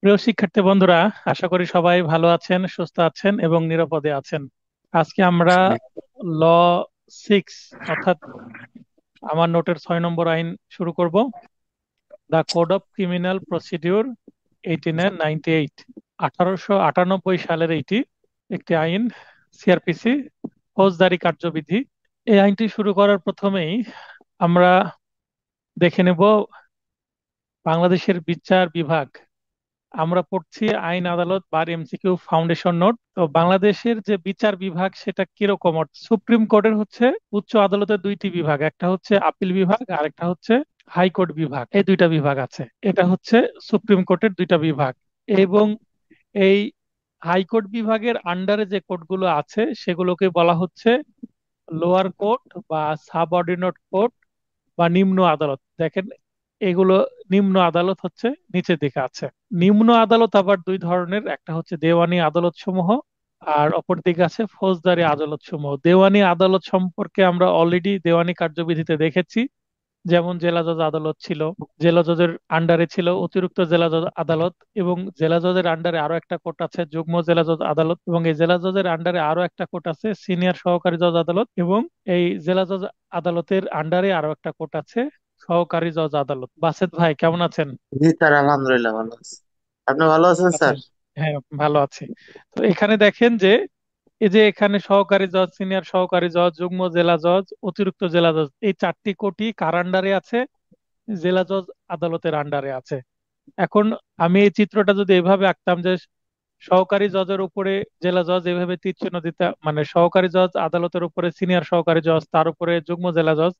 প্রিয় শিক্ষার্থী বন্ধুরা, আশা করি সবাই ভালো আছেন, সুস্থ আছেন এবং নিরাপদে আছেন। আজকে আমরা ল 6 অর্থাৎ আমার নোটের 6 নম্বর আইন শুরু করব। The code of criminal procedure 1898, 1898 সালের এইটি একটি আইন, সিআরপিসি, ফৌজদারি কার্যবিধি। এই আইনটি শুরু করার প্রথমেই আমরা দেখে নেব বাংলাদেশের বিচার বিভাগ। আমরা পড়ছি আইন আদালত বার এমসিকিউ ফাউন্ডেশন নোট। তো বাংলাদেশের যে বিচার বিভাগ সেটা কিরকম? সুপ্রিম কোর্টের হচ্ছে উচ্চ আদালতের দুইটি বিভাগ, একটা হচ্ছে আপিল বিভাগ আর একটা হচ্ছে হাইকোর্ট বিভাগ। এই দুইটা বিভাগ আছে। এটা হচ্ছে সুপ্রিম কোর্টের দুইটা বিভাগ। এবং এই হাইকোর্ট বিভাগের আন্ডারে যে কোর্টগুলো আছে সেগুলোকে বলা হচ্ছে লোয়ার কোর্ট বা সাবঅর্ডিনেট কোর্ট বা নিম্ন আদালত। দেখেন, এগুলো নিম্ন আদালত হচ্ছে নিচের দিকে আছে। নিম্ন আদালত আবার দুই ধরনের, একটা হচ্ছে দেওয়ানি আদালত সমূহ আর অপর দিকে আছে ফৌজদারি আদালত সমূহ। দেওয়ানি আদালত সম্পর্কে আমরা অলরেডি দেওয়ানি কার্যবিধিতে দেখেছি। যেমন জেলা জজ আদালত ছিল, জেলা জজের আন্ডারে ছিল অতিরিক্ত জেলা জজ আদালত, এবং জেলা জজের আন্ডারে আরো একটা কোর্ট আছে যুগ্ম জেলা জজ আদালত, এবং এই জেলা জজের আন্ডারে আরো একটা কোর্ট আছে সিনিয়র সহকারী জজ আদালত, এবং এই জেলা জজ আদালতের আন্ডারে আরো একটা কোর্ট আছে সহকারী জজ আদালত। বাসেত ভাই কেমন আছেন? জি স্যার, আলহামদুলিল্লাহ ভালো আছি। আপনি ভালো আছেন স্যার? আছেন? হ্যাঁ, ভালো আছি। তো এখানে দেখেন যে এই যে এখানে সহকারী জজ, সিনিয়র সহকারী জজ, যুগ্ম জেলা জজ, অতিরিক্ত জেলা জজ, এই চারটি কোর্টই কার আন্ডারে আছে? জেলা জজ আদালতের আন্ডারে আছে। এখন আমি এই চিত্রটা যদি এভাবে আঁকতাম যে সহকারী জজের উপরে জেলা জজ, এভাবে তীর চিহ্ন দিতাম, মানে সহকারী জজ আদালতের উপরে সিনিয়র সহকারী জজ, তার উপরে যুগ্ম জেলা জজ,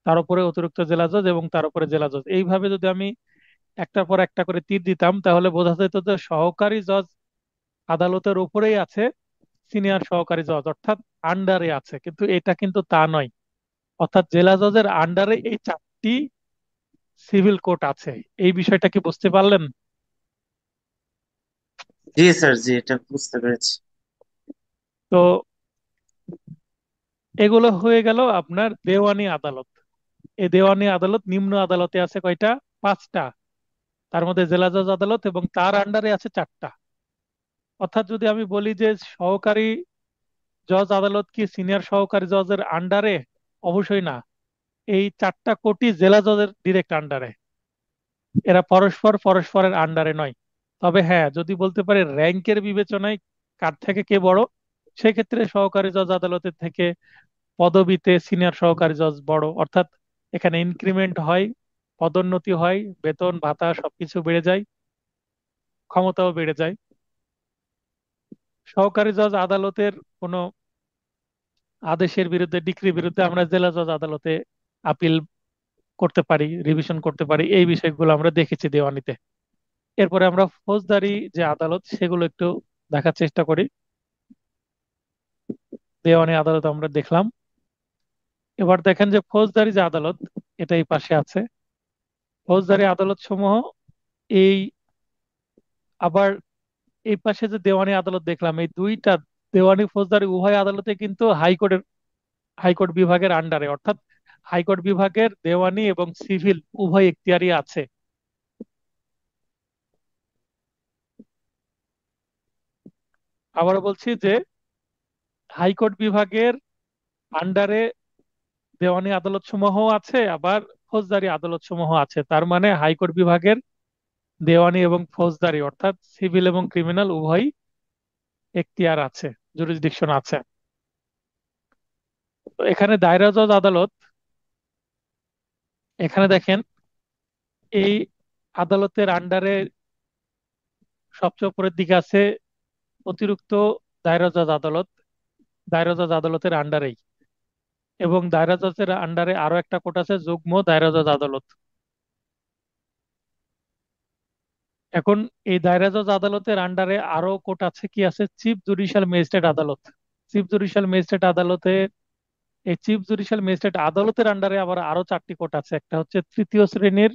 তার উপরে অতিরিক্ত জেলা জজ এবং তার উপরে জেলা জজ, এইভাবে যদি আমি একটার পর একটা করে তীর দিতাম তাহলে বোঝা যেত যে সহকারী জজ আদালতের উপরেই আছে সিনিয়র সহকারী জজ, অর্থাৎ আন্ডারে আছে। কিন্তু এটা কিন্তু তা নয়। অর্থাৎ জেলা জজের আন্ডারে এই চারটি সিভিল কোর্ট আছে। এই বিষয়টা কি বুঝতে পারলেন? জি স্যার, জি এটা বুঝতে পেরেছি। তো এগুলো হয়ে গেল আপনার দেওয়ানি আদালত। এই দেওয়ানি আদালত নিম্ন আদালতে আছে কয়টা? পাঁচটা। তার মধ্যে জেলা জজ আদালত এবং তার আন্ডারে আছে চারটা। অর্থাৎ যদি আমি বলি যে সহকারী জজ আদালত কি সিনিয়র সহকারী জজের আন্ডারে? অবশ্যই না। এই চারটা কোর্টই জেলা জজের ডিরেক্ট আন্ডারে। এরা পরস্পর পরস্পরের আন্ডারে নয়। তবে হ্যাঁ, যদি বলতে পারি র্যাঙ্কের বিবেচনায় কার থেকে কে বড়, সেক্ষেত্রে সহকারী জজ আদালতের থেকে পদবিতে সিনিয়র সহকারী জজ বড়। অর্থাৎ এখানে ইনক্রিমেন্ট হয়, পদোন্নতি হয়, বেতন ভাতা সবকিছু বেড়ে যায়, ক্ষমতাও বেড়ে যায়। সহকারী জজ আদালতের কোনো আদেশের বিরুদ্ধে, ডিক্রির বিরুদ্ধে আমরা জেলা জজ আদালতে আপিল করতে পারি, রিভিশন করতে পারি। এই বিষয়গুলো আমরা দেখেছি দেওয়ানিতে। এরপরে আমরা ফৌজদারি যে আদালত সেগুলো একটু দেখার চেষ্টা করি। দেওয়ানি আদালত আমরা দেখলাম। এবার দেখেন যে ফৌজদারি যে আদালত, এটা এই পাশে আছে। ফৌজদারি আদালত সমূহ এই, আবার এই পাশে যে দেওয়ানি আদালত দেখলাম, এই দুইটা দেওয়ানি ফৌজদারি উভয় আদালতে কিন্তু হাইকোর্ট বিভাগের আন্ডারে। অর্থাৎ হাইকোর্ট বিভাগের দেওয়ানি এবং সিভিল উভয় এখতিয়ারই আছে। আবার বলছি যে হাইকোর্ট বিভাগের আন্ডারে দেওয়ানি আদালত সমূহ আছে, আবার ফৌজদারি আদালত সমূহ আছে। তার মানে হাইকোর্ট বিভাগের দেওয়ানি এবং ফৌজদারি অর্থাৎ সিভিল এবং ক্রিমিনাল উভয় এখতিয়ার আছে, জুরিসডিকশন আছে। তো এখানে দায়রা জজ আদালত, এখানে দেখেন এই আদালতের আন্ডারে সবচেয়ে উপরের দিকে আছে অতিরিক্ত দায়রা জজ আদালত, দায়রা জজ আদালতের আন্ডারেই। এবং দায়রা জজের আন্ডারে আরো একটা কোর্ট আছে যুগ্ম দায়রা জজ আদালত। এখন এই দায়রা জজ আদালতের আন্ডারে আরো কোর্ট আছে, কি আছে? চিফ জুডিশিয়াল ম্যাজিস্ট্রেট আদালত। চিফ জুডিশিয়াল ম্যাজিস্ট্রেট আদালতে, এই চিফ জুডিশিয়াল ম্যাজিস্ট্রেট আদালতের আন্ডারে আবার আরো চারটি কোর্ট আছে। একটা হচ্ছে তৃতীয় শ্রেণীর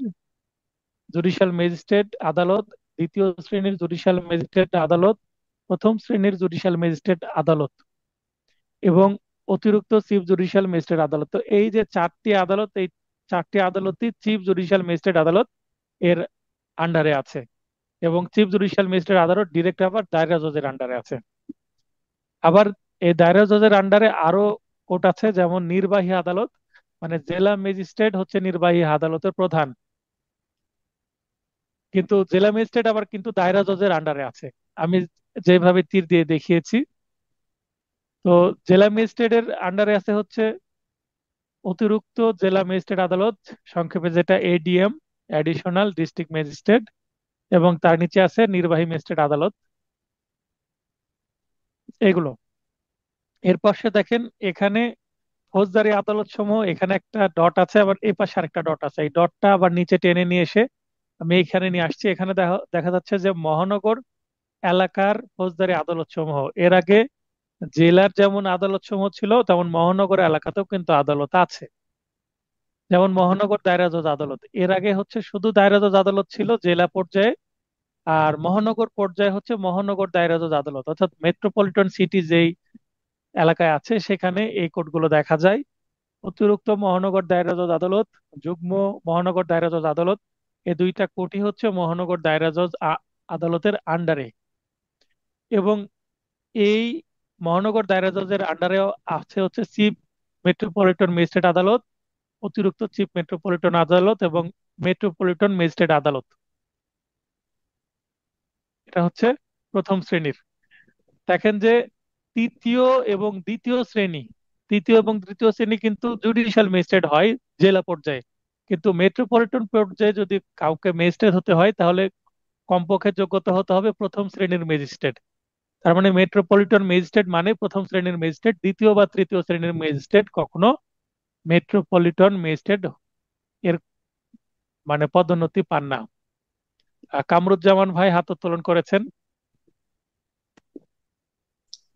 জুডিশিয়াল ম্যাজিস্ট্রেট আদালত, দ্বিতীয় শ্রেণীর জুডিশিয়াল ম্যাজিস্ট্রেট আদালত, প্রথম শ্রেণীর জুডিশিয়াল ম্যাজিস্ট্রেট আদালত, এবং অতিরিক্ত চিফ জুডিশিয়াল ম্যাজিস্ট্রেট আদালত। তো এই যে চারটি আদালত, এই চারটি আদালতই চিফ জুডিশিয়াল ম্যাজিস্ট্রেট আদালত। এর আন্ডারে আছে, এবং চিফ জুডিশিয়াল ম্যাজিস্ট্রেট আদালত ডিরেক্ট আবার দায়রা জজের আন্ডারে আছে। আবার এই দায়রা জজের আন্ডারে আরো কোর্ট আছে, যেমন নির্বাহী আদালত, মানে জেলা ম্যাজিস্ট্রেট হচ্ছে নির্বাহী আদালতের প্রধান, কিন্তু জেলা ম্যাজিস্ট্রেট আবার কিন্তু দায়রা জজের আন্ডারে আছে। আমি যেভাবে তীর দিয়ে দেখিয়েছি, তো জেলা ম্যাজিস্ট্রেটের আন্ডারে আছে হচ্ছে অতিরিক্ত জেলা ম্যাজিস্ট্রেট আদালত, সংক্ষেপে যেটা এডিএম, অ্যাডিশনাল ডিস্ট্রিক্ট ম্যাজিস্ট্রেট, এবং তার নিচে আছে নির্বাহী ম্যাজিস্ট্রেট আদালত, এগুলো। এর পাশে দেখেন এখানে ফৌজদারি আদালত সমূহ, এখানে একটা ডট আছে, আবার এই পাশে আরেকটা ডট আছে, এই ডটটা আবার নিচে টেনে নিয়ে এসে আমি এখানে নিয়ে আসছি। এখানে দেখা দেখা যাচ্ছে যে মহানগর এলাকার ফৌজদারি আদালত সমূহ, এর আগে জেলার যেমন আদালত সমূহ ছিল, তেমন মহানগর এলাকাতেও কিন্তু আদালত আছে। যেমন মহানগর দায়রা জজ আদালত, এর আগে হচ্ছে শুধু দায়রা জজ আদালত ছিল জেলা পর্যায়ে, আর মহানগর পর্যায়ে হচ্ছে মহানগর দায়রা জজ আদালত, অর্থাৎ মেট্রোপলিটন সিটি যেই এলাকায় আছে সেখানে এই কোর্টগুলো দেখা যায়। অতিরিক্ত মহানগর দায়রা জজ আদালত, যুগ্ম মহানগর দায়রা জজ আদালত, এই দুইটা কোর্টই হচ্ছে মহানগর দায়রা জজ আদালতের আন্ডারে। এবং এই মহানগর দায়রা জজের আন্ডারে আছে হচ্ছে চিফ মেট্রোপলিটন ম্যাজিস্ট্রেট আদালত, অতিরিক্ত চিফ মেট্রোপলিটন আদালত, এবং মেট্রোপলিটন ম্যাজিস্ট্রেট আদালত। এটা হচ্ছে প্রথম শ্রেণীর। দেখেন যে তৃতীয় এবং দ্বিতীয় শ্রেণী, তৃতীয় এবং তৃতীয় শ্রেণী কিন্তু জুডিশিয়াল ম্যাজিস্ট্রেট হয় জেলা পর্যায়ে, কিন্তু মেট্রোপলিটন পর্যায়ে যদি কাউকে ম্যাজিস্ট্রেট হতে হয় তাহলে কমপক্ষে যোগ্যতা হতে হবে প্রথম শ্রেণীর ম্যাজিস্ট্রেট। তার মানে মেট্রোপলিটন ম্যাজিস্ট্রেট মানে প্রথম শ্রেণীর ম্যাজিস্ট্রেট, দ্বিতীয় বা তৃতীয় শ্রেণীর ম্যাজিস্ট্রেট কখনো মেট্রোপলিটন ম্যাজিস্ট্রেট এর মানে পদোন্নতি পান না। কামরুজ্জামান ভাই হাত উত্তোলন করেছেন।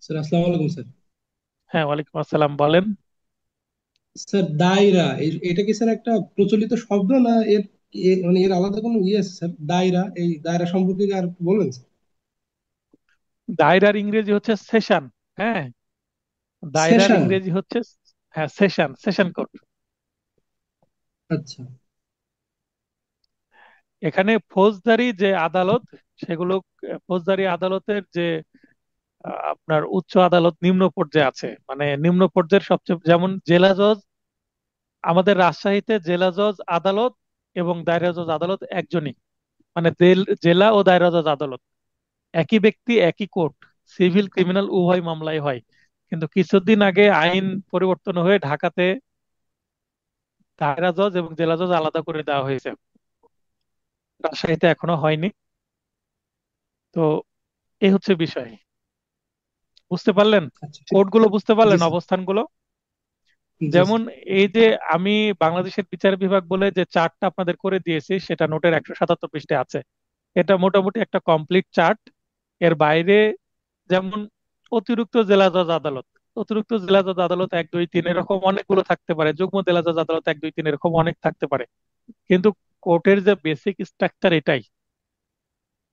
স্যার আসসালামু আলাইকুম স্যার। হ্যাঁ, ওয়ালাইকুম আসসালাম, বলেন। স্যার দায়রা এটা কি স্যার একটা প্রচলিত শব্দ না মানে এর আলাদা কোনো ইয়ে আছে স্যার? দায়রা, এই দায়রা সম্পর্কে কি আর একটু বলবেন স্যার? দায়রার ইংরেজি হচ্ছে সেশন। হ্যাঁ, দায়রার সেশন। ইংরেজি হচ্ছে, হ্যাঁ, সেশন, সেশন কোর্ট। আচ্ছা। এখানে ফৌজদারি যে আদালত, সেগুলো ফৌজদারি আদালতের যে আপনার উচ্চ আদালত নিম্ন পর্যায়ে আছে, মানে নিম্ন পর্যায়ের সবচেয়ে, যেমন জেলা জজ, আমাদের রাজশাহীতে জেলা জজ আদালত এবং দায়রা জজ আদালত একজনই, মানে জেলা ও দায়রা জজ আদালত একই ব্যক্তি, একই কোর্ট, সিভিল ক্রিমিনাল উভয় মামলাই হয়। কিন্তু কিছুদিন আগে আইন পরিবর্তন হয়ে ঢাকাতে দায়রা জজ এবং জেলা জজ আলাদা করে দেওয়া হয়েছে, রাজশাহীতে এখনো হয়নি। তো এই হচ্ছে বিষয়, বুঝতে পারলেন? আচ্ছা ঠিক। কোর্টগুলো বুঝতে জি পারলেন, স্যার। অবস্থানগুলো। জি যেমন স্যার। এই যে আমি বাংলাদেশের বিচার বিভাগ বলে যে চার্টটা আপনাদের করে দিয়েছি, সেটা নোটের 177 পৃষ্ঠায় আছে। এটা মোটামুটি একটা কমপ্লিট চার্ট। এর বাইরে যেমন অতিরিক্ত জেলা জজ আদালত, অতিরিক্ত জেলা জজ আদালত 1 2 3 এরকম অনেকগুলো থাকতে পারে, যুগ্ম জেলা জজ আদালত 1 2 3 এরকম অনেক থাকতে পারে, কিন্তু কোর্টের যে বেসিক স্ট্রাকচার এটাই।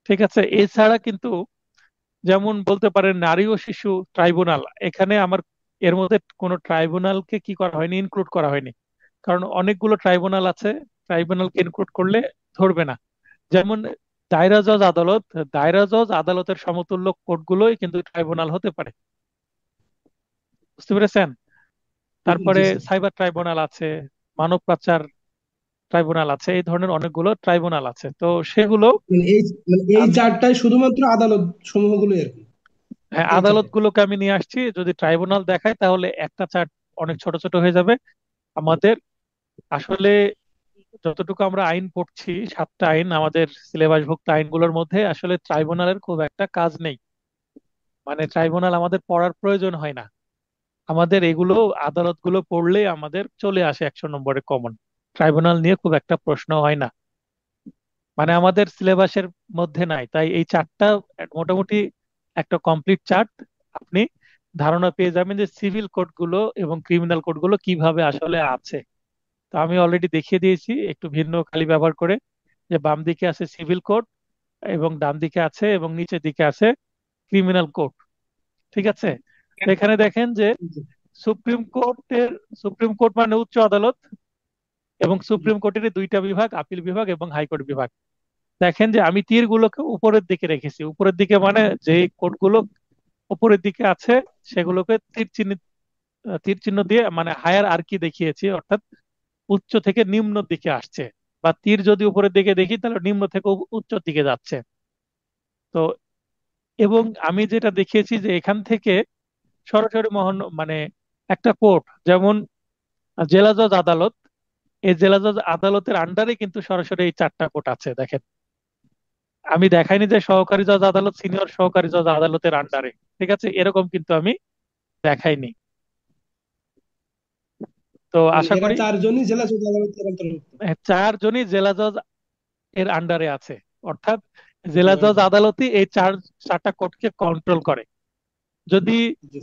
ঠিক আছে, এছাড়া কিন্তু যেমন বলতে পারেন নারী ও শিশু ট্রাইব্যুনাল, এখানে আমার এর মধ্যে কোনো ট্রাইব্যুনালকে কি করা হয়নি, ইনক্লুড করা হয়নি, কারণ অনেকগুলো ট্রাইব্যুনাল আছে, ট্রাইব্যুনালকে ইনক্লুড করলে ধরবে না। যেমন দায়রা জজ আদালত, দায়রা জজ আদালতের সমতুল্য কোর্টগুলোই কিন্তু ট্রাইব্যুনাল হতে পারে, বুঝতে পেরেছেন? তারপরে জি স্যার। সাইবার ট্রাইব্যুনাল আছে, মানব পাচার ট্রাইব্যুনাল আছে, এই ধরনের অনেকগুলো ট্রাইব্যুনাল আছে, তো সেগুলো মানে এই আমি, চারটায় শুধুমাত্র আদালত সমূহগুলো আর কি, হ্যাঁ, এই চারে। আদালতগুলোকে আমি নিয়ে আসছি। যদি ট্রাইব্যুনাল দেখায় তাহলে একটা চার্ট অনেক ছোট ছোট হয়ে যাবে আমাদের। আসলে যতটুকু আমরা আইন পড়ছি, 7টা আইন আমাদের সিলেবাসভুক্ত আইনগুলোর মধ্যে, আসলে ট্রাইব্যুনালের খুব একটা কাজ নেই, মানে ট্রাইব্যুনাল আমাদের পড়ার প্রয়োজন হয় না। আমাদের এগুলো আদালতগুলো পড়লেই আমাদের চলে আসে 100 নম্বরে কমন। ট্রাইব্যুনাল নিয়ে খুব একটা প্রশ্ন হয় না, মানে আমাদের সিলেবাসের মধ্যে নাই, তাই এই চার্টটা মোটামুটি একটা কমপ্লিট চার্ট। আপনি ধারণা পেয়ে যাবেন যে সিভিল কোড গুলো এবং ক্রিমিনাল কোড গুলো কিভাবে আসলে আছে। তো আমি অলরেডি দেখিয়ে দিয়েছি একটু ভিন্ন কালি ব্যবহার করে, যে বাম দিকে আছে সিভিল কোড, এবং ডান দিকে আছে এবং নিচের দিকে আছে ক্রিমিনাল কোড। ঠিক আছে, তো এখানে দেখেন যে জি। সুপ্রিম কোর্টের, সুপ্রিম কোর্ট মানে উচ্চ আদালত, এবং সুপ্রিম কোর্টের দুইটা বিভাগ, আপিল বিভাগ এবং হাইকোর্ট বিভাগ। দেখেন যে আমি তীরগুলোকে উপরের দিকে রেখেছি, উপরের দিকে মানে যে কোডগুলো উপরের দিকে আছে সেগুলোকে তীর চিহ্ন দিয়ে মানে হায়ার আর কি দেখিয়েছি, অর্থাৎ উচ্চ থেকে নিম্ন দিকে আসছে। বা তীর যদি উপরের দিকে দেখি তাহলে নিম্ন থেকে উচ্চর দিকে যাচ্ছে। তো এবং আমি যেটা দেখিয়েছি যে এখান থেকে সরাসরি মানে একটা কোর্ট, যেমন জেলা জজ আদালত, এই জেলা জজ আদালতের আন্ডারে কিন্তু সরাসরি এই চারটা কোর্ট আছে দেখেন। আমি দেখাইনি যে সহকারী জজ আদালত সিনিয়র সহকারী জজ আদালতের আন্ডারে, ঠিক আছে, এরকম কিন্তু আমি দেখাইনি। তো মানে আশা এরা করি চারজনই জেলা জজ আদালতের অন্তর্ভুক্ত। চারজনই জেলা জজ এর আন্ডারে আছে, অর্থাৎ জি জেলা জজ একদম। আদালতই এই চারটা কোর্টকে কন্ট্রোল করে। যদি জি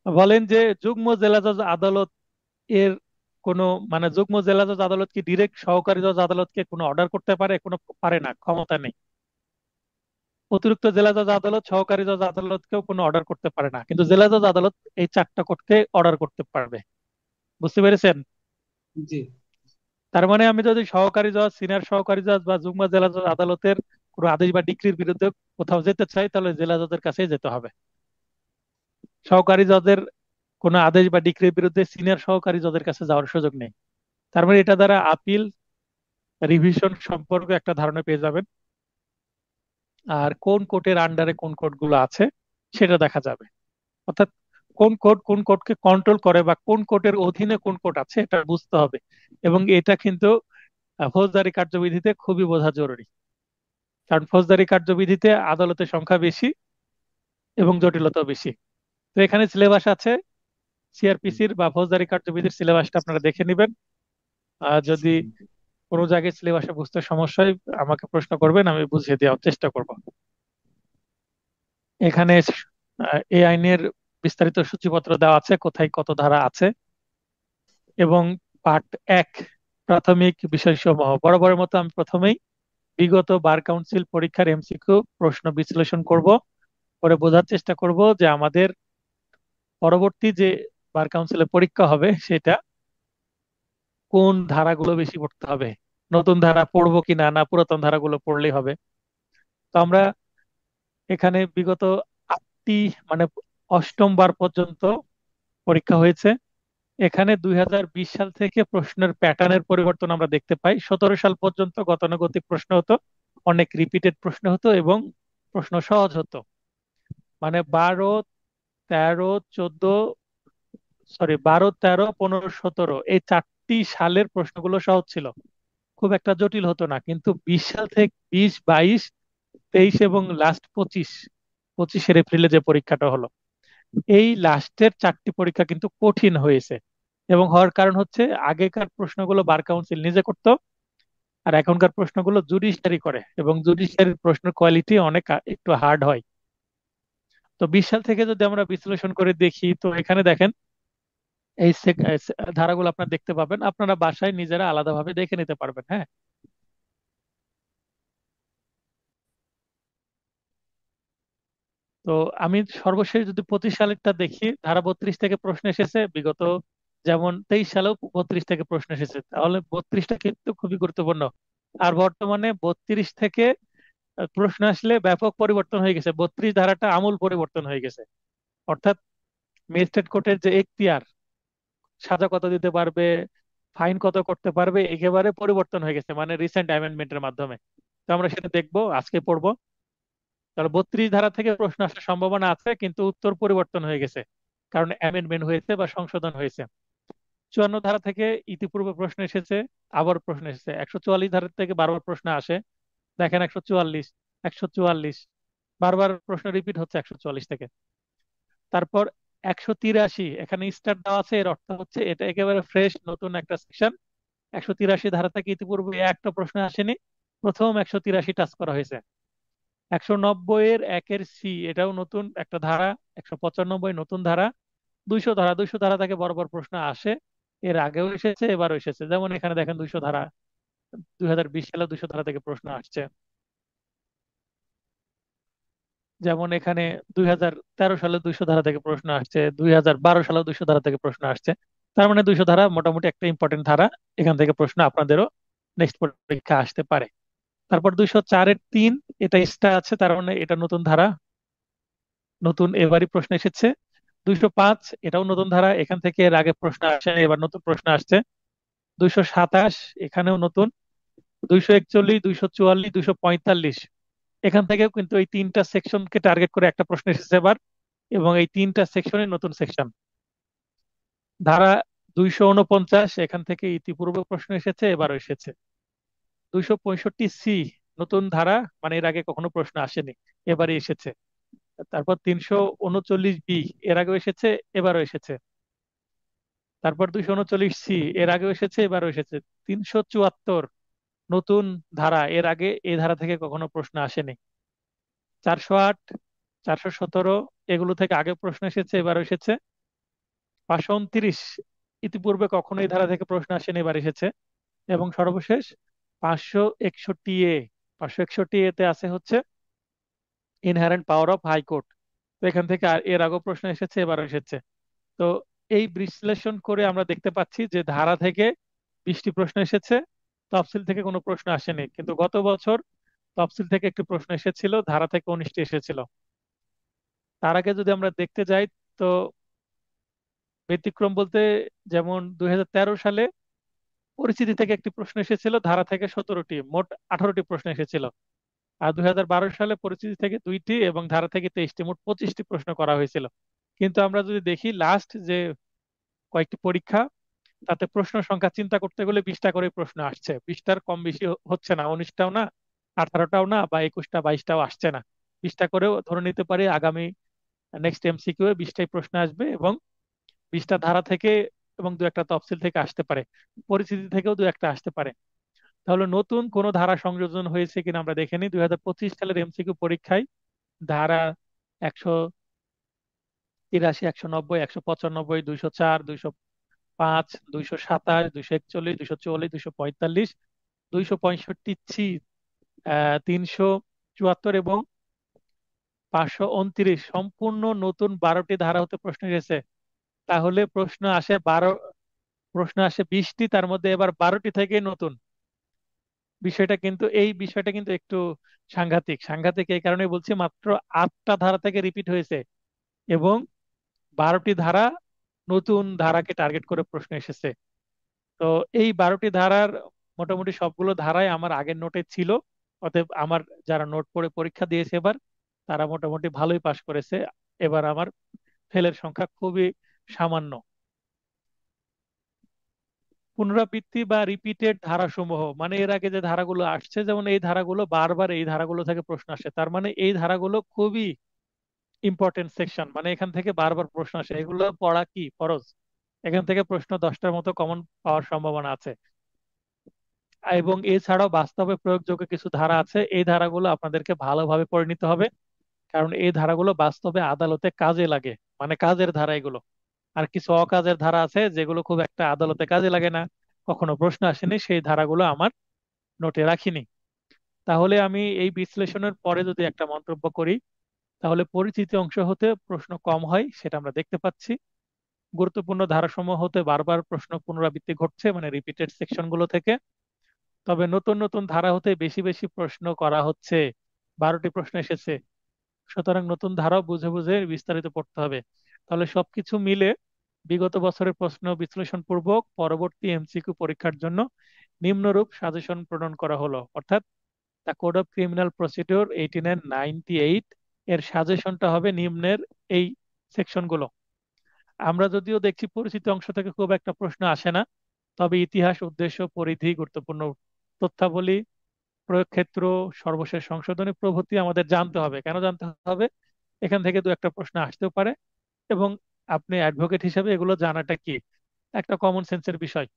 বলেন যে যুগ্ম জেলা জজ আদালত এর কোনো মানে যুগ্ম জেলা জজ আদালত কি ডিরেক্ট সহকারী জজ আদালতকে কোনো অর্ডার করতে পারে? কোনো পারে না, ক্ষমতা নেই। অতিরিক্ত জেলা জজ আদালত সহকারী জজ আদালতকেও কোনো অর্ডার করতে পারে না, কিন্তু জেলা জজ আদালত এই চারটা কোর্টকে অর্ডার করতে পারবে। বুঝতে পেরেছেন? জি তার মানে আমি যদি সহকারী জজ সিনিয়র সহকারী জজ বা যুগ্ম জেলা জজ আদালতের কোনো আদেশ বা ডিক্রির বিরুদ্ধে কোথাও যেতে চাই তাহলে জেলা জজের কাছেই যেতে হবে। সহকারী জজের কোনো আদেশ বা ডিক্রির বিরুদ্ধে সিনিয়র সহকারী জজের কাছে যাওয়ার সুযোগ নেই। তার মানে এটা দ্বারা আপিল রিভিশন সম্পর্কে একটা ধারণা পেয়ে যাবেন। আর কোন কোর্টের আন্ডারে কোন কোর্টগুলো আছে সেটা দেখা যাবে। অর্থাৎ কোন কোর্টকে কন্ট্রোল করে বা কোন কোর্টের অধীনে কোন কোর্ট আছে এটা বুঝতে হবে। এবং এটা কিন্তু ফৌজদারি কার্যবিধিতে খুবই বোঝা জরুরি, কারণ ফৌজদারি কার্যবিধিতে আদালতের সংখ্যা বেশি এবং জটিলতাও বেশি। তো এখানে সিলেবাস আছে, সিআরপিসির বা ফৌজদারি কার্যবিধির সিলেবাসটা আপনারা দেখে নেবেন। যদি কোনো জায়গায় সিলেবাসে বুঝতে সমস্যা হয় আমাকে প্রশ্ন করবেন, আমি বুঝিয়ে দেওয়ার চেষ্টা করব। এখানে এই আইনের বিস্তারিত সূচিপত্র দেওয়া আছে, কোথায় কত ধারা আছে। এবং পার্ট 1, প্রাথমিক বিষয়সমূহ, বরাবরের মতো আমি প্রথমেই বিগত বার কাউন্সিল পরীক্ষার এমসিকিউ প্রশ্ন বিশ্লেষণ করব, করে বোঝার চেষ্টা করব যে আমাদের পরবর্তী যে বার কাউন্সিলের পরীক্ষা হবে সেটা কোন ধারাগুলো বেশি পড়তে হবে, নতুন ধারা পড়বো কিনা না পুরাতন ধারাগুলো পড়লেই হবে। তো আমরা এখানে বিগত 8টি মানে অষ্টম বার পর্যন্ত পরীক্ষা হয়েছে। এখানে 2020 সাল থেকে প্রশ্নের প্যাটার্নের পরিবর্তন আমরা দেখতে পাই। 17 সাল পর্যন্ত গতানুগতিক প্রশ্ন হতো, অনেক রিপিটেড প্রশ্ন হতো এবং প্রশ্ন সহজ হতো। মানে 12, 13, 14, সরি 12, 13, 15, 17 এই 4টি সালের প্রশ্নগুলো সহজ ছিল, খুব একটা জটিল হতো না। কিন্তু 20 সাল থেকে 20, 22, 23 এবং লাস্ট 25 এপ্রিলে যে পরীক্ষাটা হলো, এই লাস্টের 4টি পরীক্ষা কিন্তু কঠিন হয়েছে। এবং হওয়ার কারণ হচ্ছে আগেকার প্রশ্নগুলো বার কাউন্সিল নিজে করতো, আর এখনকার প্রশ্নগুলো জুডিশিয়ারি করে, এবং জুডিশিয়ারির প্রশ্নের কোয়ালিটি অনেক একটু হার্ড হয়। তো 20 সাল থেকে যদি আমরা বিশ্লেষণ করে দেখি তো এখানে দেখেন এই ধারাগুলো আপনারা দেখতে পাবেন, আপনারা বাসায় নিজেরা আলাদাভাবে দেখে নিতে পারবেন। হ্যাঁ, তো আমি সর্বশেষ যদি 25 সালেরটা দেখি, ধারা 32 থেকে প্রশ্ন এসেছে বিগত, যেমন 23 সালেও 32 থেকে প্রশ্ন এসেছে, তাহলে 32টা কিন্তু খুবই গুরুত্বপূর্ণ। আর বর্তমানে 32 থেকে প্রশ্ন আসলে ব্যাপক পরিবর্তন হয়ে গেছে, 32 ধারাটা আমূল পরিবর্তন হয়ে গেছে। অর্থাৎ ম্যাজিস্ট্রেট কোর্টের যে এখতিয়ার, সাজা কত দিতে পারবে, ফাইন কত করতে পারবে, একেবারে পরিবর্তন হয়ে গেছে মানে রিসেন্ট অ্যামেন্ডমেন্টের মাধ্যমে। তো আমরা সেটা দেখবো, আজকে পড়বো। তাহলে 32 ধারা থেকে প্রশ্ন আসার সম্ভাবনা আছে, কিন্তু উত্তর পরিবর্তন হয়ে গেছে কারণ অ্যামেন্ডমেন্ট হয়েছে বা সংশোধন হয়েছে। 54 ধারা থেকে ইতিপূর্বে প্রশ্ন এসেছে, আবার প্রশ্ন এসেছে। 144 ধারা থেকে বারবার প্রশ্ন আসে, দেখেন 144, 144, বারবার প্রশ্ন রিপিট হচ্ছে 144 থেকে। তারপর 183, এখানে স্টার দেওয়া আছে, এর অর্থ হচ্ছে এটা একেবারে ফ্রেশ নতুন একটা সেকশন। 183 ধারা থেকে ইতিপূর্বে একটা প্রশ্ন আসেনি, প্রথম 183 টাচ করা হয়েছে। 190 এর 1 সি, এটাও নতুন একটা ধারা। 195 নতুন ধারা। 200 ধারা, 200 ধারা থেকে বরাবর প্রশ্ন আসে, এর আগেও এসেছে এবারও এসেছে। যেমন এখানে দেখেন 200 ধারা, 2020 সালে 200 ধারা থেকে প্রশ্ন আসছে। যেমন এখানে 2013 সালে 200 ধারা থেকে প্রশ্ন আসছে, 2012 সালে 200 ধারা থেকে প্রশ্ন আসছে। তার মানে 200 ধারা মোটামুটি একটা ইম্পর্টেন্ট ধারা, এখান থেকে প্রশ্ন আপনাদেরও নেক্সট পরীক্ষা আসতে পারে। তারপর 204-এর 3, এটা স্টার আছে, তার মানে এটা নতুন ধারা, নতুন এবারই প্রশ্ন এসেছে। 205, এটাও নতুন ধারা, এখান থেকে এর আগে প্রশ্ন আসে, এবার নতুন প্রশ্ন আসছে। 227, এখানেও নতুন। 241, 244, 245, এখান থেকেও কিন্তু এই 3টা সেকশনকে টার্গেট করে একটা প্রশ্ন এসেছে এবার, এবং এই 3টা সেকশনের নতুন সেকশন। ধারা 249, এখান থেকে ইতিপূর্বে প্রশ্ন এসেছে, এবারও এসেছে। 265C, নতুন ধারা, মানে এর আগে কখনো প্রশ্ন আসেনি, এবারে এসেছে। তারপর 339B, এর আগেও এসেছে, এবারও এসেছে। তারপর 239C, এর আগেও এসেছে, এবারও এসেছে। 374, নতুন ধারা, এর আগে এই ধারা থেকে কখনো প্রশ্ন আসেনি। 408, 417, এগুলো থেকে আগে প্রশ্ন এসেছে, এবারও এসেছে। 529, ইতিপূর্বে কখনো এই ধারা থেকে প্রশ্ন আসেনি, এবার এসেছে। এবং সর্বশেষ 561A, 561A তে আছে হচ্ছে ইনহারেন্ট পাওয়ার অফ হাইকোর্ট। তো এখান থেকে এর আগেও প্রশ্ন এসেছে, এবারও এসেছে। তো এই বিশ্লেষণ করে আমরা দেখতে পাচ্ছি যে ধারা থেকে 20টি প্রশ্ন এসেছে, তফসিল থেকে কোনো প্রশ্ন আসেনি। কিন্তু গত বছর তফসিল থেকে একটি প্রশ্ন এসেছিল, ধারা থেকে 19টি এসেছিল। তার আগে যদি আমরা দেখতে যাই, তো ব্যতিক্রম বলতে, যেমন 2013 সালে পরিচিতি থেকে একটি প্রশ্ন এসেছিল, ধারা থেকে 17টি, মোট 18টি প্রশ্ন এসেছিল। আর 2012 সালে পরিচিতি থেকে 2টি এবং ধারা থেকে 23টি, মোট 25টি প্রশ্ন করা হয়েছিল। কিন্তু আমরা যদি দেখি লাস্ট যে কয়েকটি পরীক্ষা, তাতে প্রশ্ন সংখ্যা চিন্তা করতে গেলে 20টা করে প্রশ্ন আসছে, 20টার কম বেশি হচ্ছে না, 19টাও না, 18টাও না, বা 21টা 22টাও আসছে না। 20টা করেও ধরে নিতে পারি আগামী নেক্সট এমসিকিউ এ 20টাই প্রশ্ন আসবে, এবং 20টা ধারা থেকে এবং দু একটা তফসিল থেকে আসতে পারে, পরিচিতি থেকেও দু একটা আসতে পারে। তাহলে নতুন কোন ধারা সংযোজন হয়েছে কিনা আমরা দেখে নিই। 2025 সালের এমসিকিউ পরীক্ষায় ধারা 183, 190, 195, 204, 205, 227, 241, 244, 245, 265C, 374 এবং 529 সম্পূর্ণ নতুন 12টি ধারা হতে প্রশ্ন এসেছে। তাহলে প্রশ্ন আসে 20টি, তার মধ্যে এবার 12টি থেকে নতুন। বিষয়টা কিন্তু একটু সাংঘাতিক। সাংঘাতিক এই কারণে বলছি, মাত্র 8টা ধারা থেকে রিপিট হয়েছে, এবং 12টি ধারা নতুন ধারাকে টার্গেট করে প্রশ্ন এসেছে। তো এই 12টি ধারার মোটামুটি সবগুলো ধারাই আমার আগের নোটে ছিল। অতএব আমার যারা নোট পড়ে পরীক্ষা দিয়েছে এবার, তারা মোটামুটি ভালোই পাশ করেছে। এবার আমার ফেলের সংখ্যা খুবই সামান্য। পুনরাবৃত্তি বা রিপিটেড ধারাসমূহ, মানে এর আগে যে ধারাগুলো আসছে, যেমন এই ধারাগুলো বারবার এই ধারাগুলো থেকে প্রশ্ন আসে, তার মানে এই ধারাগুলো খুবই ইম্পর্টেন্ট সেকশন, মানে এখান থেকে বারবার প্রশ্ন আসে, এগুলো পড়া কি ফরজ। এখান থেকে প্রশ্ন 10টার মতো কমন পাওয়ার সম্ভাবনা আছে। এবং এছাড়াও বাস্তবে প্রয়োগযোগ্য কিছু ধারা আছে, এই ধারাগুলো আপনাদেরকে ভালোভাবে পড়ে নিতে হবে, কারণ এই ধারাগুলো বাস্তবে আদালতে কাজে লাগে, মানে কাজের ধারা এগুলো। আর কিছু অকাজের ধারা আছে যেগুলো খুব একটা আদালতে কাজে লাগে না, কখনো প্রশ্ন আসেনি, সেই ধারাগুলো আমার নোটে রাখিনি। তাহলে আমি এই বিশ্লেষণের পরে যদি একটা মন্তব্য করি, তাহলে পরিচিতি অংশ হতে প্রশ্ন কম হয়, সেটা আমরা দেখতে পাচ্ছি। গুরুত্বপূর্ণ ধারাসমূহ হতে বারবার প্রশ্ন পুনরাবৃত্তি ঘটছে, মানে রিপিটেড সেকশন গুলো থেকে। তবে নতুন নতুন ধারা হতে বেশি বেশি প্রশ্ন করা হচ্ছে, 12টি প্রশ্ন এসেছে, সুতরাং নতুন ধারাও বুঝে বুঝে বিস্তারিত পড়তে হবে। তাহলে সবকিছু মিলে বিগত বছরের প্রশ্ন বিশ্লেষণ পূর্বক পরবর্তী এমসিকিউ পরীক্ষার জন্য নিম্নরূপ সাজেশন প্রণয়ন করা হলো, অর্থাৎ the code of criminal procedure 1898 এর সাজেশনটা হবে নিম্নের এই সেকশনগুলো। আমরা যদিও দেখছি পরিচিত অংশ থেকে খুব একটা প্রশ্ন আসে না, তবে ইতিহাস, উদ্দেশ্য, পরিধি, গুরুত্বপূর্ণ তথ্যাবলী, প্রয়োগ ক্ষেত্র, সর্বশেষ সংশোধনী প্রভৃতি আমাদের জানতে হবে। কেন জানতে হবে? এখান থেকে দু একটা প্রশ্ন আসতেও পারে, এবং আপনি অ্যাডভোকেট হিসেবে এগুলো জানাটা কি একটা কমন সেন্সের বিষয়।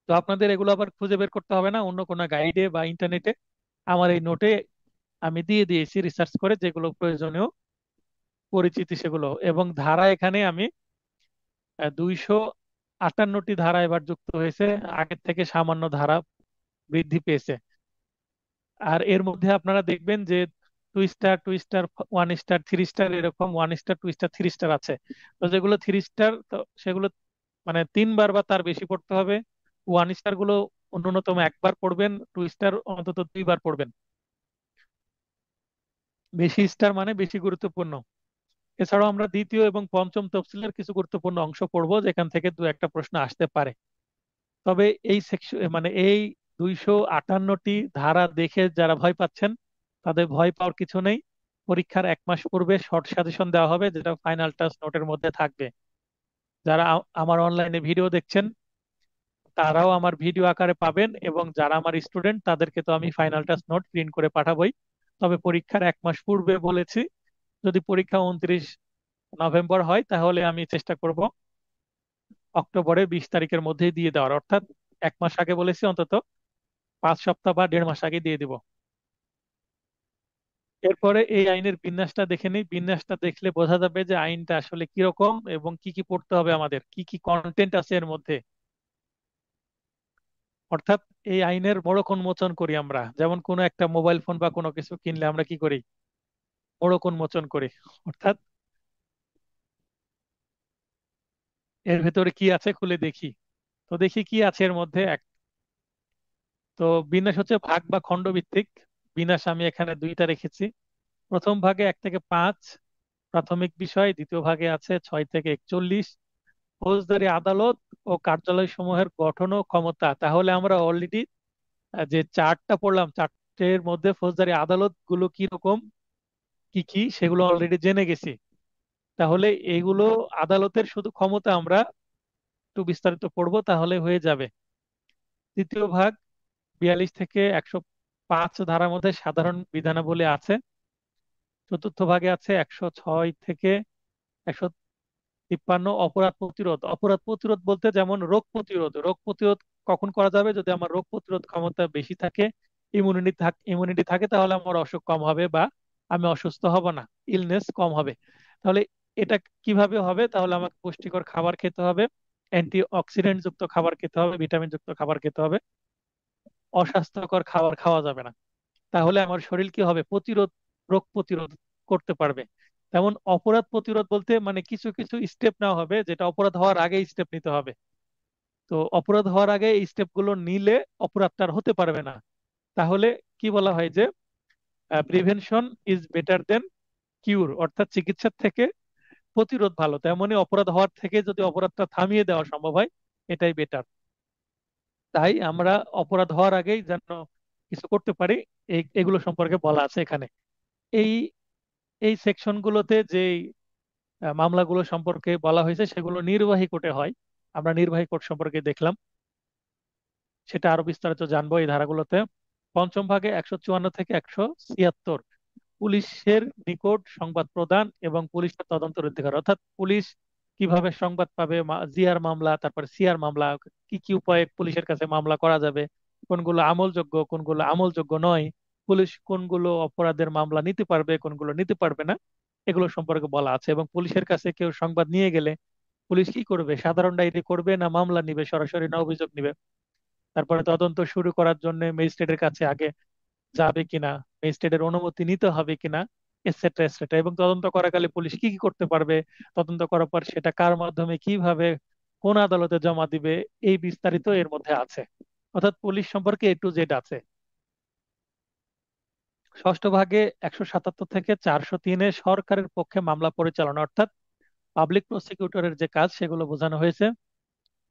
তো আপনাদের এগুলো আবার খুঁজে বের করতে হবে না অন্য কোনো গাইডে বা ইন্টারনেটে, আমার এই নোটে আমি দিয়ে দিয়েছি রিসার্চ করে যেগুলো প্রয়োজনীয় পরিচিতি সেগুলো। এবং ধারা এখানে আমি 258টি ধারা এবার যুক্ত হয়েছে, আগের থেকে সামান্য ধারা বৃদ্ধি পেয়েছে। আর এর মধ্যে আপনারা দেখবেন যে 2 স্টার, 2 স্টার, 1 স্টার, 3 স্টার, এরকম 1 স্টার, 2 স্টার, 3 স্টার আছে। তো যেগুলো 3 স্টার, তো সেগুলো মানে 3বার বা তার বেশি পড়তে হবে। 1 স্টার গুলো ন্যূনতম একবার পড়বেন, 2 স্টার অন্তত 2বার পড়বেন। বেশি স্টার মানে বেশি গুরুত্বপূর্ণ। এছাড়াও আমরা দ্বিতীয় এবং পঞ্চম তফসিলের কিছু গুরুত্বপূর্ণ অংশ পড়বো, যেখান থেকে দু একটা প্রশ্ন আসতে পারে। তবে এই সেকশন মানে এই 258টি ধারা দেখে যারা ভয় পাচ্ছেন, তাদের ভয় পাওয়ার কিছু নেই। পরীক্ষার 1 মাস পূর্বে শর্ট সাজেশন দেওয়া হবে, যেটা ফাইনাল টাচ নোটের মধ্যে থাকবে। যারা আমার অনলাইনে ভিডিও দেখছেন, তারাও আমার ভিডিও আকারে পাবেন, এবং যারা আমার স্টুডেন্ট তাদেরকে তো আমি ফাইনাল টাচ নোট প্রিন্ট করে পাঠাবোই। তবে পরীক্ষার 1 মাস পূর্বে বলেছি। যদি পরীক্ষা 29 নভেম্বর হয়, তাহলে আমি চেষ্টা করব অক্টোবরের 20 তারিখের মধ্যেই দিয়ে দেওয়ার, অর্থাৎ 1 মাস আগে বলেছি, অন্তত 5 সপ্তাহ বা 1.5 মাস আগে দিয়ে দিব। এরপরে এই আইনের বিন্যাসটা দেখে নিই। বিন্যাসটা দেখলে বোঝা যাবে যে আইনটা আসলে কিরকম এবং কি কি পড়তে হবে, আমাদের কি কি কন্টেন্ট আছে এর মধ্যে। অর্থাৎ এই আইনের মোড়ক উন্মোচন করি আমরা, যেমন কোনো একটা মোবাইল ফোন বা কোনো কিছু কিনলে আমরা কি করি, মোড়ক উন্মোচন করি। অর্থাৎ এর ভেতরে কি আছে খুলে দেখি। তো দেখি কি আছে এর মধ্যে। তো বিন্যাস হচ্ছে ভাগ বা খণ্ড ভিত্তিক। বিন্যাস আমি এখানে 2টা রেখেছি। প্রথম ভাগে 1 থেকে 5 প্রাথমিক বিষয়, দ্বিতীয় ভাগে আছে 6 থেকে 41 ফৌজদারি আদালত ও কার্যালয় সমূহের গঠন ও ক্ষমতা। তাহলে আমরা অলরেডি যে চার্টটা পড়লাম, চার্টের মধ্যে ফৌজদারি আদালত গুলো কি রকম, কি কি, সেগুলো অলরেডি জেনে গেছি। তাহলে এগুলো আদালতের শুধু ক্ষমতা আমরা একটু বিস্তারিত পড়বো, তাহলে হয়ে যাবে। তৃতীয় ভাগ 42 থেকে 105 ধারার মধ্যে সাধারণ বিধানাবলী আছে। চতুর্থ ভাগে আছে 106 থেকে 153 অপরাধ প্রতিরোধ। অপরাধ প্রতিরোধ বলতে যেমন রোগ প্রতিরোধ। রোগ প্রতিরোধ কখন করা যাবে, যদি আমার রোগ প্রতিরোধ ক্ষমতা বেশি থাকে, ইমিউনিটি থাকে, তাহলে আমার অসুখ কম হবে বা আমি অসুস্থ হব না, ইলনেস কম হবে। তাহলে এটা কিভাবে হবে, তাহলে আমাকে পুষ্টিকর খাবার খেতে হবে, অ্যান্টি অক্সিডেন্ট যুক্ত খাবার খেতে হবে, ভিটামিন যুক্ত খাবার খেতে হবে, অস্বাস্থ্যকর খাবার খাওয়া যাবে না। তাহলে আমার শরীর কি হবে, রোগ প্রতিরোধ করতে পারবে। তেমন অপরাধ প্রতিরোধ বলতে মানে কিছু কিছু স্টেপ নেওয়া হবে, যেটা অপরাধ হওয়ার আগে স্টেপ নিতে হবে। তো অপরাধ হওয়ার আগে এই স্টেপ গুলো নিলে অপরাধটা আর হতে পারবে না। তাহলে কি বলা হয় যে প্রিভেনশন ইজ বেটার দেন কিউর, অর্থাৎ চিকিৎসার থেকে প্রতিরোধ ভালো। তেমনি অপরাধ হওয়ার থেকে যদি অপরাধটা থামিয়ে দেওয়া সম্ভব হয়, এটাই বেটার। তাই আমরা অপরাধ হওয়ার আগেই যেন কিছু করতে পারি, এগুলো সম্পর্কে বলা আছে এখানে। এই এই সেকশন গুলোতে যে মামলাগুলো সম্পর্কে বলা হয়েছে, সেগুলো নির্বাহী কোর্টে হয়। আমরা নির্বাহী কোর্ট সম্পর্কে দেখলাম, সেটা আরো বিস্তারিত জানবো এই ধারাগুলোতে। পঞ্চম ভাগে 154 থেকে 176 পুলিশের নিকট সংবাদ প্রদান এবং পুলিশের তদন্তের অধিকার। অর্থাৎ পুলিশ কিভাবে সংবাদ পাবে, জিআর মামলা, তারপর সিআর মামলা, কি কি উপায়ে পুলিশের কাছে মামলা করা যাবে, কোনগুলো আমলযোগ্য কোনগুলো আমলযোগ্য নয়, পুলিশ কোনগুলো অপরাধের মামলা নিতে পারবে কোনগুলো নিতে পারবে না, এগুলো সম্পর্কে বলা আছে। এবং পুলিশের কাছে কেউ সংবাদ নিয়ে গেলে পুলিশ কি করবে, সাধারণ ডায়েরি করবে না মামলা নিবে, সরাসরি না অভিযোগ নিবে, তারপরে তদন্ত শুরু করার জন্য ম্যাজিস্ট্রেটের কাছে আগে যাবে কিনা, ম্যাজিস্ট্রেটের অনুমতি নিতে হবে কিনা, এটসেট্রা এটসেট্রা। এবং তদন্ত করাকালে পুলিশ কি কি করতে পারবে, তদন্ত করার পর সেটা কার মাধ্যমে কিভাবে কোন আদালতে জমা দিবে, এই বিস্তারিত এর মধ্যে আছে। অর্থাৎ পুলিশ সম্পর্কে A to Z আছে। ষষ্ঠ ভাগে 177 থেকে 403 সরকারের পক্ষে মামলা পরিচালনা, অর্থাৎ পাবলিক প্রসিকিউটরের যে কাজ, সেগুলো বোঝানো হয়েছে।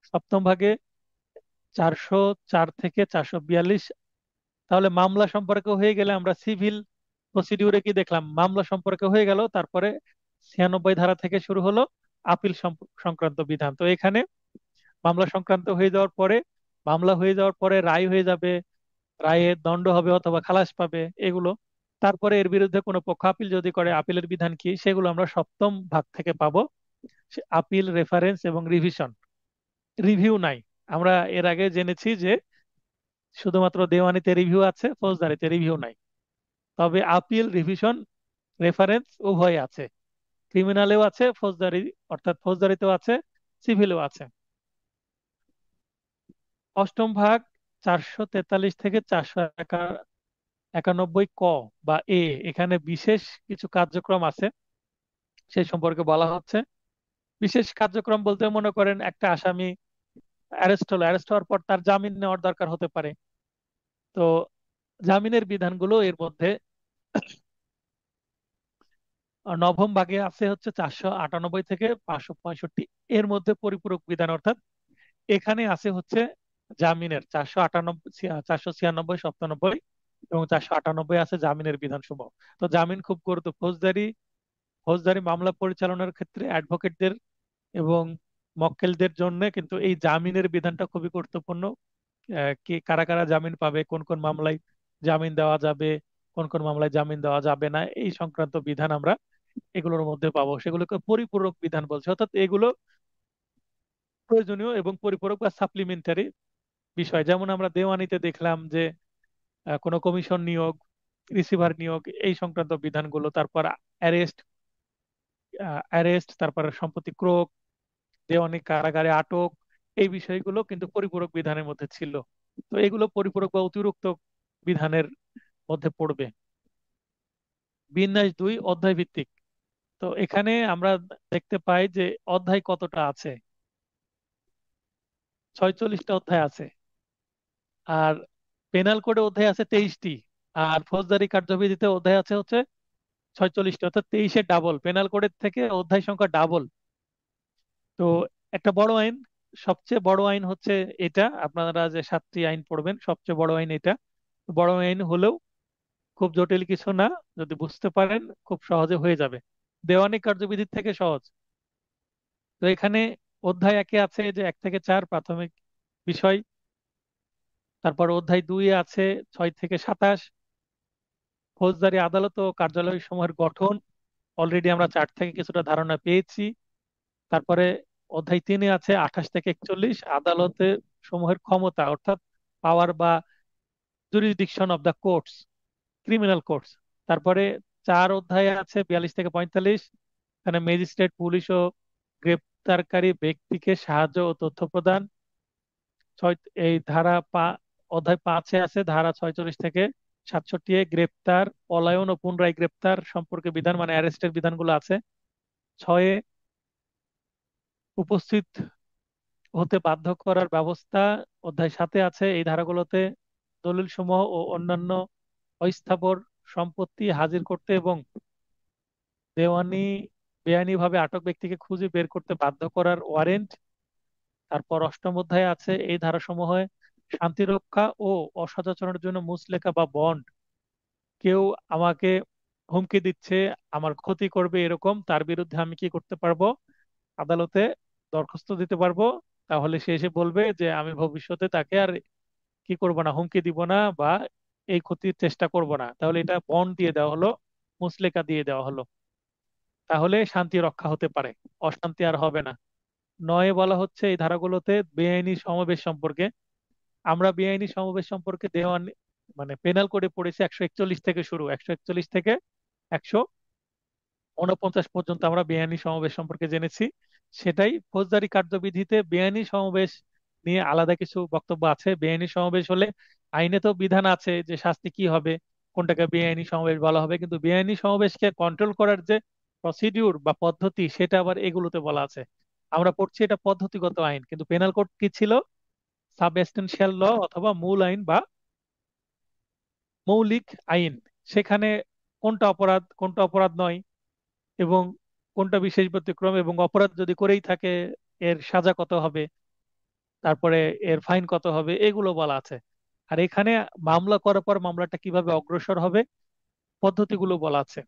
সপ্তম ভাগে 404 থেকে 442। তাহলে মামলা সম্পর্কে হয়ে গেলে আমরা সিভিল প্রসিডিউরে কি দেখলাম, মামলা সম্পর্কে হয়ে গেল। তারপরে 96 ধারা থেকে শুরু হলো আপিল সংক্রান্ত বিধান। তো এখানে মামলা সংক্রান্ত হয়ে যাওয়ার পরে, মামলা হয়ে যাওয়ার পরে রায় হয়ে যাবে, রায়ে দণ্ড হবে অথবা খালাস পাবে এগুলো। তারপরে এর বিরুদ্ধে কোনো পক্ষ আপিল যদি করে, আপিলের বিধান কি, সেগুলো আমরা সপ্তম ভাগ থেকে পাবো। আপিল, রেফারেন্স এবং রিভিশন। রিভিউ নাই। আমরা এর আগে জেনেছি যে শুধুমাত্র দেওয়ানিতে রিভিউ আছে, ফৌজদারিতে রিভিউ নাই। তবে আপিল, রিভিশন, রেফারেন্স উভয় আছে। ক্রিমিনালেও আছে, ফৌজদারি অর্থাৎ ফৌজদারিতেও আছে, সিভিলেও আছে। অষ্টম ভাগ 443 থেকে 491 বা এ, এখানে বিশেষ কিছু কার্যক্রম আছে, সেই সম্পর্কে বলা হচ্ছে। বিশেষ কার্যক্রম বলতে মনে করেন একটা আসামি অ্যারেস্ট হলো, অ্যারেস্ট হওয়ার পর তার জামিন নেওয়ার দরকার হতে পারে। তো জামিনের বিধানগুলো এর মধ্যে নবম ভাগে আছে হচ্ছে 498 থেকে 565, এর মধ্যে পরিপূরক বিধান, অর্থাৎ এখানে আছে হচ্ছে জামিনের 498, 496, 97 এবং 498 আছে জামিনের বিধানসমূহ। তো জামিন খুব গুরুত্ব, ফৌজদারি ফৌজদারি মামলা পরিচালনার ক্ষেত্রে অ্যাডভোকেটদের এবং মক্কেলদের জন্য কিন্তু এই জামিনের বিধানটা খুবই গুরুত্বপূর্ণ। কে কারা কারা জামিন পাবে, কোন কোন মামলায় জামিন দেওয়া যাবে, কোন কোন মামলায় জামিন দেওয়া যাবে না, এই সংক্রান্ত বিধান আমরা এগুলোর মধ্যে পাবো। সেগুলোকে পরিপূরক বিধান বলছে, অর্থাৎ এগুলো প্রয়োজনীয় এবং পরিপূরক বা সাপ্লিমেন্টারি বিষয়। যেমন আমরা দেওয়ানিতে দেখলাম যে কোনো কমিশন নিয়োগ, রিসিভার নিয়োগ, এই সংক্রান্ত বিধানগুলো, তারপর অ্যারেস্ট, তারপরে সম্পত্তি ক্রোক, দেওয়ানি কারাগারে আটক, এই বিষয়গুলো কিন্তু পরিপূরক বিধানের মধ্যে ছিল। তো এগুলো পরিপূরক বা অতিরিক্ত বিধানের মধ্যে পড়বে। বিন্যাস 2 অধ্যায় ভিত্তিক। তো এখানে আমরা দেখতে পাই যে অধ্যায় কতটা আছে, 46টা অধ্যায় আছে। আর পেনাল কোডে অধ্যায় আছে 23টি। আর ফৌজদারি কার্যবিধিতে অধ্যায় আছে হচ্ছে 46টা, অর্থাৎ 23-এর ডাবল, পেনাল কোডের থেকে অধ্যায় সংখ্যা ডাবল। তো একটা বড় আইন, সবচেয়ে বড় আইন হচ্ছে এটা। আপনারা যে 7টি আইন পড়বেন, সবচেয়ে বড় আইন এটা। বড় আইন হলেও খুব জটিল কিছু না, যদি বুঝতে পারেন খুব সহজে হয়ে যাবে। দেওয়ানি কার্যবিধির থেকে সহজ। তো এখানে অধ্যায় 1-এ আছে যে 1 থেকে 4 প্রাথমিক বিষয়। তারপর অধ্যায় 2-এ আছে 6 থেকে 27 ফৌজদারি আদালত ও কার্যালয় সমূহের গঠন। অলরেডি আমরা 4 থেকে কিছুটা ধারণা পেয়েছি। তারপরে অধ্যায় 3-এ আছে 28 থেকে 41 আদালতে সমূহের ক্ষমতা, অর্থাৎ পাওয়ার বা jurisdiction of the courts, criminal courts. তারপরে 4 অধ্যায়ে আছে 42 থেকে 45, এখানে ম্যাজিস্ট্রেট, পুলিশ ও গ্রেপ্তারকারী ব্যক্তিকে সাহায্য ও তথ্য প্রদান। ছয় এই ধারা অধ্যায় 5-এ আছে ধারা 46 থেকে 67 গ্রেপ্তার, পলায়ন ও পুনরায় গ্রেপ্তার সম্পর্কে বিধান, মানে অ্যারেস্টের বিধানগুলো আছে। 6-এ উপস্থিত হতে বাধ্য করার ব্যবস্থা অধ্যায় 7-এ আছে। এই ধারাগুলোতে দলিল সমূহ ও অন্যান্য অস্থাবর সম্পত্তি হাজির করতে এবং দেওয়ানি বেআইনিভাবে আটক ব্যক্তিকে খুঁজে বের করতে বাধ্য করার ওয়ারেন্ট। তারপর 8ম অধ্যায়ে আছে এই ধারাসমূহে শান্তি রক্ষা ও অসদাচরণের জন্য মুচলেকা বা বন্ড, কেউ আমাকে হুমকি দিচ্ছে, আমার ক্ষতি করবে এরকম, তার বিরুদ্ধে আমি কি করতে পারবো, আদালতে দরখাস্ত দিতে পারবো। তাহলে সে এসে বলবে যে আমি ভবিষ্যতে তাকে আর কি করব না, হুমকি দিব না বা এই ক্ষতির চেষ্টা করব না। তাহলে এটা বন্ড দিয়ে দেওয়া হলো, মুচলেকা দিয়ে দেওয়া হলো। তাহলে শান্তি রক্ষা হতে পারে, অশান্তি আর হবে না। 9-এ বলা হচ্ছে এই ধারাগুলোতে বেআইনি সমাবেশ সম্পর্কে। আমরা বেআইনি সমাবেশ সম্পর্কে দেওয়ান মানে পেনাল কোডে পড়েছি 141 থেকে শুরু, 141 থেকে 149 পর্যন্ত আমরা বেআইনি সমাবেশ সম্পর্কে জেনেছি। সেটাই ফৌজদারি কার্যবিধিতে বেআইনি সমাবেশ নিয়ে আলাদা কিছু বক্তব্য আছে। বেআইনি সমাবেশ হলে আইনে তো বিধান আছে যে শাস্তি কি হবে, কোনটাকে বেআইনি সমাবেশ বলা হবে, কিন্তু বেআইনি সমাবেশকে কন্ট্রোল করার যে প্রসিডিউর বা পদ্ধতি, সেটা আবার এগুলোতে বলা আছে। আমরা পড়ছি এটা পদ্ধতিগত আইন, কিন্তু পেনাল কোড কি ছিল, সাবস্টেন্সিয়াল ল অথবা মূল আইন বা মৌলিক আইন। সেখানে কোনটা অপরাধ কোনটা অপরাধ নয়, এবং কোনটা বিশেষ ব্যতিক্রম, এবং অপরাধ যদি করেই থাকে এর সাজা কত হবে, তারপরে এর ফাইন কত হবে, এগুলো বলা আছে। আর এখানে মামলা করার পর মামলাটা কিভাবে অগ্রসর হবে, পদ্ধতিগুলো বলা আছে।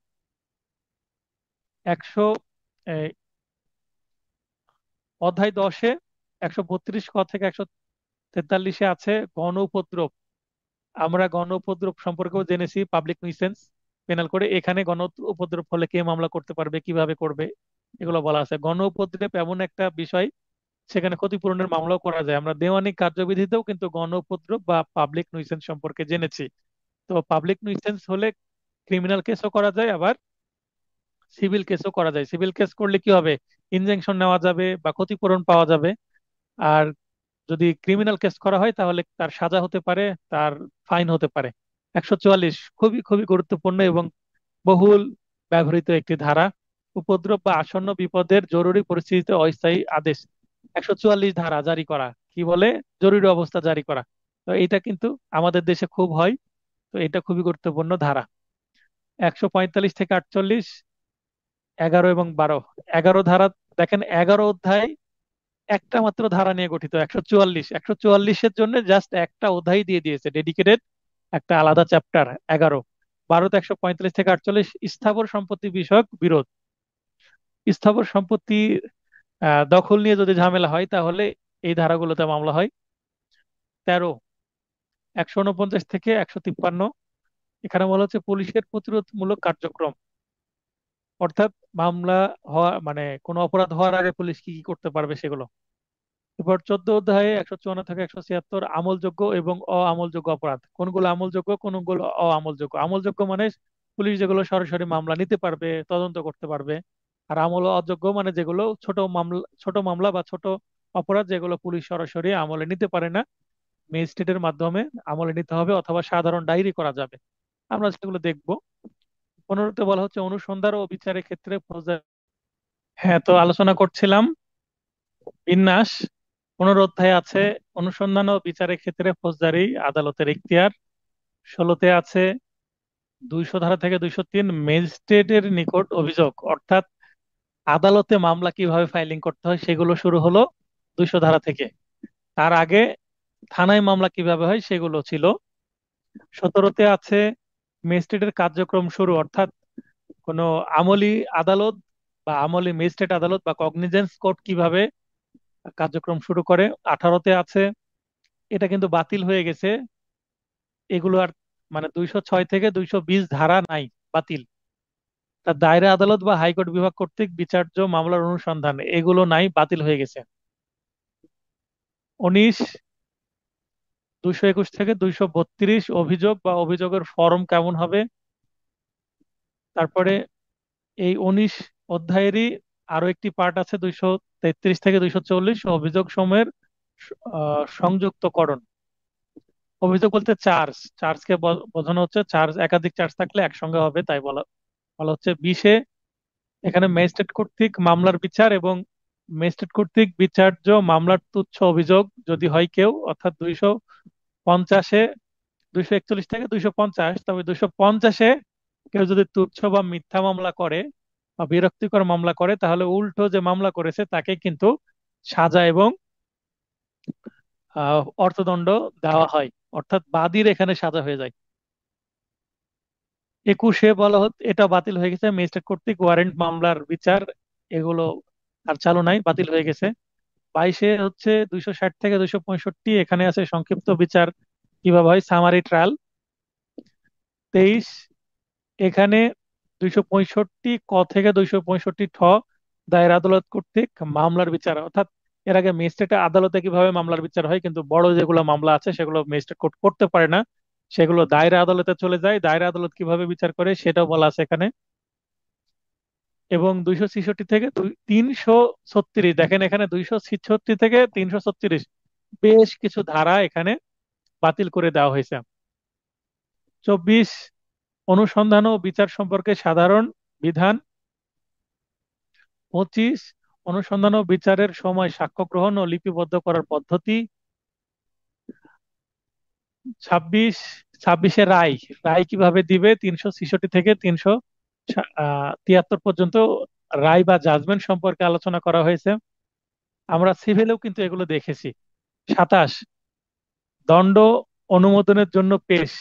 100 এই, অধ্যায় 10-এ 132 ক থেকে 143-এ আছে গণ উপদ্রব। আমরা গণ উপদ্রব সম্পর্কেও জেনেছি, পাবলিক নিউইসেন্স পেনাল করে। এখানে গণ উপদ্রব হলে কে মামলা করতে পারবে, কিভাবে করবে, এগুলো বলা আছে। গণ উপদ্রব এমন একটা বিষয়, সেখানে ক্ষতিপূরণের মামলাও করা যায়। আমরা দেওয়ানি কার্যবিধিতেও কিন্তু গণ উপদ্রব বা পাবলিক nuisance সম্পর্কে জেনেছি। তো পাবলিক nuisance হলে ক্রিমিনাল কেসও করা যায়, আবার সিভিল কেসও করা যায়। সিভিল কেস করলে কি হবে, ইনজাংশন নেওয়া যাবে বা ক্ষতিপূরণ পাওয়া যাবে। আর যদি ক্রিমিনাল কেস করা হয় তাহলে তার সাজা হতে পারে, তার ফাইন হতে পারে। 144 খুবই খুবই গুরুত্বপূর্ণ এবং বহুল ব্যবহৃত একটি ধারা, উপদ্রব বা আসন্ন বিপদের জরুরি পরিস্থিতিতে অস্থায়ী আদেশ। 144 ধারা জারি করা, কি বলে, জরুরি অবস্থা জারি করা। তো এটা কিন্তু আমাদের দেশে খুব হয়। তো এটা খুবই গুরুত্বপূর্ণ ধারা। 145 থেকে 48, 11 এবং 12। 11 ধারা, দেখেন 11 অধ্যায় একটা মাত্র ধারা নিয়ে গঠিত। 144, 144-এর জন্য জাস্ট একটা অধ্যায় দিয়ে দিয়েছে ডেডিকেটেড, একটা আলাদা চ্যাপ্টার। 11, 12তে 145 থেকে 48 স্থাবর সম্পত্তি বিষয়ক বিরোধ। স্থাবর সম্পত্তি দখল নিয়ে যদি ঝামেলা হয় তাহলে এই ধারাগুলোতে মামলা হয়। 13, 149 থেকে 153, এখানে বলা হচ্ছে পুলিশের প্রতিরোধমূলক কার্যক্রম। অর্থাৎ মামলা হওয়া মানে কোনো অপরাধ হওয়ার আগে পুলিশ কি কি করতে পারবে সেগুলো। এবার 14 অধ্যায়ে 154 থেকে 176, আমলযোগ্য এবং অআমলযোগ্য অপরাধ। কোনগুলো আমলযোগ্য, কোনগুলো অআমলযোগ্য। আমলযোগ্য মানে পুলিশ যেগুলো সরাসরি মামলা নিতে পারবে, তদন্ত করতে পারবে। আর আমল অযোগ্য মানে যেগুলো ছোট মামলা বা ছোট অপরাধ, যেগুলো পুলিশ সরাসরি আমলে নিতে পারে না, ম্যাজিস্ট্রেটের মাধ্যমে আমলে নিতে হবে অথবা সাধারণ ডায়েরি করা যাবে। আমরা সেগুলো দেখব। 15তে বলা হচ্ছে অনুসন্ধান ও বিচারের ক্ষেত্রে ফৌজদারি। হ্যাঁ, তো আলোচনা করছিলাম বিন্যাস। 15 অধ্যায়ে আছে অনুসন্ধান ও বিচারের ক্ষেত্রে ফৌজদারি আদালতের এখতিয়ার। 16তে আছে 200 ধারা থেকে 203, ম্যাজিস্ট্রেটের নিকট অভিযোগ, অর্থাৎ আদালতে মামলা কিভাবে ফাইলিং করতে হয় সেগুলো শুরু হলো 200 ধারা থেকে। তার আগে থানায় মামলা কিভাবে হয় সেগুলো ছিল। 17তে আছে ম্যাজিস্ট্রেটের কার্যক্রম শুরু, অর্থাৎ কোনো আমলি আদালত বা আমলি ম্যাজিস্ট্রেট আদালত বা কগনিজেন্স কোর্ট কিভাবে কার্যক্রম শুরু করে। 18তে আছে, এটা কিন্তু বাতিল হয়ে গেছে, এগুলো আর মানে 206 থেকে 220 ধারা নাই, বাতিল। তার দায়রা আদালত বা হাইকোর্ট বিভাগ কর্তৃক বিচার্য মামলার অনুসন্ধান, এগুলো নাই, বাতিল হয়ে গেছে। 19, 221 থেকে 232, অভিযোগ বা অভিযোগের ফরম কেমন হবে। তারপরে এই 19 অধ্যায়েরই আরো একটি পার্ট আছে, 233 থেকে 240, অভিযোগ সমূহের সংযুক্তকরণ। অভিযোগ বলতে চার্জ, চার্জকে বোঝানো হচ্ছে, চার্জ একাধিক চার্জ থাকলে একসঙ্গে হবে, তাই বলা বলা হচ্ছে। 20-এ এখানে ম্যাজিস্ট্রেট কর্তৃক মামলার বিচার এবং ম্যাজিস্ট্রেট কর্তৃক বিচার্য মামলার তুচ্ছ অভিযোগ যদি হয় কেউ, অর্থাৎ 250-এ, 241 থেকে 250, তবে 250-এ কেউ যদি তুচ্ছ বা মিথ্যা মামলা করে বা বিরক্তিকর মামলা করে, তাহলে উল্টো যে মামলা করেছে তাকে কিন্তু সাজা এবং অর্থদণ্ড দেওয়া হয়, অর্থাৎ বাদীর এখানে সাজা হয়ে যায়। 21-এ বলা হচ্ছে এটা বাতিল হয়ে গেছে, ম্যাজিস্ট্রেট কর্তৃক ওয়ারেন্ট মামলার বিচার, এগুলো আর চালু নাই, বাতিল হয়ে গেছে। 22-এ হচ্ছে 260 থেকে 265, এখানে আছে সংক্ষিপ্ত বিচার কিভাবে হয়, সামারি ট্রায়াল। 23, এখানে 265 ক থেকে 265 ঠ, দায়ের আদালত কর্তৃক মামলার বিচার, অর্থাৎ এর আগে ম্যাজিস্ট্রেট আদালতে কিভাবে মামলার বিচার হয়, কিন্তু বড় যেগুলো মামলা আছে সেগুলো ম্যাজিস্ট্রেট কোর্ট করতে পারে না, সেগুলো দায়রা আদালতে চলে যায়। দায়রা আদালত কিভাবে বিচার করে সেটাও বলা আছে এখানে। এবং 266 থেকে 336, দেখেন এখানে 266 থেকে 336 বেশ কিছু ধারা এখানে বাতিল করে দেওয়া হয়েছে। 24, অনুসন্ধান ও বিচার সম্পর্কে সাধারণ বিধান। 25, অনুসন্ধান ও বিচারের সময় সাক্ষ্য গ্রহণ ও লিপিবদ্ধ করার পদ্ধতি। 26, 26-এ রায়, রায় কিভাবে দিবে, 366 থেকে 373 পর্যন্ত রায় বা জাজমেন্ট সম্পর্কে আলোচনা করা হয়েছে। আমরা সিভিলেও কিন্তু এগুলো দেখেছি। 27, দণ্ড অনুমোদনের জন্য পেশ,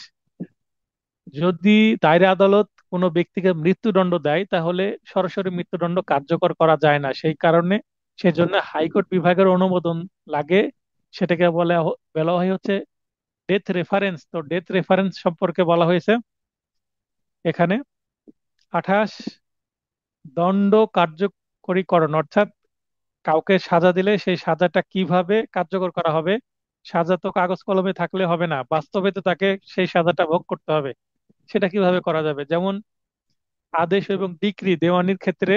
যদি দায়রা আদালত কোনো ব্যক্তিকে মৃত্যুদণ্ড দেয় তাহলে সরাসরি মৃত্যুদণ্ড কার্যকর করা যায় না, সেই কারণে সেজন্য হাইকোর্ট বিভাগের অনুমোদন লাগে। সেটাকে বলা হয় হচ্ছে ডেথ রেফারেন্স। তো ডেথ রেফারেন্স সম্পর্কে বলা হয়েছে এখানে। 28, দণ্ড কার্যকরীকরণ, অর্থাৎ কাউকে সাজা দিলে সেই সাজাটা কিভাবে কার্যকর করা হবে। সাজা তো কাগজ কলমে থাকলে হবে না, বাস্তবে তো তাকে সেই সাজাটা ভোগ করতে হবে। সেটা কিভাবে করা যাবে, যেমন আদেশ এবং ডিক্রি দেওয়ানির ক্ষেত্রে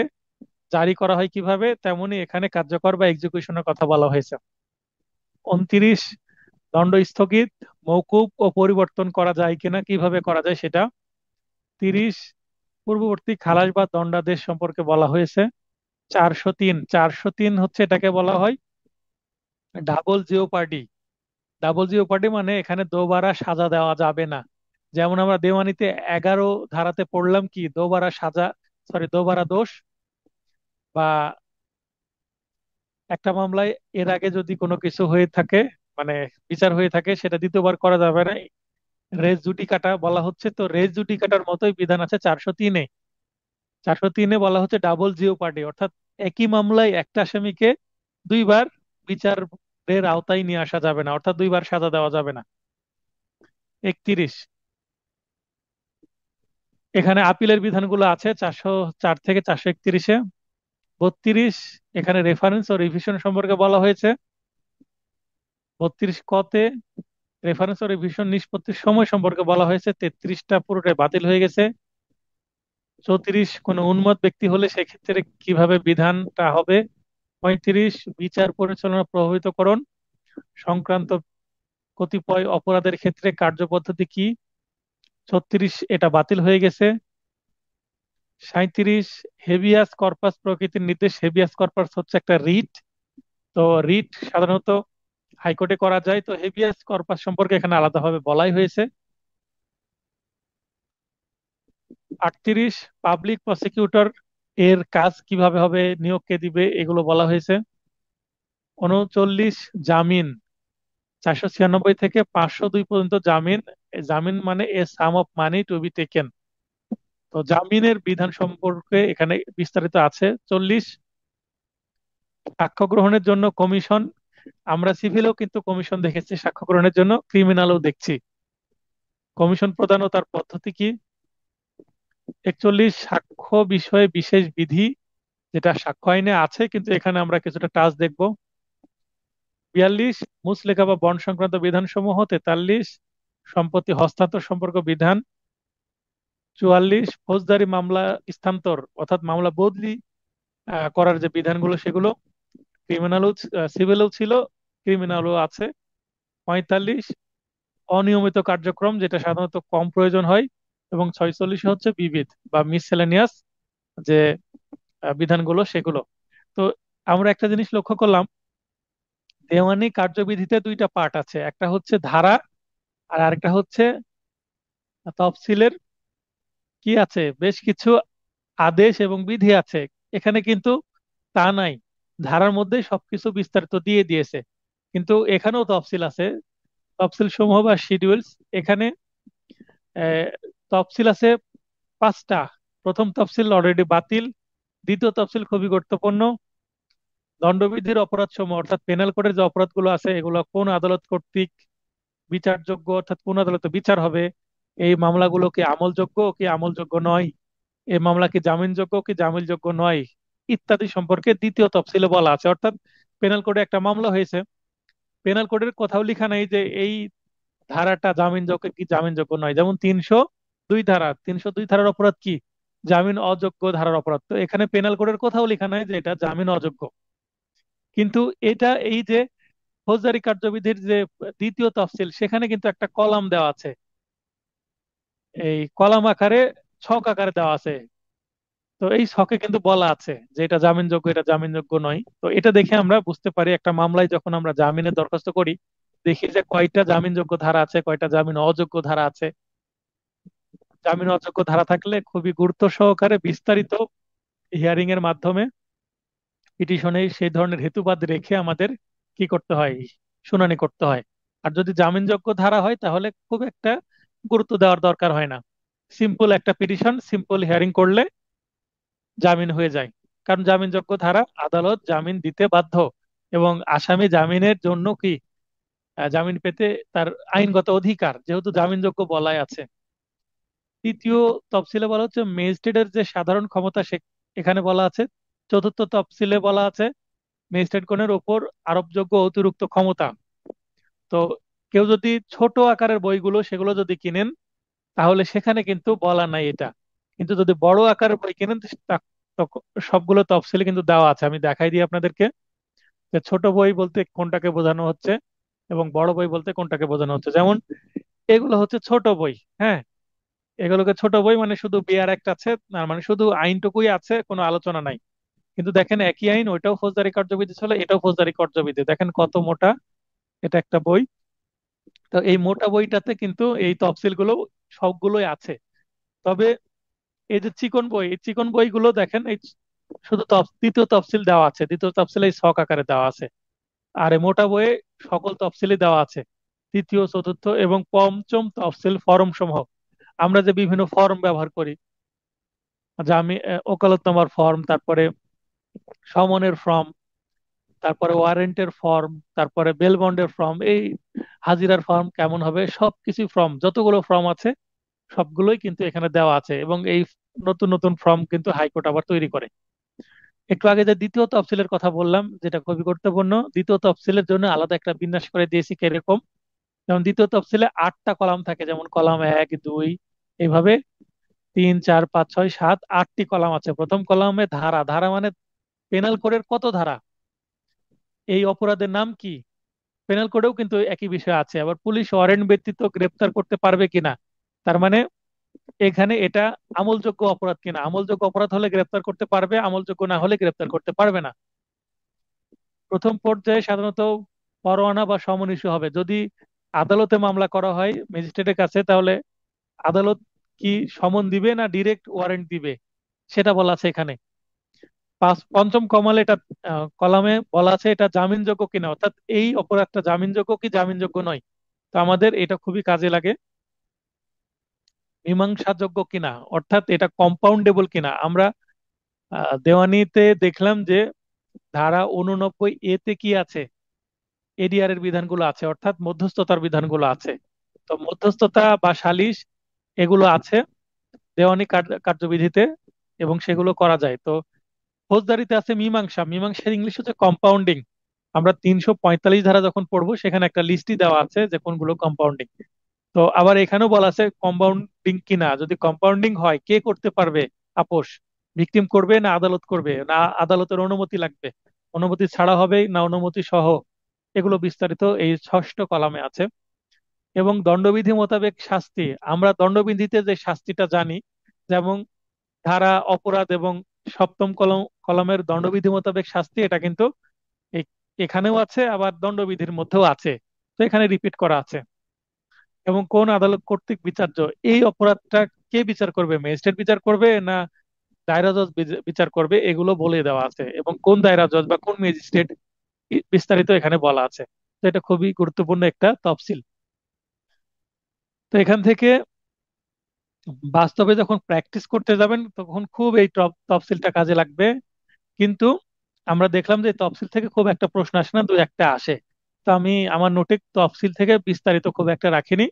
জারি করা হয় কিভাবে, তেমনি এখানে কার্যকর বা এক্সিকিউশনের কথা বলা হয়েছে। 29, দণ্ড স্থগিত, মওকুফ ও পরিবর্তন করা যায় কিনা, কিভাবে করা যায় সেটা। 30, পূর্ববর্তী খালাস বা দণ্ডাদেশ সম্পর্কে বলা হয়েছে। 403, 403 হচ্ছে, এটাকে বলা হয় ডাবল জিওপার্ডি। ডাবল জিওপার্ডি মানে এখানে দোবারা সাজা দেওয়া যাবে না। যেমন আমরা দেওয়ানিতে 11 ধারাতে পড়লাম কি দোবারা সাজা, সরি দোবারা দোষ, বা একটা মামলায় এর আগে যদি কোনো কিছু হয়ে থাকে, মানে বিচার হয়ে থাকে, সেটা দ্বিতীয়বার করা যাবে না। রেস জুডিকাটা বলা হচ্ছে, তো রেস জুডিকাটার মতোই বিধান আছে 403-এ। 403-এ বলা হচ্ছে ডাবল জিওপার্ডি, অর্থাৎ একই মামলায় একটা আসামিকে দুইবার বিচারের আওতায় নিয়ে আসা যাবে না, অর্থাৎ দুইবার সাজা দেওয়া যাবে না। 31, এখানে আপিলের বিধানগুলো আছে 404 থেকে 431-এ। 32, এখানে রেফারেন্স ও রিভিশন সম্পর্কে বলা হয়েছে। 32 ক-তে রেফারেন্স ও রিভিশন নিষ্পত্তির সময় সম্পর্কে বলা হয়েছে। 33টা পুরোটাই বাতিল হয়ে গেছে। 34, কোনো উন্মত্ত ব্যক্তি হলে সেক্ষেত্রে কিভাবে বিধানটা হবে। 35, বিচার পরিচালনা প্রভাবিতকরণ সংক্রান্ত কতিপয় অপরাধের ক্ষেত্রে কার্যপদ্ধতি কি। 36, এটা বাতিল হয়ে গেছে। 37, হেভিয়াস কর্পাস প্রকৃতির নির্দেশ। হেভিয়াস কর্পাস হচ্ছে একটা রিট। তো রিট সাধারণত হাইকোর্টে করা যায়, তো হেভিয়াস কর্পাস সম্পর্কে এখানে আলাদাভাবে বলাই হয়েছে। 38, পাবলিক প্রসিকিউটর এর কাজ কিভাবে হবে, নিয়োগ কে দিবে, এগুলো বলা হয়েছে। 39, জামিন। 496 থেকে 502 পর্যন্ত জামিন। জামিন মানে a sum of money to be taken. তো জামিনের বিধান সম্পর্কে এখানে বিস্তারিত আছে। 40, সাক্ষ্য গ্রহণের জন্য কমিশন। আমরা সিভিলেও কিন্তু কমিশন দেখেছি, সাক্ষ্য গ্রহণের জন্য ক্রিমিনালও দেখছি। কমিশন প্রদান ও তার পদ্ধতি কি। 41, সাক্ষ্য বিষয়ে বিশেষ বিধি, যেটা সাক্ষ্য আইনে আছে কিন্তু এখানে আমরা কিছুটা টাচ দেখব। 42, মুচলেখা বা বন্ড সংক্রান্ত বিধানসমূহ। 43, সম্পত্তি হস্তান্তর সম্পর্ক বিধান। 44, ফৌজদারি মামলা স্থানান্তর অর্থাৎ মামলা বদলি করার যে বিধানগুলো সেগুলো। ক্রিমিনালও সিভিলও ছিল, ক্রিমিনালও আছে। 45, অনিয়মিত কার্যক্রম, যেটা সাধারণত কম প্রয়োজন হয়। এবং 46 হচ্ছে বিবিধ বা মিসসেলেনিয়াস যে বিধানগুলো সেগুলো। তো আমরা একটা জিনিস লক্ষ্য করলাম, দেওয়ানি কার্যবিধিতে দুইটা পার্ট আছে, একটা হচ্ছে ধারা আর আরেকটা হচ্ছে তফসিলের কি আছে, বেশ কিছু আদেশ এবং বিধি আছে। এখানে কিন্তু তা নাই, ধারার মধ্যে সবকিছু বিস্তারিত দিয়ে দিয়েছে, কিন্তু এখানেও তফসিল আছে। তফসিল সমূহ বা শিডিউলস, এখানে আহ, তফসিল আছে 5টা। প্রথম তফসিল অলরেডি বাতিল। দ্বিতীয় তফসিল খুবই গুরুত্বপূর্ণ। দণ্ডবিধির অপরাধ সমূহ অর্থাৎ পেনাল কোডের যে অপরাধগুলো আছে এগুলো কোন আদালত কর্তৃক বিচারযোগ্য, অর্থাৎ কোন আদালতে বিচার হবে, এই মামলাগুলো কি আমলযোগ্য কি আমলযোগ্য নয়, এই মামলা কি জামিনযোগ্য কি জামিনযোগ্য নয়, ইত্যাদি সম্পর্কে দ্বিতীয় তফসিলে বলা আছে। অর্থাৎ পেনাল কোডে একটা মামলা হয়েছে, পেনাল কোডের কোথাও লেখা নাই যে এই ধারাটা জামিনযোগ্য কি জামিনযোগ্য নয়। যেমন 302 ধারা, 302 ধারার অপরাধ কি, জামিন অযোগ্য ধারার অপরাধ। তো এখানে পেনাল কোডের কোথাও লেখা নাই যে এটা জামিন অযোগ্য। কিন্তু এটা এই যে ফৌজদারি কার্যবিধির যে দ্বিতীয় তফসিল, সেখানে কিন্তু একটা কলাম দেওয়া আছে, এই কলাম আকারে, ছক আকারে দেওয়া আছে। তো এই ছকে কিন্তু বলা আছে যে এটা জামিনযোগ্য এটা জামিনযোগ্য নয়। তো এটা দেখে আমরা বুঝতে পারি একটা মামলায় যখন আমরা জামিনের দরখাস্ত করি, দেখি যে কয়টা জামিনযোগ্য ধারা আছে কয়টা জামিন অযোগ্য ধারা আছে। জামিন অযোগ্য ধারা থাকলে খুবই গুরুত্ব সহকারে বিস্তারিত হিয়ারিং এর মাধ্যমে পিটিশনে সেই ধরনের হেতুবাদ রেখে আমাদের কি করতে হয়, শুনানি করতে হয়। আর যদি জামিনযোগ্য ধারা হয় তাহলে খুব একটা গুরুত্ব দেওয়ার দরকার হয় না, সিম্পল একটা পিটিশন সিম্পল হিয়ারিং করলে জামিন হয়ে যায়। কারণ জামিনযোগ্য ধারা আদালত জামিন দিতে বাধ্য, এবং আসামি জামিনের জন্য কি জামিন পেতে তার আইনগত অধিকার, যেহেতু জামিনযোগ্য বলাই আছে। তৃতীয় তফসিলে বলা হচ্ছে ম্যাজিস্ট্রেটের যে সাধারণ ক্ষমতা, সে এখানে বলা আছে। চতুর্থ তফসিলে বলা আছে ম্যাজিস্ট্রেটগণের ওপর আরোপযোগ্য অতিরিক্ত ক্ষমতা। তো কেউ যদি ছোট আকারের বইগুলো সেগুলো যদি কিনেন তাহলে সেখানে কিন্তু বলা নাই এটা, কিন্তু যদি বড় আকারের বই কিনেন সবগুলো তফসিলে কিন্তু দেওয়া আছে। আমি দেখাই দিই আপনাদেরকে যে ছোট বই বলতে কোনটাকে বোঝানো হচ্ছে এবং বড় বই বলতে কোনটাকে বোঝানো হচ্ছে। যেমন এগুলো হচ্ছে ছোট বই, হ্যাঁ, এগুলোকে ছোট বই মানে শুধু বিয়ার একটা আছে, না মানে শুধু আইনটুকুই আছে, কোনো আলোচনা নাই। কিন্তু দেখেন একই আইন, ওইটাও ফৌজদারি কার্যবিধি ছিল, এটাও ফৌজদারি কার্যবিধি, দেখেন কত মোটা। এটা একটা বই। তো এই মোটা বইটাতে কিন্তু এই তফসিল গুলো সবগুলোই আছে। তবে এই যে চিকন বই, এই চিকন বইগুলো দেখেন এই শুধু দ্বিতীয় তফসিল দেওয়া আছে, দ্বিতীয় তফসিলে এই ছক আকারে দেওয়া আছে। আর এই মোটা বইয়ে সকল তফসিলই দেওয়া আছে, তৃতীয়, চতুর্থ এবং পঞ্চম তফসিল ফরম সমূহ। আমরা যে বিভিন্ন ফর্ম ব্যবহার করি, জামি ওকালতনামার ফর্ম, তারপরে সমনের ফর্ম, তারপরে ওয়ারেন্টের ফর্ম, তারপরে বেল বন্ডের ফর্ম, এই হাজিরার ফর্ম কেমন হবে, সবকিছু ফর্ম, যতগুলো ফর্ম আছে সবগুলোই কিন্তু এখানে দেওয়া আছে। এবং এই নতুন নতুন ফর্ম কিন্তু হাইকোর্ট আবার তৈরি করে। একটু আগে যে দ্বিতীয় তফসিলের কথা বললাম, যেটা খুবই গুরুত্বপূর্ণ, দ্বিতীয় তফসিলের জন্য আলাদা একটা বিন্যাস করে দিয়েছি কিরকম। যেমন দ্বিতীয় তফসিলে 8টা কলাম থাকে, যেমন কলাম 1, 2, এইভাবে 3, 4, 5, 6, 7, 8টি কলাম আছে। প্রথম কলামে ধারা, ধারা মানে পেনাল কোডের কত ধারা, এই অপরাধের নাম কি। পেনাল কোডেও কিন্তু একই বিষয় আছে। আবার পুলিশ ওয়ারেন্ট ব্যতীত গ্রেপ্তার করতে পারবে কিনা, তার মানে এখানে এটা আমলযোগ্য অপরাধ কিনা, আমলযোগ্য অপরাধ হলে গ্রেপ্তার করতে পারবে, আমলযোগ্য না হলে গ্রেপ্তার করতে পারবে না। প্রথম পর্যায়ে সাধারণত পরোয়ানা বা সমন ইস্যু হবে। যদি আদালতে মামলা করা হয় ম্যাজিস্ট্রেটের কাছে, তাহলে আদালত কি সমন দিবে না ডিরেক্ট ওয়ারেন্ট দিবে, সেটা বলা আছে এখানে। পঞ্চম কমালে এটা কলামে বলা আছে এটা জামিনযোগ্য কিনা, অর্থাৎ এই অপরাধটা জামিনযোগ্য কি জামিনযোগ্য নয়। তো আমাদের এটা খুবই কাজে লাগে। মীমাংসাযোগ্য কিনা, অর্থাৎ এটা কম্পাউন্ডেবল কিনা। আমরা দেওয়ানিতে দেখলাম যে ধারা 89 এতে কি আছে, এডিআর এর বিধানগুলো আছে, অর্থাৎ মধ্যস্থতার বিধানগুলো আছে। তো মধ্যস্থতা বা সালিশ এগুলো আছে দেওয়ানি কার্যবিধিতে, এবং সেগুলো করা যায়। তো ফৌজদারিতে আছে মীমাংসা, মীমাংসার ইংলিশ হচ্ছে কম্পাউন্ডিং। আমরা 345 ধারা যখন পড়বো সেখানে একটা লিস্টই দেওয়া আছে যে কোনগুলো কম্পাউন্ডিং। তো আবার এখানেও বলা আছে কম্পাউন্ডিং কিনা, যদি কম্পাউন্ডিং হয় কে করতে পারবে আপোষ, ভিকটিম করবে না আদালত করবে, না আদালতের অনুমতি লাগবে, অনুমতি ছাড়া হবে না অনুমতি সহ, এগুলো বিস্তারিত এই 6ষ্ঠ কলামে আছে। এবং দণ্ডবিধি মোতাবেক শাস্তি, আমরা দণ্ডবিধিতে যে শাস্তিটা জানি, যেমন ধারা, অপরাধ এবং সপ্তম কলমের দণ্ডবিধি মোতাবেক শাস্তি, এটা কিন্তু এ- এখানেও আছে, আবার দণ্ডবিধির মধ্যেও আছে। তো এখানে রিপিট করা আছে। এবং কোন আদালত কর্তৃক বিচার্য, এই অপরাধটা কে বিচার করবে, ম্যাজিস্ট্রেট বিচার করবে না দায়রা জজ বিচার করবে, এগুলো বলে দেওয়া আছে। এবং কোন দায়রা জজ বা কোন ম্যাজিস্ট্রেট বিস্তারিত এখানে বলা আছে। তো এটা খুবই গুরুত্বপূর্ণ একটা তফসিল। তো এখান থেকে বাস্তবে যখন প্র্যাকটিস করতে যাবেন তখন খুব এই তফসিলটা কাজে লাগবে। কিন্তু আমরা দেখলাম যে তফসিল থেকে খুব একটা প্রশ্ন আসে না, দুই একটা আসে। তো আমি আমার নোটে তফসিল থেকে বিস্তারিত খুব একটা রাখিনি,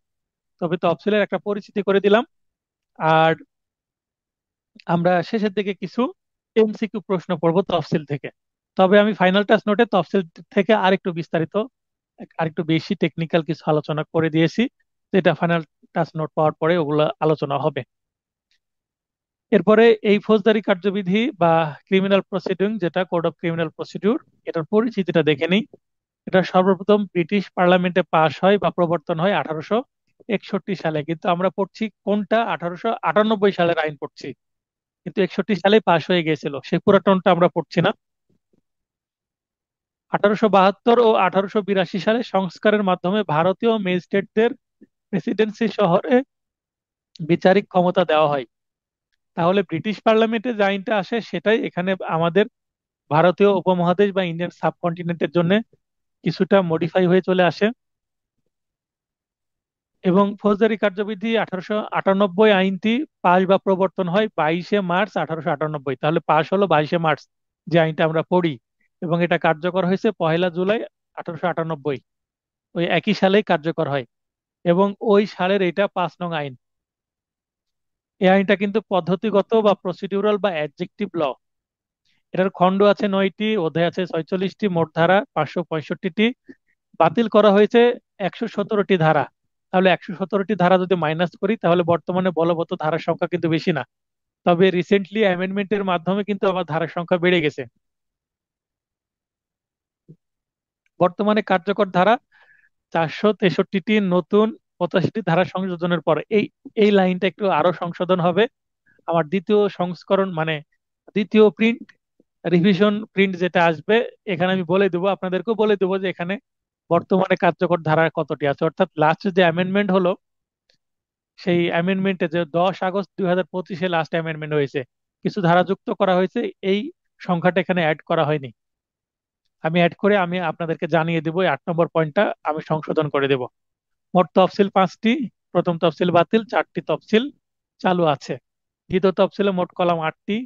তবে তফসিলের একটা পরিচিতি করে দিলাম। আর আমরা শেষের দিকে কিছু এমসিকিউ প্রশ্ন পড়বো তফসিল থেকে। তবে আমি ফাইনাল টাচ নোটে তফসিল থেকে আরেকটু বিস্তারিত, আরেকটু বেশি টেকনিক্যাল কিছু আলোচনা করে দিয়েছি, যেটা ফাইনাল টাচ নোট পাওয়ার পরে ওগুলো আলোচনা হবে। এরপরে এই ফৌজদারি কার্যবিধি বা ক্রিমিনাল প্রসিডিং, যেটা কোড অফ ক্রিমিনাল প্রসিডিউর, এটার পরিচিতিটা দেখে নিই। এটা সর্বপ্রথম ব্রিটিশ পার্লামেন্টে পাশ হয় বা প্রবর্তন হয় 1861 সালে। কিন্তু আমরা পড়ছি কোনটা, 1898 সালের আইন পড়ছি, কিন্তু 61 সালে পাশ হয়ে গিয়েছিল, সেই পুরাতনটা আমরা পড়ছি না। 1872 ও 1882 সালে সংস্কারের মাধ্যমে ভারতীয় ম্যাজিস্ট্রেটদের প্রেসিডেন্সি শহরে বিচারিক ক্ষমতা দেওয়া হয়। তাহলে ব্রিটিশ পার্লামেন্টে যে আইনটা আসে সেটাই এখানে আমাদের ভারতীয় উপমহাদেশ বা ইন্ডিয়ান সাবকন্টিনেন্টের জন্য কিছুটা মডিফাই হয়ে চলে আসে। এবং ফৌজদারি কার্যবিধি 1898 আইনটি পাশ বা প্রবর্তন হয় 22শে মার্চ 1898। তাহলে পাশ হলো 22শে মার্চ, যে আইনটা আমরা পড়ি। এবং এটা কার্যকর হয়েছে 1লা জুলাই 1898, ওই একই সালেই কার্যকর হয়। এবং ওই সালের এটা 5 নং আইন। এই আইনটা কিন্তু পদ্ধতিগত বা প্রসিডিউরাল বা অ্যাডজেক্টিভ ল। এটার খণ্ড আছে 9টি, অধ্যায় আছে 46টি, মোট ধারা 565টি, বাতিল করা হয়েছে 117টি ধারা। তাহলে 117টি ধারা যদি মাইনাস করি তাহলে বর্তমানে বলবৎ ধারার সংখ্যা কিন্তু বেশি না। তবে রিসেন্টলি অ্যামেন্ডমেন্টের মাধ্যমে কিন্তু আবার ধারার সংখ্যা বেড়ে গেছে। বর্তমানে কার্যকর ধারা 463টি, নতুন 85টি ধারা সংযোজনের পর এই এই লাইনটা একটু আরো সংশোধন হবে। আমার দ্বিতীয় সংস্করণ মানে দ্বিতীয় প্রিন্ট রিভিশন প্রিন্ট যেটা আসবে, এখানে আমি বলে দেবো, আপনাদেরকেও বলে দেবো যে এখানে বর্তমানে কার্যকর ধারা কতটি আছে। অর্থাৎ লাস্ট যে অ্যামেন্ডমেন্ট হলো, সেই অ্যামেন্ডমেন্টে যে 10 আগস্ট 2025-এ লাস্ট অ্যামেন্ডমেন্ট হয়েছে, কিছু ধারা যুক্ত করা হয়েছে, এই সংখ্যাটা এখানে অ্যাড করা হয়নি। আমি অ্যাড করে আমি আপনাদেরকে জানিয়ে দেবো, এই 8 নম্বর পয়েন্টটা আমি সংশোধন করে দেব। মোট তফসিল 5টি, প্রথম তফসিল বাতিল, 4টি তফসিল চালু আছে। দ্বিতীয় তফসিলে মোট কলাম 8টি,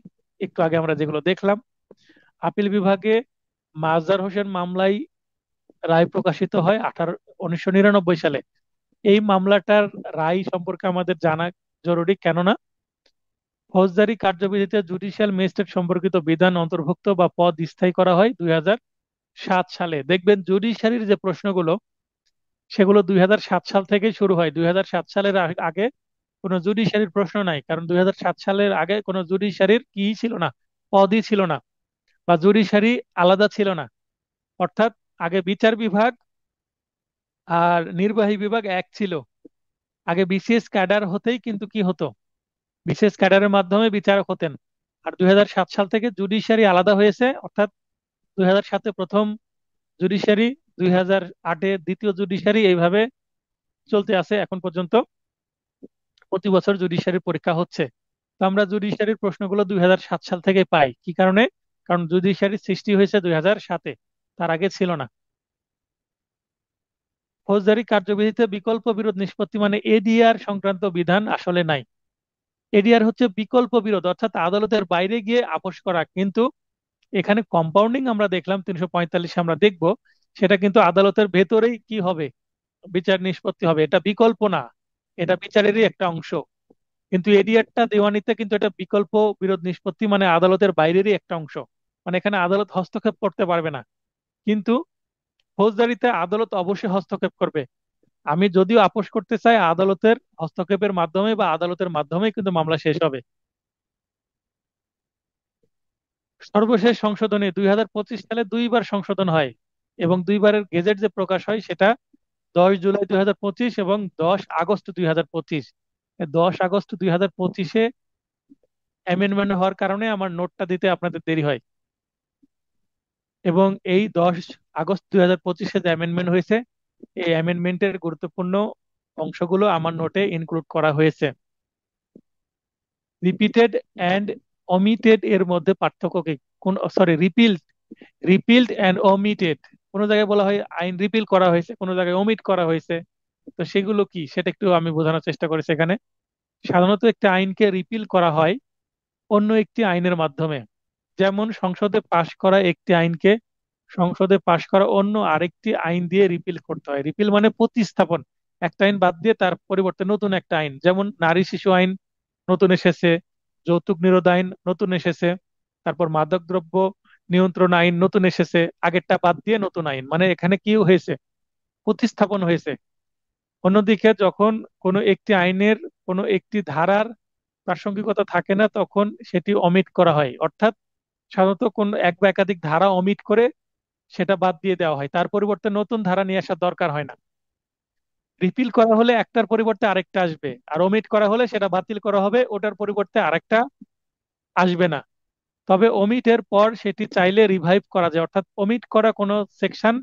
একটু আগে আমরা যেগুলো দেখলাম। আপিল বিভাগে মাজহার হোসেন মামলায় রায় প্রকাশিত হয় 1999 সালে। এই মামলাটার রায় সম্পর্কে আমাদের জানা জরুরি, কেননা ফৌজদারি কার্যবিধিতে জুডিশিয়াল ম্যাজিস্ট্রেট সম্পর্কিত বিধান অন্তর্ভুক্ত বা পদ স্থায়ী করা হয় 2007 সালে। দেখবেন জুডিশিয়ারির যে প্রশ্নগুলো, সেগুলো 2007 সাল থেকে শুরু হয়। 2007 সালের আগে কোনো জুডিশিয়ারির প্রশ্ন নাই, কারণ 2007 সালের আগে কোনো জুডিশিয়ারির কি ছিল না, পদই ছিল না, বা জুডিশিয়ারি আলাদা ছিল না। অর্থাৎ আগে বিচার বিভাগ আর নির্বাহী বিভাগ এক ছিল। আগে বিসিএস ক্যাডার হতেই কিন্তু কি হতো, বিসিএস ক্যাডারের মাধ্যমে বিচারক হতেন। আর 2007 সাল থেকে জুডিশিয়ারি আলাদা হয়েছে, অর্থাৎ 2007-এ প্রথম জুডিশিয়ারি, 2008-এ দ্বিতীয় জুডিশিয়ারি, এইভাবে চলতে আছে এখন পর্যন্ত। প্রতি বছর জুডিশিয়ারির পরীক্ষা হচ্ছে। তো আমরা জুডিশিয়ারির প্রশ্নগুলো 2007 সাল থেকে পাই। কি কারণে? কারণ জুডিশিয়ারির সৃষ্টি হয়েছে 2007-এ, তার আগে ছিল না। ফৌজদারি কার্যবিধিতে বিকল্প বিরোধ নিষ্পত্তি মানে এডিআর সংক্রান্ত বিধান আসলে নাই। এডিআর হচ্ছে বিকল্প বিরোধ, অর্থাৎ আদালতের বাইরে গিয়ে আপোষ করা। কিন্তু এখানে কম্পাউন্ডিং আমরা দেখলাম 345-এ, আমরা দেখব সেটা কিন্তু আদালতের ভেতরেই কি হবে, বিচার নিষ্পত্তি হবে। এটা বিকল্প না, এটা বিচারেরই একটা অংশ। কিন্তু এডিআরটা দেওয়ানিতে কিন্তু এটা বিকল্প বিরোধ নিষ্পত্তি মানে আদালতের বাইরেরই একটা অংশ, মানে এখানে আদালত হস্তক্ষেপ করতে পারবে না। কিন্তু ফৌজদারিতে আদালত অবশ্যই হস্তক্ষেপ করবে। আমি যদিও আপোষ করতে চাই, আদালতের হস্তক্ষেপের মাধ্যমে বা আদালতের মাধ্যমেই কিন্তু মামলা শেষ হবে। সর্বশেষ সংশোধনী 2025 সালে দুইবার সংশোধন হয়, এবং দুইবারের গেজেট যে প্রকাশ হয় সেটা 10 জুলাই 2025 এবং 10 আগস্ট 2025। 10 আগস্ট 2025-এ অ্যামেন্ডমেন্ট হওয়ার কারণে আমার নোটটা দিতে আপনাদের দেরি হয়। এবং এই 10 আগস্ট 2025-এ যে অ্যামেন্ডমেন্ট হয়েছে, এই অ্যামেন্ডমেন্টের গুরুত্বপূর্ণ অংশগুলো আমার নোটে ইনক্লুড করা হয়েছে। রিপিটেড অ্যান্ড অমিটেড এর মধ্যে পার্থক্য কি? কোন, সরি, রিপিলড, রিপিলড অ্যান্ড অমিটেড। কোনো জায়গায় বলা হয় আইন রিপিল করা হয়েছে, কোনো জায়গায় অমিট করা হয়েছে। তো সেগুলো কি, সেটা একটু আমি বোঝানোর চেষ্টা করেছি এখানে। সাধারণত একটা আইনকে রিপিল করা হয় অন্য একটি আইনের মাধ্যমে। যেমন সংসদে পাশ করা একটি আইনকে সংসদে পাশ করা অন্য আরেকটি আইন দিয়ে রিপিল করতে হয়। রিপিল মানে প্রতিস্থাপন, একটা আইন বাদ দিয়ে তার পরিবর্তে নতুন একটা আইন। যেমন নারী শিশু আইন নতুন এসেছে, যৌতুক নিরোধ আইন নতুন এসেছে, তারপর মাদকদ্রব্য নিয়ন্ত্রণ আইন নতুন এসেছে, আগেরটা বাদ দিয়ে নতুন আইন, মানে এখানে কি হয়েছে, প্রতিস্থাপন হয়েছে। অন্যদিকে যখন কোনো একটি আইনের কোনো একটি ধারার প্রাসঙ্গিকতা থাকে না, তখন সেটি অমিট করা হয়। অর্থাৎ সাধারণত কোন এক বা একাধিক ধারা অমিট করে সেটা বাদ দিয়ে দেওয়া হয়, তার পরিবর্তে নতুন ধারা নিয়ে আসার দরকার হয় না। রিপিল করা হলে একটার পরিবর্তে আরেকটা আসবে, আর ওমিট করা হলে সেটা বাতিল করা হবে, ওটার পরিবর্তে আরেকটা আসবে না। তবে ওমিটের পর সেটি চাইলে রিভাইভ করা যায়, অর্থাৎ ওমিট করা কোনো সেকশন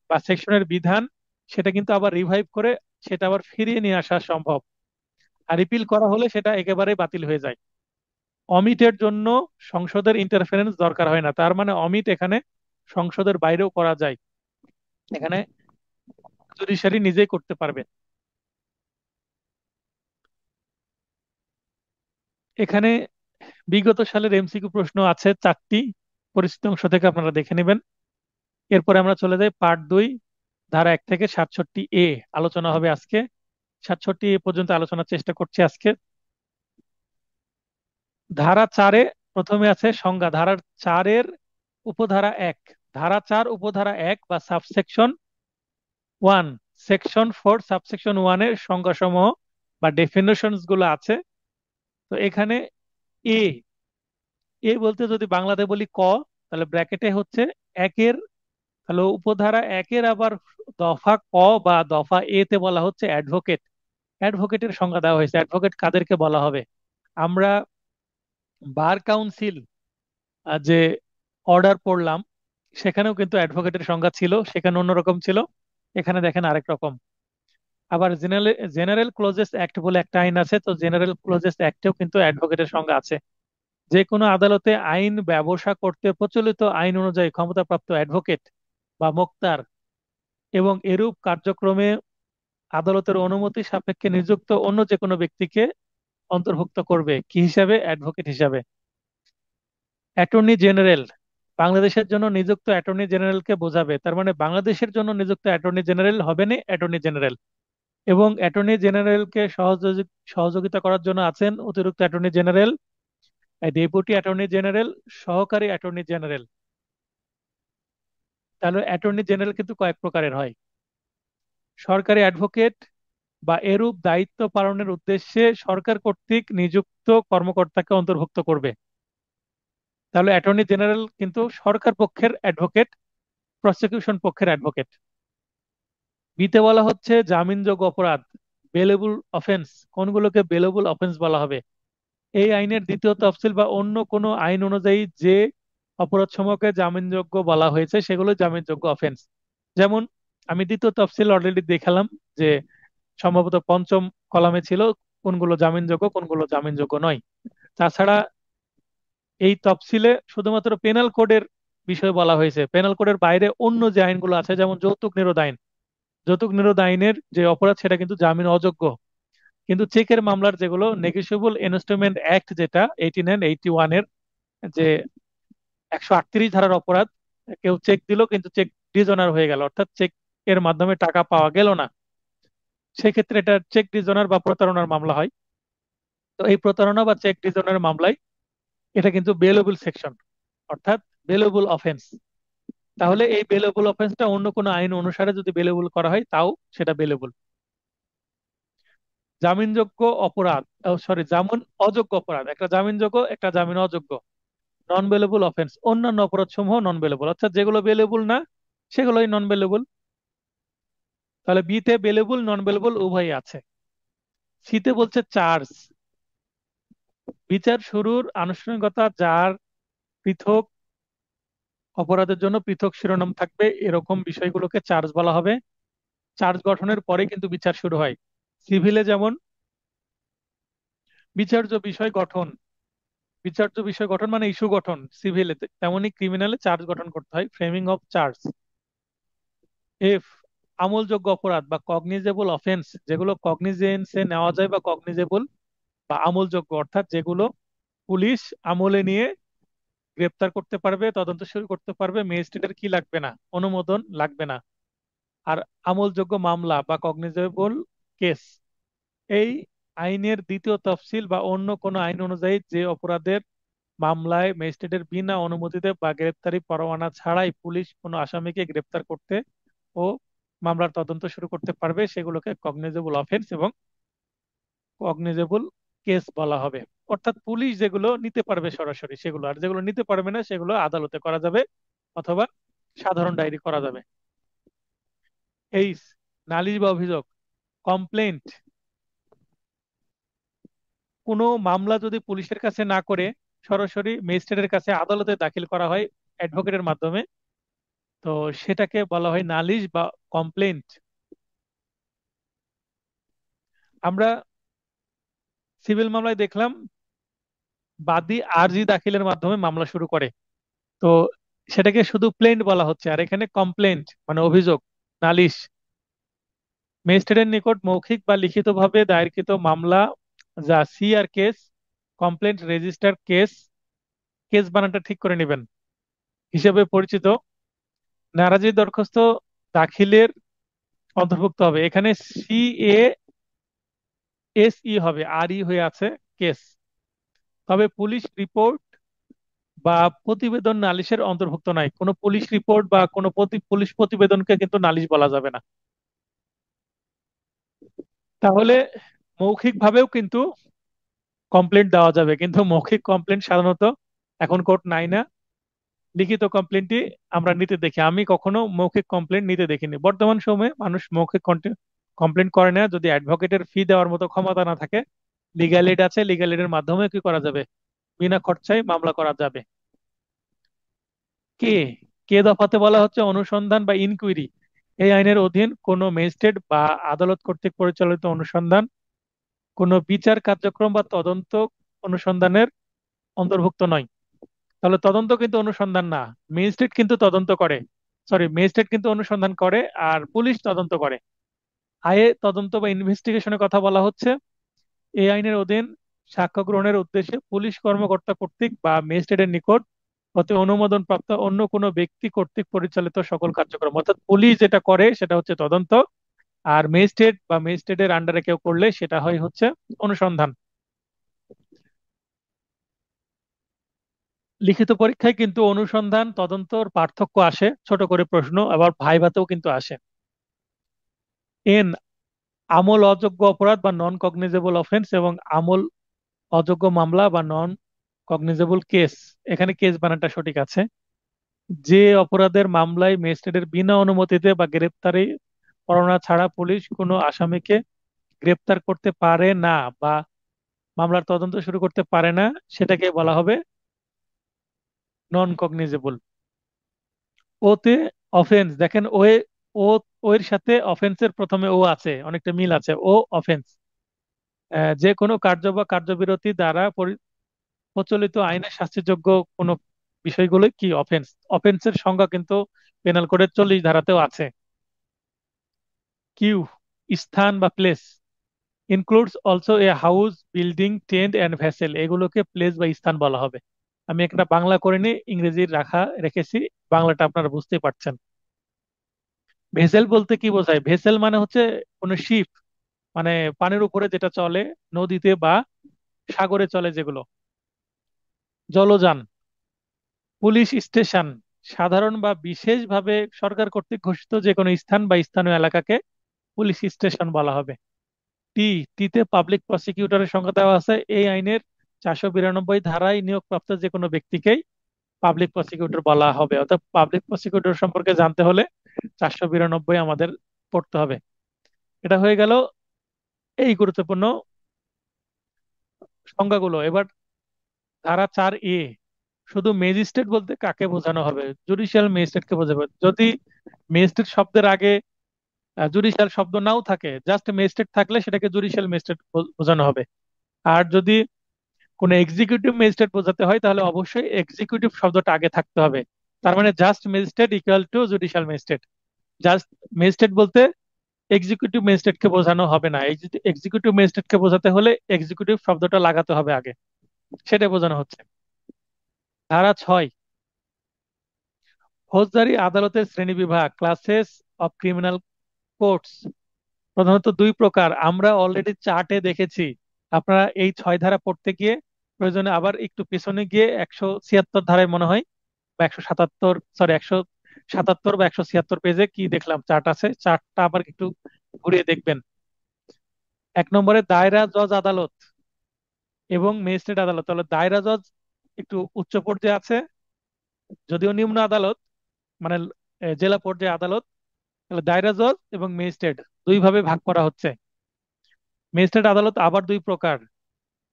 বা সেকশনের বিধান, সেটা কিন্তু আবার রিভাইভ করে সেটা আবার ফিরিয়ে নিয়ে আসা সম্ভব। আর রিপিল করা হলে সেটা একেবারে বাতিল হয়ে যায়। অমিটের জন্য সংসদের ইন্টারফারেন্স দরকার হয় না, তার মানে অমিট এখানে সংসদের বাইরেও করা যায়, এখানে জুডিশিয়ারি নিজেই করতে পারবে। এখানে বিগত সালের এমসিকিউ প্রশ্ন আছে 4টি, পরিচিত অংশ থেকে আপনারা দেখে নেবেন। এরপরে আমরা চলে যাই পার্ট 2, ধারা 1 থেকে 67A আলোচনা হবে আজকে। 67A পর্যন্ত আলোচনার চেষ্টা করছি আজকে। ধারা 4-এ প্রথমে আছে সংজ্ঞা। ধারা 4-এর উপধারা 1, ধারা 4 উপধারা 1 বা সাবসেকশন 1, সেকশন 4 সাবসেকশন 1-এর সংজ্ঞাসমূহ বা ডেফিনেশনস গুলো আছে। তো এখানে এ, এ বলতে যদি বাংলাতে বলি ক, তাহলে ব্র্যাকেটে হচ্ছে একের, তাহলে উপধারা 1-এর আবার দফা ক বা দফা 'এ' তে বলা হচ্ছে অ্যাডভোকেট। অ্যাডভোকেটের সংজ্ঞা দেওয়া হয়েছে। অ্যাডভোকেট কাদেরকে বলা হবে? আমরা বার কাউন্সিল যে অর্ডার পড়লাম, সেখানেও কিন্তু অ্যাডভোকেটের সংজ্ঞা ছিল, সেখানে অন্যরকম ছিল, এখানে দেখেন আরেক রকম। আবার জেনারেল জেনারেল ক্লোজেস অ্যাক্ট বলে একটা আইন আছে, তো জেনারেল ক্লোজেস অ্যাক্টেও কিন্তু অ্যাডভোকেটের সংজ্ঞা আছে। যে কোনো আদালতে আইন ব্যবসা করতে প্রচলিত আইন অনুযায়ী ক্ষমতাপ্রাপ্ত অ্যাডভোকেট বা মোক্তার এবং এরূপ কার্যক্রমে আদালতের অনুমতি সাপেক্ষে নিযুক্ত অন্য যে কোনো ব্যক্তিকে অন্তর্ভুক্ত করবে কি হিসাবে? অ্যাডভোকেট হিসাবে। অ্যাটর্নি জেনারেল বাংলাদেশের জন্য নিযুক্ত অ্যাটর্নি জেনারেলকে বোঝাবে, তার মানে বাংলাদেশের জন্য নিযুক্ত অ্যাটর্নি জেনারেল হবে না অ্যাটর্নি জেনারেল। এবং অ্যাটর্নি জেনারেলকে সহযোগিতা করার জন্য আছেন অতিরিক্ত attorney general, deputy attorney general, সহকারী অ্যাটর্নি জেনারেল। তাহলে অ্যাটর্নি জেনারেল কিন্তু কয়েক প্রকারের হয়। সরকারি অ্যাডভোকেট বা এরূপ দায়িত্ব পালনের উদ্দেশ্যে সরকার কর্তৃক নিযুক্ত কর্মকর্তাকে অন্তর্ভুক্ত করবে। তাহলে অ্যাটর্নি জেনারেল কিন্তু সরকার পক্ষের অ্যাডভোকেট, প্রসিকিউশন পক্ষের অ্যাডভোকেট। বিতে বলা হচ্ছে জামিনযোগ্য অপরাধ, বেলেবল অফেন্স। কোনগুলোকে বেলেবল অফেন্স বলা হবে? এই আইনের দ্বিতীয় তফসিল বা অন্য কোনো আইন অনুযায়ী যে অপরাধ সমূহকে জামিনযোগ্য বলা হয়েছে সেগুলো জামিনযোগ্য অফেন্স। যেমন আমি দ্বিতীয় তফসিল অলরেডি দেখালাম, যে সম্ভবত পঞ্চম কলামে ছিল কোনগুলো জামিনযোগ্য কোনগুলো জামিনযোগ্য নয়। তাছাড়া এই তফসিলে শুধুমাত্র পেনাল কোডের বিষয় বলা হয়েছে, পেনাল কোডের বাইরে অন্য যে আইনগুলো আছে যেমন যৌতুক নিরোধ আইন, যৌতুক নিরোধ আইনের যে অপরাধ সেটা কিন্তু জামিন অযোগ্য। কিন্তু চেকের মামলার যেগুলো নেগোশিয়েবল ইনস্ট্রুমেন্ট অ্যাক্ট, যেটা 89 81 এর যে 138 ধারার অপরাধ, কেউ চেক দিল কিন্তু চেক ডিজনার হয়ে গেল, অর্থাৎ চেক এর মাধ্যমে টাকা পাওয়া গেল না, সেক্ষেত্রে এটা চেক ডিজনার বা প্রতারণার মামলা হয়। তো এই প্রতারণা বা চেক ডিজনার মামলায় এটা কিন্তু বেলেবল সেকশন, অর্থাৎ বেলেবল অফেন্স। তাহলে এই বেলেবল অফেন্সটা অন্য কোনো আইন অনুসারে যদি বেলেবল করা হয় তাও সেটা বেলেবল। জামিনযোগ্য অপরাধ, সরি, জামিন অযোগ্য অপরাধ, একটা জামিনযোগ্য একটা জামিন অযোগ্য। নন বেলেবল অফেন্স, অন্যান্য অপরাধ সমূহ নন বেলেবল, অর্থাৎ যেগুলো বেলেবল না সেগুলোই নন বেলেবল। তাহলে বিতে বেলেবল নন বেলেবল উভয়ই আছে। সিতে বলছে চার্জ, বিচার শুরুর আনুষ্ঠানিকতা যার পৃথক অপরাধের জন্য পৃথক শিরোনাম থাকবে এরকম বিষয়গুলোকে চার্জ বলা হবে। চার্জ গঠনের পরে কিন্তু বিচার শুরু হয়। সিভিলে যেমন বিচার্য বিষয় গঠন, বিচার্য বিষয় গঠন মানে ইস্যু গঠন, সিভিলে তেমনি ক্রিমিনালে চার্জ গঠন করতে হয়, ফ্রেমিং অফ চার্জ। এফ আমলযোগ্য অপরাধ বা কগনিজেবল অফেন্স, যেগুলো কগনিজেন্সে নেওয়া যায় বা কগনিজেবল বা আমলযোগ্য, অর্থাৎ যেগুলো পুলিশ আমলে নিয়ে গ্রেপ্তার করতে পারবে, তদন্ত শুরু করতে পারবে, ম্যাজিস্ট্রেটের কি লাগবে না, অনুমোদন লাগবে না। আর আমলযোগ্য মামলা বা কগনিজেবল কেস, এই আইনের দ্বিতীয় তফসিল বা অন্য কোনো আইন অনুযায়ী যে অপরাধের মামলায় ম্যাজিস্ট্রেটের বিনা অনুমতিতে বা গ্রেপ্তারি পরোয়ানা ছাড়াই পুলিশ কোনো আসামিকে গ্রেপ্তার করতে ও মামলার তদন্ত শুরু করতে পারবে সেগুলোকে কগনিজেবল অফেন্স এবং কগনিজেবল কেস বলা হবে। অর্থাৎ পুলিশ যেগুলো নিতে পারবে সরাসরি সেগুলো, আর যেগুলো নিতে পারবে না সেগুলো আদালতে করা যাবে অথবা সাধারণ ডায়েরি করা যাবে। এই নালিশ বা অভিযোগ, কমপ্লেন্ট, কোনো মামলা যদি পুলিশের কাছে না করে সরাসরি ম্যাজিস্ট্রেটের কাছে আদালতে দাখিল করা হয় অ্যাডভোকেটের মাধ্যমে, তো সেটাকে বলা হয় নালিশ বা কমপ্লেন্ট। আমরা সিভিল মামলায় দেখলাম বাদী আরজি দাখিলের মাধ্যমে মামলা শুরু করে, তো সেটাকে শুধু প্লেন্ট বলা হচ্ছে, আর এখানে কমপ্লেন্ট মানে অভিযোগ, নালিশ। ম্যাজিস্ট্রেটের নিকট মৌখিক বা লিখিতভাবে দায়েরকৃত মামলা যা CR case, complaint register case, case বানানটা ঠিক করে নেবেন, হিসেবে পরিচিত, নারাজি দরখাস্ত দাখিলের অন্তর্ভুক্ত হবে। এখানে CASE হবে, আর ই হয়ে আছে কেস। তবে পুলিশ রিপোর্ট বা প্রতিবেদন নালিশের অন্তর্ভুক্ত নাই, কোনো পুলিশ রিপোর্ট বা কোনো পুলিশ প্রতিবেদনকে কিন্তু নালিশ বলা যাবে না। তাহলে মৌখিক ভাবেও কিন্তু কমপ্লেন্ট দেওয়া যাবে, কিন্তু মৌখিক কমপ্লেন্ট সাধারণত এখন কোর্ট নাই না, লিখিত কমপ্লেন্টই আমরা নিতে দেখি। আমি কখনো মৌখিক কমপ্লেন্ট নিতে দেখিনি। বর্তমান সময়ে মানুষ মৌখিক কমপ্লেন্ট করে না, যদি অ্যাডভোকেটের ফি দেওয়ার মতো ক্ষমতা না থাকে। লিগ্যাল এড আছে, লিগ্যাল এডের মাধ্যমে কি করা যাবে? বিনা খরচায় মামলা করা যাবে। কে কে দফাতে বলা হচ্ছে অনুসন্ধান বা ইনকুইরি এই আইনের অধীন কোনো ম্যাজিস্ট্রেট বা আদালত কর্তৃক পরিচালিত অনুসন্ধান কোনো বিচার কার্যক্রম বা তদন্ত অনুসন্ধানের অন্তর্ভুক্ত নয়। তাহলে তদন্ত কিন্তু অনুসন্ধান না, ম্যাজিস্ট্রেট কিন্তু তদন্ত করে, সরি ম্যাজিস্ট্রেট কিন্তু অনুসন্ধান করে আর পুলিশ তদন্ত করে। আয়ে তদন্ত বা ইনভেস্টিগেশনের কথা বলা হচ্ছে এই আইনের অধীন সাক্ষ্য গ্রহণের উদ্দেশ্যে পুলিশ কর্মকর্তা কর্তৃক বা ম্যাজিস্ট্রেটের নিকট হতে অনুমোদন প্রাপ্ত অন্য কোনো ব্যক্তি কর্তৃক পরিচালিত সকল কার্যক্রম, অর্থাৎ পুলিশ যেটা করে সেটা হচ্ছে তদন্ত, আর ম্যাজিস্ট্রেট বা ম্যাজিস্ট্রেটের আন্ডারে কেউ করলে সেটা হয় হচ্ছে অনুসন্ধান। লিখিত পরীক্ষায় কিন্তু অনুসন্ধান তদন্তর পার্থক্য আসে, ছোট করে প্রশ্ন আবার ভাইভাতেও কিন্তু আসে। এন আমল অযোগ্য অপরাধ বা নন কগনিজেবল অফেন্স এবং আমল অযোগ্য মামলা বা নন কগনিজেবল কেস, এখানে কেস বানানটা সঠিক আছে। যে অপরাধের মামলায় ম্যাজিস্ট্রেটের বিনা অনুমতিতে বা গ্রেপ্তারি পরোয়ানা ছাড়া পুলিশ কোনো আসামিকে গ্রেপ্তার করতে পারে না বা মামলার তদন্ত শুরু করতে পারে না, সেটাকে বলা হবে নন কগনিজেবল। ওতে অফেন্স, দেখেন ও ও এর সাথে অফেন্সের প্রথমে ও আছে, অনেকটা মিল আছে, ও অফেন্স। যে কোনো কার্য বা কার্যবিরতি দ্বারা প্রচলিত আইনে শাস্তিযোগ্য কোনো বিষয়গুলো কি অফেন্স। অফেন্সের সংজ্ঞা কিন্তু পেনাল কোডের 40 ধারাতেও আছে। কিউ স্থান বা place includes also a house building tent and vessel, এগুলোকে প্লেস বা স্থান বলা হবে। আমি একটা বাংলা করে নিয়ে ইংরেজি রেখেছি, বাংলাটা আপনারা বুঝতেই পারছেন। ভেসেল বলতে কি বোঝায়? ভেসেল মানে হচ্ছে কোনো শিপ, মানে পানির উপরে যেটা চলে, নদীতে বা সাগরে চলে যেগুলো। জলযান। পুলিশ স্টেশন সাধারণ বা বিশেষভাবে সরকার কর্তৃক ঘোষিত যে কোনো স্থান বা স্থানীয় এলাকাকে পুলিশ স্টেশন বলা হবে। টি টিতে পাবলিক প্রসিকিউটরের সংখ্যা দেওয়া আছে। এই আইনের 492 ধারায় নিয়োগপ্রাপ্ত যে কোনো ব্যক্তিকেই পাবলিক প্রসিকিউটর বলা হবে, অর্থাৎ পাবলিক প্রসিকিউটর সম্পর্কে জানতে হলে 492 আমাদের পড়তে হবে। এটা হয়ে গেল এই গুরুত্বপূর্ণ সংজ্ঞাগুলো। এবার ধারা 4A, শুধু ম্যাজিস্ট্রেট বলতে কাকে বোঝানো হবে? জুডিশিয়াল ম্যাজিস্ট্রেটকে বোঝাবে। যদি ম্যাজিস্ট্রেট শব্দের আগে জুডিশিয়াল শব্দ নাও থাকে, জাস্ট ম্যাজিস্ট্রেট থাকলে সেটাকে জুডিশিয়াল ম্যাজিস্ট্রেট বোঝানো হবে। আর যদি কোনো এক্সিকিউটিভ ম্যাজিস্ট্রেট বোঝাতে হয় তাহলে অবশ্যই এক্সিকিউটিভ শব্দটা আগে থাকতে হবে। তার মানে just magistrate equal to judicial magistrate. Just magistrate বলতে এক্সিকিউটিভ ম্যাজিস্ট্রেটকে বোঝানো হবে না। এক্সিকিউটিভ ম্যাজিস্ট্রেটকে বোঝাতে হলে এক্সিকিউটিভ শব্দটা লাগাতে হবে আগে, সেটা বোঝানো হচ্ছে। ধারা 6, ফৌজদারি আদালতের শ্রেণীবিভাগ, ক্লাসেস অফ ক্রিমিনাল কোর্টস প্রধানত দুই প্রকার, আমরা অলরেডি চার্টে দেখেছি। আপনারা এই 6 ধারা পড়তে গিয়ে প্রয়োজনে আবার একটু পেছনে গিয়ে 176 ধারায় মনে হয় বা 177, সরি 177 বা 176 পেজে কি দেখলাম চার্ট আছে, চার্টটা আবার একটু ঘুরিয়ে দেখবেন। 1 নম্বরে দায়রা জজ আদালত এবং ম্যাজিস্ট্রেট আদালত। তাহলে দায়রা জজ একটু উচ্চ পর্যায়ে আছে, যদিও নিম্ন আদালত, মানে জেলা পর্যায়ে আদালত। তাহলে দায়রা জজ এবং ম্যাজিস্ট্রেট দুই ভাবে ভাগ করা হচ্ছে। ম্যাজিস্ট্রেট আদালত আবার দুই প্রকার,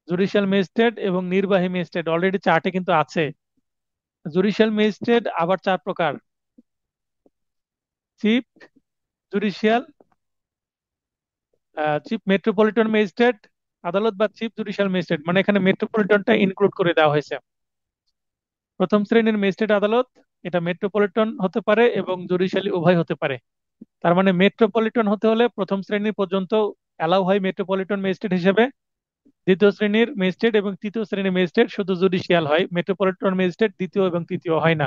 জুডিশিয়াল ম্যাজিস্ট্রেট এবং নির্বাহী ম্যাজিস্ট্রেট, অলরেডি চার্টে কিন্তু আছে। জুডিশিয়াল ম্যাজিস্ট্রেট আবার 4 প্রকার, chief judicial, chief metropolitan magistrate আদালত বা চিফ জুডিশিয়াল ম্যাজিস্ট্রেট, মানে এখানে মেট্রোপলিটনটা ইনক্লুড করে দেওয়া হয়েছে। প্রথম শ্রেণীর ম্যাজিস্ট্রেট আদালত, এটা মেট্রোপলিটন হতে পারে এবং জুডিশিয়ালি উভয় হতে পারে। তার মানে মেট্রোপলিটন হতে হলে প্রথম শ্রেণী পর্যন্ত অ্যালাউ হয় মেট্রোপলিটন ম্যাজিস্ট্রেট হিসেবে, দ্বিতীয় শ্রেণীর ম্যাজিস্ট্রেট এবং তৃতীয় শ্রেণীর ম্যাজিস্ট্রেট শুধু জুডিশিয়াল হয়, মেট্রোপলিটন ম্যাজিস্ট্রেট দ্বিতীয় এবং তৃতীয় হয় না।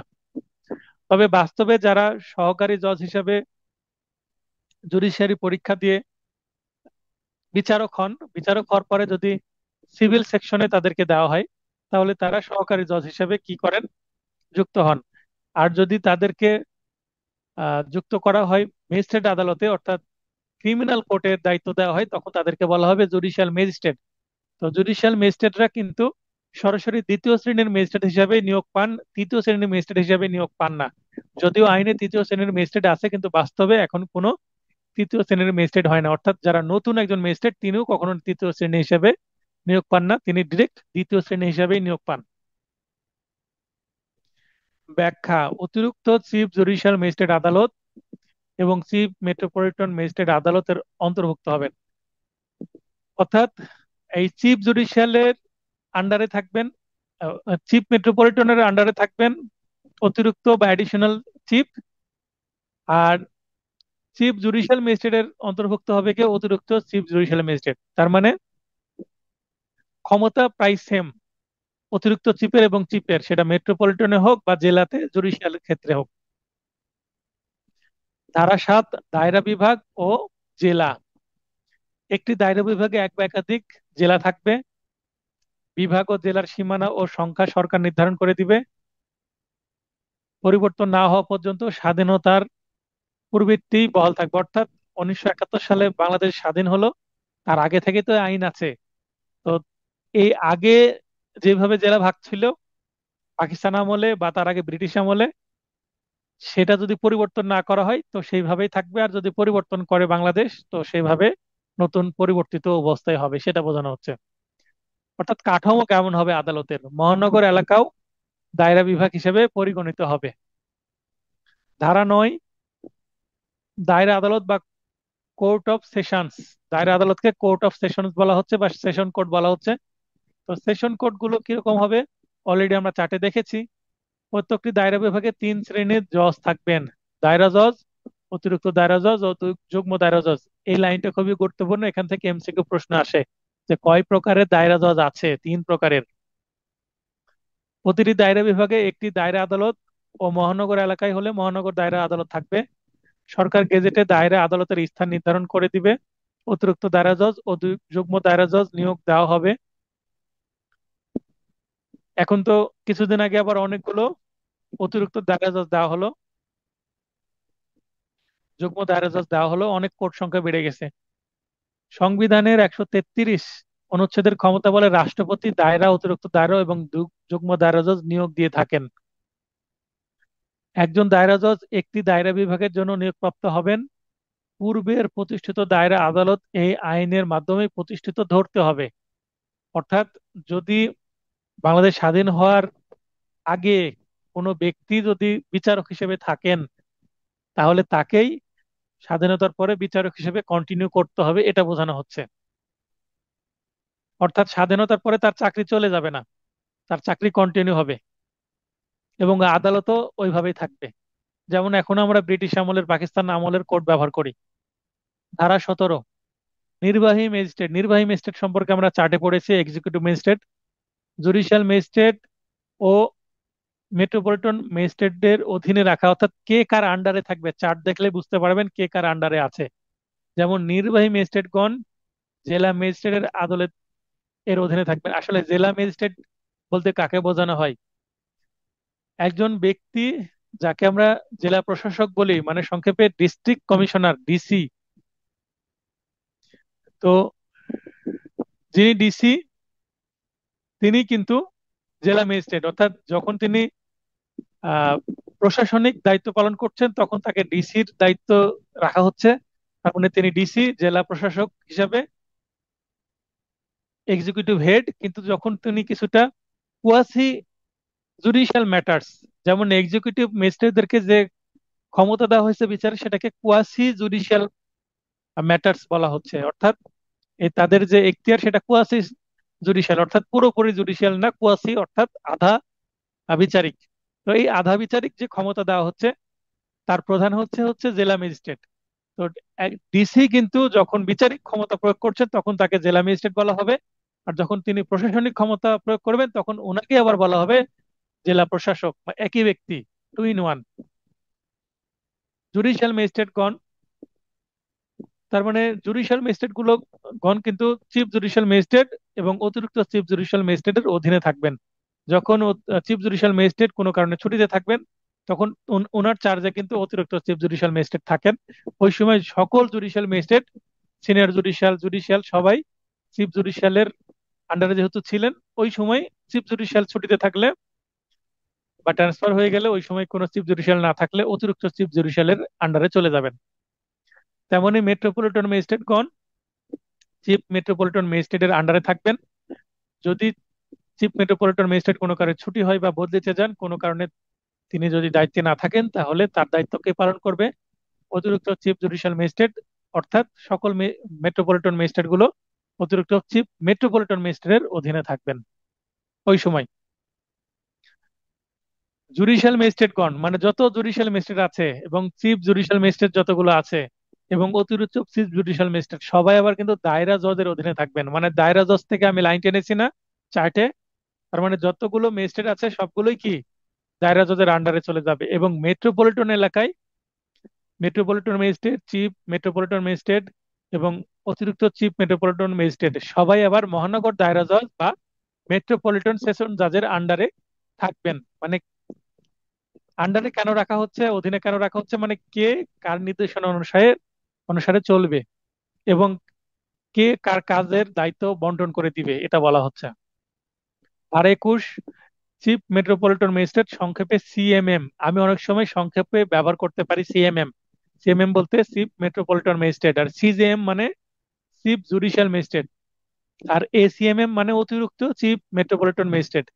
তবে বাস্তবে যারা সহকারী জজ হিসেবে জুডিশিয়ারি পরীক্ষা দিয়ে বিচারক হওয়ার পরে যদি সিভিল সেকশনে তাদেরকে দেওয়া হয় তাহলে তারা সহকারী জজ হিসেবে কি করেন, যুক্ত হন। আর যদি তাদেরকে যুক্ত করা হয় ম্যাজিস্ট্রেট আদালতে, অর্থাৎ ক্রিমিনাল কোর্টের দায়িত্ব দেওয়া হয়, তখন তাদেরকে বলা হবে জুডিশিয়াল ম্যাজিস্ট্রেট। তো জুডিশিয়াল ম্যাজিস্ট্রেটরা কিন্তু সরাসরি দ্বিতীয় শ্রেণীর ম্যাজিস্ট্রেট হিসাবে নিয়োগ পান, তৃতীয় শ্রেণীর ম্যাজিস্ট্রেট হিসাবে নিয়োগ পান না। যদিও আইনে তৃতীয় শ্রেণীর ম্যাজিস্ট্রেট আছে, কিন্তু বাস্তবে এখন কোনো তৃতীয় শ্রেণীর ম্যাজিস্ট্রেট হয় না। অর্থাৎ যারা নতুন একজন ম্যাজিস্ট্রেট তিনিও কখনো তৃতীয় শ্রেণী হিসেবে নিয়োগ পান না, তিনি ডিরেক্ট দ্বিতীয় শ্রেণী হিসাবেই নিয়োগ পান। ব্যাখ্যা: অতিরিক্ত চিফ জুডিশিয়াল ম্যাজিস্ট্রেট আদালত এবং চিফ মেট্রোপলিটন ম্যাজিস্ট্রেট আদালতের অন্তর্ভুক্ত হবেন। অর্থাৎ এই চিফ জুডিশিয়ালের আন্ডারে থাকবেন, চিফ মেট্রোপলিটনের আন্ডারে থাকবেন অতিরিক্ত বা অ্যাডিশনাল চিফ, আর চিফ জুডিশিয়াল ম্যাজিস্ট্রেটের অন্তর্ভুক্ত হবে কে? অতিরিক্ত চিফ জুডিশিয়াল ম্যাজিস্ট্রেট। তার মানে ক্ষমতা প্রায় সেম অতিরিক্ত চিফের এবং চিফের, সেটা মেট্রোপলিটনে হোক বা জেলাতে জুডিশিয়াল ক্ষেত্রে হোক। ধারা 7, দায়রা বিভাগ ও জেলা। একটি দায়রা বিভাগে এক বা একাধিক জেলা থাকবে। বিভাগ ও জেলার সীমানা ও সংখ্যা সরকার নির্ধারণ করে দিবে। পরিবর্তন না হওয়া পর্যন্ত স্বাধীনতার পূর্ববর্তী বহাল থাকবে। অর্থাৎ 1971 সালে বাংলাদেশ স্বাধীন হলো, তার আগে থেকে তো আইন আছে। তো এই আগে যেভাবে জেলা ভাগ ছিল পাকিস্তান আমলে বা তার আগে ব্রিটিশ আমলে, সেটা যদি পরিবর্তন না করা হয় তো সেইভাবেই থাকবে। আর যদি পরিবর্তন করে বাংলাদেশ, তো সেইভাবে নতুন পরিবর্তিত অবস্থায় হবে, সেটা বোঝানো হচ্ছে। অর্থাৎ কাঠামো কেমন হবে আদালতের? মহানগর এলাকাও দায়রা বিভাগ হিসেবে পরিগণিত হবে। ধারা 9, দায়রা আদালত বা কোর্ট অফ সেশনস। দায়রা আদালতকে কোর্ট অফ সেশনস বলা হচ্ছে বা সেশন কোর্ট বলা হচ্ছে। তো সেশন কোর্ট গুলো কিরকম হবে? অলরেডি আমরা চার্টে দেখেছি। প্রত্যেকটি দায়রা বিভাগে 3 শ্রেণীর জজ থাকবেন: দায়রা জজ, অতিরিক্ত দায়রা জজ ও যুগ্ম দায়রা জজ। এই লাইনটা খুবই গুরুত্বপূর্ণ, এখান থেকে এমসিকিউ প্রশ্ন আসে যে কয় প্রকারের দায়রা জজ আছে? 3 প্রকারের। প্রতিটি দায়রা বিভাগে একটি দায়রা আদালত ও মহানগর এলাকায় হলে মহানগর দায়রা আদালত থাকবে। সরকার গেজেটে দায়রা আদালতের স্থান নির্ধারণ করে দিবে। অতিরিক্ত দায়রা জজ ও যুগ্ম দায়রা জজ নিয়োগ দেওয়া হবে। এখন তো কিছুদিন আগে আবার অনেকগুলো অতিরিক্ত দায়রা জজ দেওয়া হলো, যুগ্ম দায়রা জজ দেওয়া হলো, অনেক কোর্ট সংখ্যা বেড়ে গেছে। সংবিধানের 133 অনুচ্ছেদের ক্ষমতা বলে রাষ্ট্রপতি দায়রা, অতিরিক্ত দায়রা এবং যুগ্ম দায়রা জজ নিয়োগ দিয়ে থাকেন। একজন দায়রা জজ একটি দায়রা বিভাগের জন্য নিয়োগপ্রাপ্ত হবেন। পূর্বের প্রতিষ্ঠিত দায়রা আদালত এই আইনের মাধ্যমে প্রতিষ্ঠিত ধরতে হবে। অর্থাৎ যদি বাংলাদেশ স্বাধীন হওয়ার আগে কোনো ব্যক্তি যদি বিচারক হিসেবে থাকেন, তাহলে তাকেই স্বাধীনতার পরে বিচারক হিসেবে কন্টিনিউ করতে হবে, এটা বোঝানো হচ্ছে। অর্থাৎ স্বাধীনতার পরে তার চাকরি চলে যাবে না, তার চাকরি কন্টিনিউ হবে এবং আদালতও ওইভাবেই থাকবে। যেমন এখন আমরা ব্রিটিশ আমলের, পাকিস্তান আমলের কোর্ট ব্যবহার করি। ধারা 17, নির্বাহী ম্যাজিস্ট্রেট। নির্বাহী ম্যাজিস্ট্রেট সম্পর্কে আমরা চার্টে পড়েছি। এক্সিকিউটিভ ম্যাজিস্ট্রেট, জুডিশিয়াল ম্যাজিস্ট্রেট ও মেট্রোপলিটন ম্যাজিস্ট্রেটদের অধীনে রাখা। অর্থাৎ কে কার আন্ডারে থাকবে, চার্ট দেখলে বুঝতে পারবেন কে কার আন্ডারে আছে। যেমন নির্বাহী ম্যাজিস্ট্রেটগণ জেলা ম্যাজিস্ট্রেটের আদালত এর অধীনে থাকবেন। আসলে জেলা ম্যাজিস্ট্রেট বলতে কাকে বোঝানো হয়? একজন ব্যক্তি যাকে আমরা জেলা প্রশাসক বলি, মানে সংক্ষেপে ডিস্ট্রিক্ট কমিশনার, ডিসি। তো যিনি ডিসি তিনি কিন্তু জেলা ম্যাজিস্ট্রেট। অর্থাৎ যখন তিনি আহ প্রশাসনিক দায়িত্ব পালন করছেন তখন তাকে ডিসির দায়িত্ব রাখা হচ্ছে। তার মানে তিনি ডিসি, জেলা প্রশাসক হিসাবে এক্সিকিউটিভ হেড। কিন্তু যখন তিনি কিছুটা কুয়াসি জুডিশিয়াল ম্যাটার্স, যেমন এক্সিকিউটিভ ম্যাজিস্ট্রেটদেরকে যে ক্ষমতা দেওয়া হয়েছে বিচারে, সেটাকে কুয়াসি জুডিশিয়াল ম্যাটার্স বলা হচ্ছে। অর্থাৎ এই তাদের যে এখতিয়ার সেটা কুয়াসি জুডিশিয়াল, অর্থাৎ পুরোপুরি জুডিশিয়াল না, কুয়াসি অর্থাৎ আধা বিচারিক। তো এই আধা বিচারিক যে ক্ষমতা দেওয়া হচ্ছে তার প্রধান হচ্ছে হচ্ছে জেলা ম্যাজিস্ট্রেট। তো ডিসি কিন্তু যখন বিচারিক ক্ষমতা প্রয়োগ করছেন তখন তাকে জেলা ম্যাজিস্ট্রেট বলা হবে। আর যখন তিনি প্রশাসনিক ক্ষমতা প্রয়োগ করবেন তখন ওনাকে আবার বলা হবে জেলা প্রশাসক, একই ব্যক্তি, two in one. Judicial magistrate গণ, তার মানে জুডিশিয়াল ম্যাজিস্ট্রেট গুলো গণ কিন্তু চিফ জুডিশিয়াল ম্যাজিস্ট্রেট এবং অতিরিক্ত চিফ জুডিশিয়াল ম্যাজিস্ট্রেটের অধীনে থাকবেন। যখন চিফ জুডিশিয়াল ম্যাজিস্ট্রেট কোনো কারণে ছুটিতে থাকবেন তখন ওনার চার্জে কিন্তু অতিরিক্ত চিফ জুডিশিয়াল ম্যাজিস্ট্রেট থাকেন। ওই সময় সকল judicial magistrate, senior judicial, judicial সবাই চিফ জুডিশিয়ালের আন্ডারে যেহেতু ছিলেন, ওই সময় চিফ জুডিশিয়াল ছুটিতে থাকলে বা ট্রান্সফার হয়ে গেলে, ওই সময় কোনো চিফ জুডিশিয়াল না থাকলে অতিরিক্ত চিফ জুডিশিয়ালের আন্ডারে চলে যাবেন। তেমনি মেট্রোপলিটন ম্যাজিস্ট্রেটগণ চিফ মেট্রোপলিটন ম্যাজিস্ট্রেটের আন্ডারে থাকবেন। যদি চিফ মেট্রোপলিটন ম্যাজিস্ট্রেট কোনো কারণে ছুটি হয় বা বদলিতে যান কোনো কারণে, তিনি যদি দায়িত্বে না থাকেন তাহলে তার দায়িত্ব কে পালন করবে? অতিরিক্ত চিফ জুডিশিয়াল ম্যাজিস্ট্রেট, অর্থাৎ সকল মেট্রোপলিটন ম্যাজিস্ট্রেট গুলো অতিরিক্ত চিফ মেট্রোপলিটন ম্যাজিস্ট্রেটের অধীনে থাকবেন ওই সময়। জুডিশিয়াল ম্যাজিস্ট্রেটগণ মানে যত জুডিশিয়াল ম্যাজিস্ট্রেট আছে এবং চিফ জুডিশিয়াল ম্যাজিস্ট্রেট যতগুলো আছে এবং অতিরিক্ত চিফ জুডিশিয়াল ম্যাজিস্ট্রেট সবাই আবার কিন্তু দায়রা জজের অধীনে থাকবেন। মানে দায়রা জজ থেকে আমি লাইন টেনেছি না চার্টে, তার মানে যতগুলো ম্যাজিস্ট্রেট আছে সবগুলোই কি দায়রা জজের আন্ডারে চলে যাবে। এবং মেট্রোপলিটন এলাকায় metropolitan magistrate, chief metropolitan magistrate এবং অতিরিক্ত চিফ মেট্রোপলিটন ম্যাজিস্ট্রেট সবাই আবার মহানগর দায়রা জজ বা মেট্রোপলিটন সেশন জাজের আন্ডারে থাকবেন। মানে আন্ডারে কেন রাখা হচ্ছে, অধীনে কেন রাখা হচ্ছে, মানে কে কার নির্দেশনা অনুসারে অনুসারে চলবে এবং কে কার কাজের দায়িত্ব বন্টন করে দিবে এটা বলা হচ্ছে। আর 21 চিফ মেট্রোপলিটন ম্যাজিস্ট্রেট, সংক্ষেপে সিএমএম। আমি অনেক সময় সংক্ষেপে ব্যবহার করতে পারি সিএমএম। সিএমএম বলতে চিফ মেট্রোপলিটন ম্যাজিস্ট্রেট, আর সিজেএম মানে চিফ জুডিশিয়াল ম্যাজিস্ট্রেট, আর এসিএমএম মানে অতিরিক্ত চিফ মেট্রোপলিটন ম্যাজিস্ট্রেট।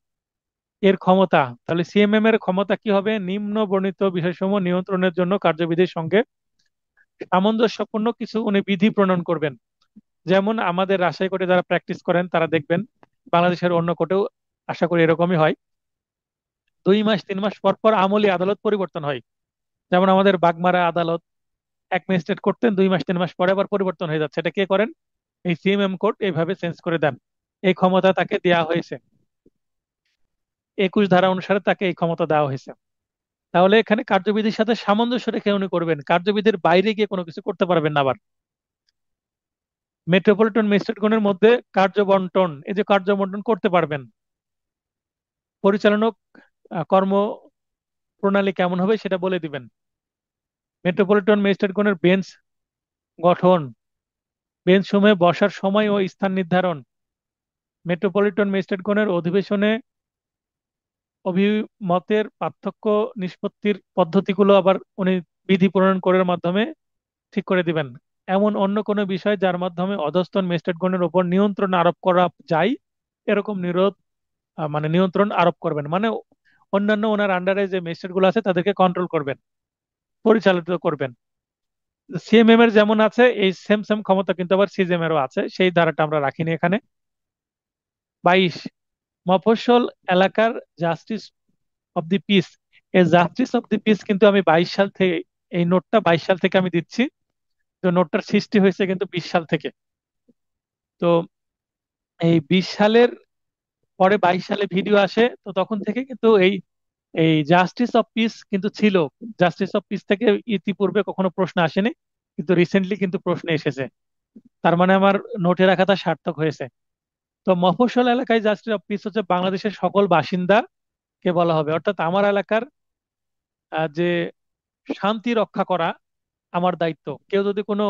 এর ক্ষমতা, তাহলে সিএমএম এর ক্ষমতা কি হবে? নিম্ন বর্ণিত বিষয়সমূহ নিয়ন্ত্রণের জন্য কার্যবিধির সঙ্গে সামঞ্জস্যপূর্ণ কিছু উনি বিধি প্রণয়ন করবেন। যেমন আমাদের রাজশাহী কোর্টে যারা প্র্যাকটিস করেন তারা দেখবেন, বাংলাদেশের অন্য কোর্টেও আশা করি এরকমই হয়, 2 মাস 3 মাস পর পর আমলি আদালত পরিবর্তন হয়। যেমন আমাদের বাগমারা আদালত এক ম্যাজিস্ট্রেট করতেন, 2 মাস 3 মাস পরে আবার পরিবর্তন হয়ে যাচ্ছে। এটা কে করেন? এই সিএমএম কোর্ট এইভাবে চেঞ্জ করে দেন। এই ক্ষমতা তাকে দেওয়া হয়েছে, 21 ধারা অনুসারে তাকে এই ক্ষমতা দেওয়া হয়েছে। তাহলে এখানে কার্যবিধির সাথে সামঞ্জস্য রেখে উনি করবেন, কার্যবিধির বাইরে গিয়ে কোনো কিছু করতে পারবেন না। আবার মেট্রোপলিটন ম্যাজিস্ট্রেটগণের মধ্যে কার্য বন্টন, এই যে কার্য বন্টন করতে পারবেন। পরিচালনক কর্ম প্রণালী কেমন হবে সেটা বলে দিবেন। মেট্রোপলিটন ম্যাজিস্ট্রেটগণের বেঞ্চ গঠন, বেঞ্চ সমূহে বসার সময় ও স্থান নির্ধারণ, মেট্রোপলিটন ম্যাজিস্ট্রেটগণের অধিবেশনে অভিমতের পার্থক্য নিষ্পত্তির পদ্ধতিগুলো আবার উনি বিধি প্রণয়ন করার মাধ্যমে ঠিক করে দিবেন। এমন অন্য কোনো বিষয় যার মাধ্যমে অধস্তন ম্যাজিস্ট্রেটগণের উপর নিয়ন্ত্রণ আরোপ করা যায় এরকম মানে নিয়ন্ত্রণ আরোপ করবেন। মানে অন্যান্য ওনার আন্ডারে যে ম্যাজিস্ট্রেট গুলো আছে তাদেরকে কন্ট্রোল করবেন, পরিচালিত করবেন। সিএমএম এর যেমন আছে এই সেম সেম ক্ষমতা কিন্তু আবার সিজিএম এরও আছে, সেই ধারাটা আমরা রাখিনি এখানে। 22 মফস্বল এলাকার জাস্টিস অব দি পিস। এই জাস্টিস অব দি পিস কিন্তু আমি 22 সাল থেকে, এই নোটটা 22 সাল থেকে আমি দিচ্ছি। তো নোটটার সৃষ্টি হয়েছে কিন্তু 20 সাল থেকে। তো এই 20 সালের পরে 22 সালে ভিডিও আসে, তো তখন থেকে কিন্তু এই এই জাস্টিস অফ পিস কিন্তু ছিল। জাস্টিস অফ পিস থেকে ইতিপূর্বে কখনো প্রশ্ন আসেনি, কিন্তু রিসেন্টলি কিন্তু প্রশ্ন এসেছে। তার মানে আমার নোটে রাখাটা সার্থক হয়েছে। তো মফস্বল এলাকায় জাস্টিস অফ পিস হচ্ছে বাংলাদেশের সকল বাসিন্দাকে বলা হবে, অর্থাৎ আমার এলাকার যে শান্তি রক্ষা করা আমার দায়িত্ব। কেউ যদি কোনো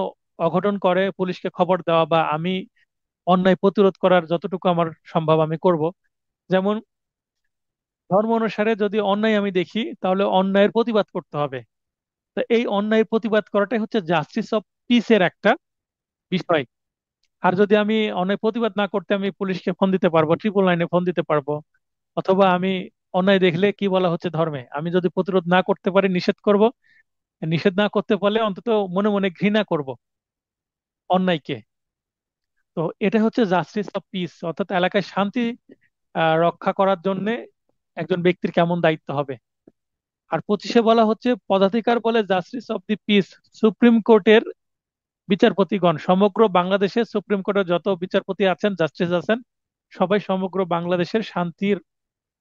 অঘটন করে পুলিশকে খবর দেওয়া বা আমি অন্যায় প্রতিরোধ করার যতটুকু আমার সম্ভব আমি করব। যেমন ধর্ম অনুসারে যদি অন্যায় আমি দেখি তাহলে অন্যায়ের প্রতিবাদ করতে হবে। তো এই অন্যায়ের প্রতিবাদ করাটাই হচ্ছে জাস্টিস অফ পিসের একটা বিষয়। আর যদি আমি অন্যায় প্রতিবাদ না করতে আমি পুলিশকে ফোন দিতে পারবো, 999 ফোন দিতে পারবো। অথবা আমি অন্যায় দেখলে কি বলা হচ্ছে ধর্মে, আমি যদি প্রতিরোধ না করতে পারি নিষেধ করব, নিষেধ না করতে পারলে অন্তত মনে মনে ঘৃণা করব অন্যায়কে। তো এটা হচ্ছে জাস্টিস অফ পিস, অর্থাৎ এলাকায় শান্তি রক্ষা করার জন্য একজন ব্যক্তির কেমন দায়িত্ব হবে। আর 25-এ বলা হচ্ছে পদাধিকার বলে justice of the piece supreme কোর্টের বিচারপতিগণ। সমগ্র বাংলাদেশে সুপ্রিম কোর্টের যত বিচারপতি আছেন, জাস্টিস আছেন, সবাই সমগ্র বাংলাদেশের শান্তির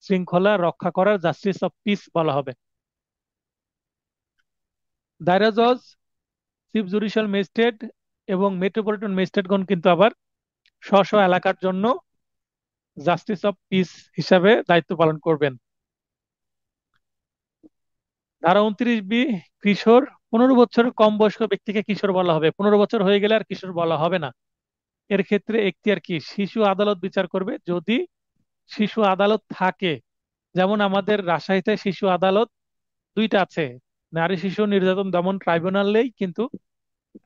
শৃঙ্খলা রক্ষা করার জাস্টিস অফ পিস বলা হবে। দায়রা জজ, চিফ জুডিশিয়াল ম্যাজিস্ট্রেট এবং মেট্রোপলিটন ম্যাজিস্ট্রেটগণ কিন্তু আবার স্ব স্ব এলাকার জন্য জাস্টিস অফ পিস হিসাবে দায়িত্ব পালন করবেন। ধারা 29B কিশোর, 15 বছরের কম বয়স্ক ব্যক্তিকে কিশোর বলা হবে। 15 বছর হয়ে গেলে আর কিশোর বলা হবে না। এর ক্ষেত্রে এখতিয়ার কি? শিশু আদালত বিচার করবে যদি শিশু আদালত থাকে। যেমন আমাদের রাজশাহীতে শিশু আদালত দুইটা আছে, নারী শিশু নির্যাতন দমন ট্রাইব্যুনালেই কিন্তু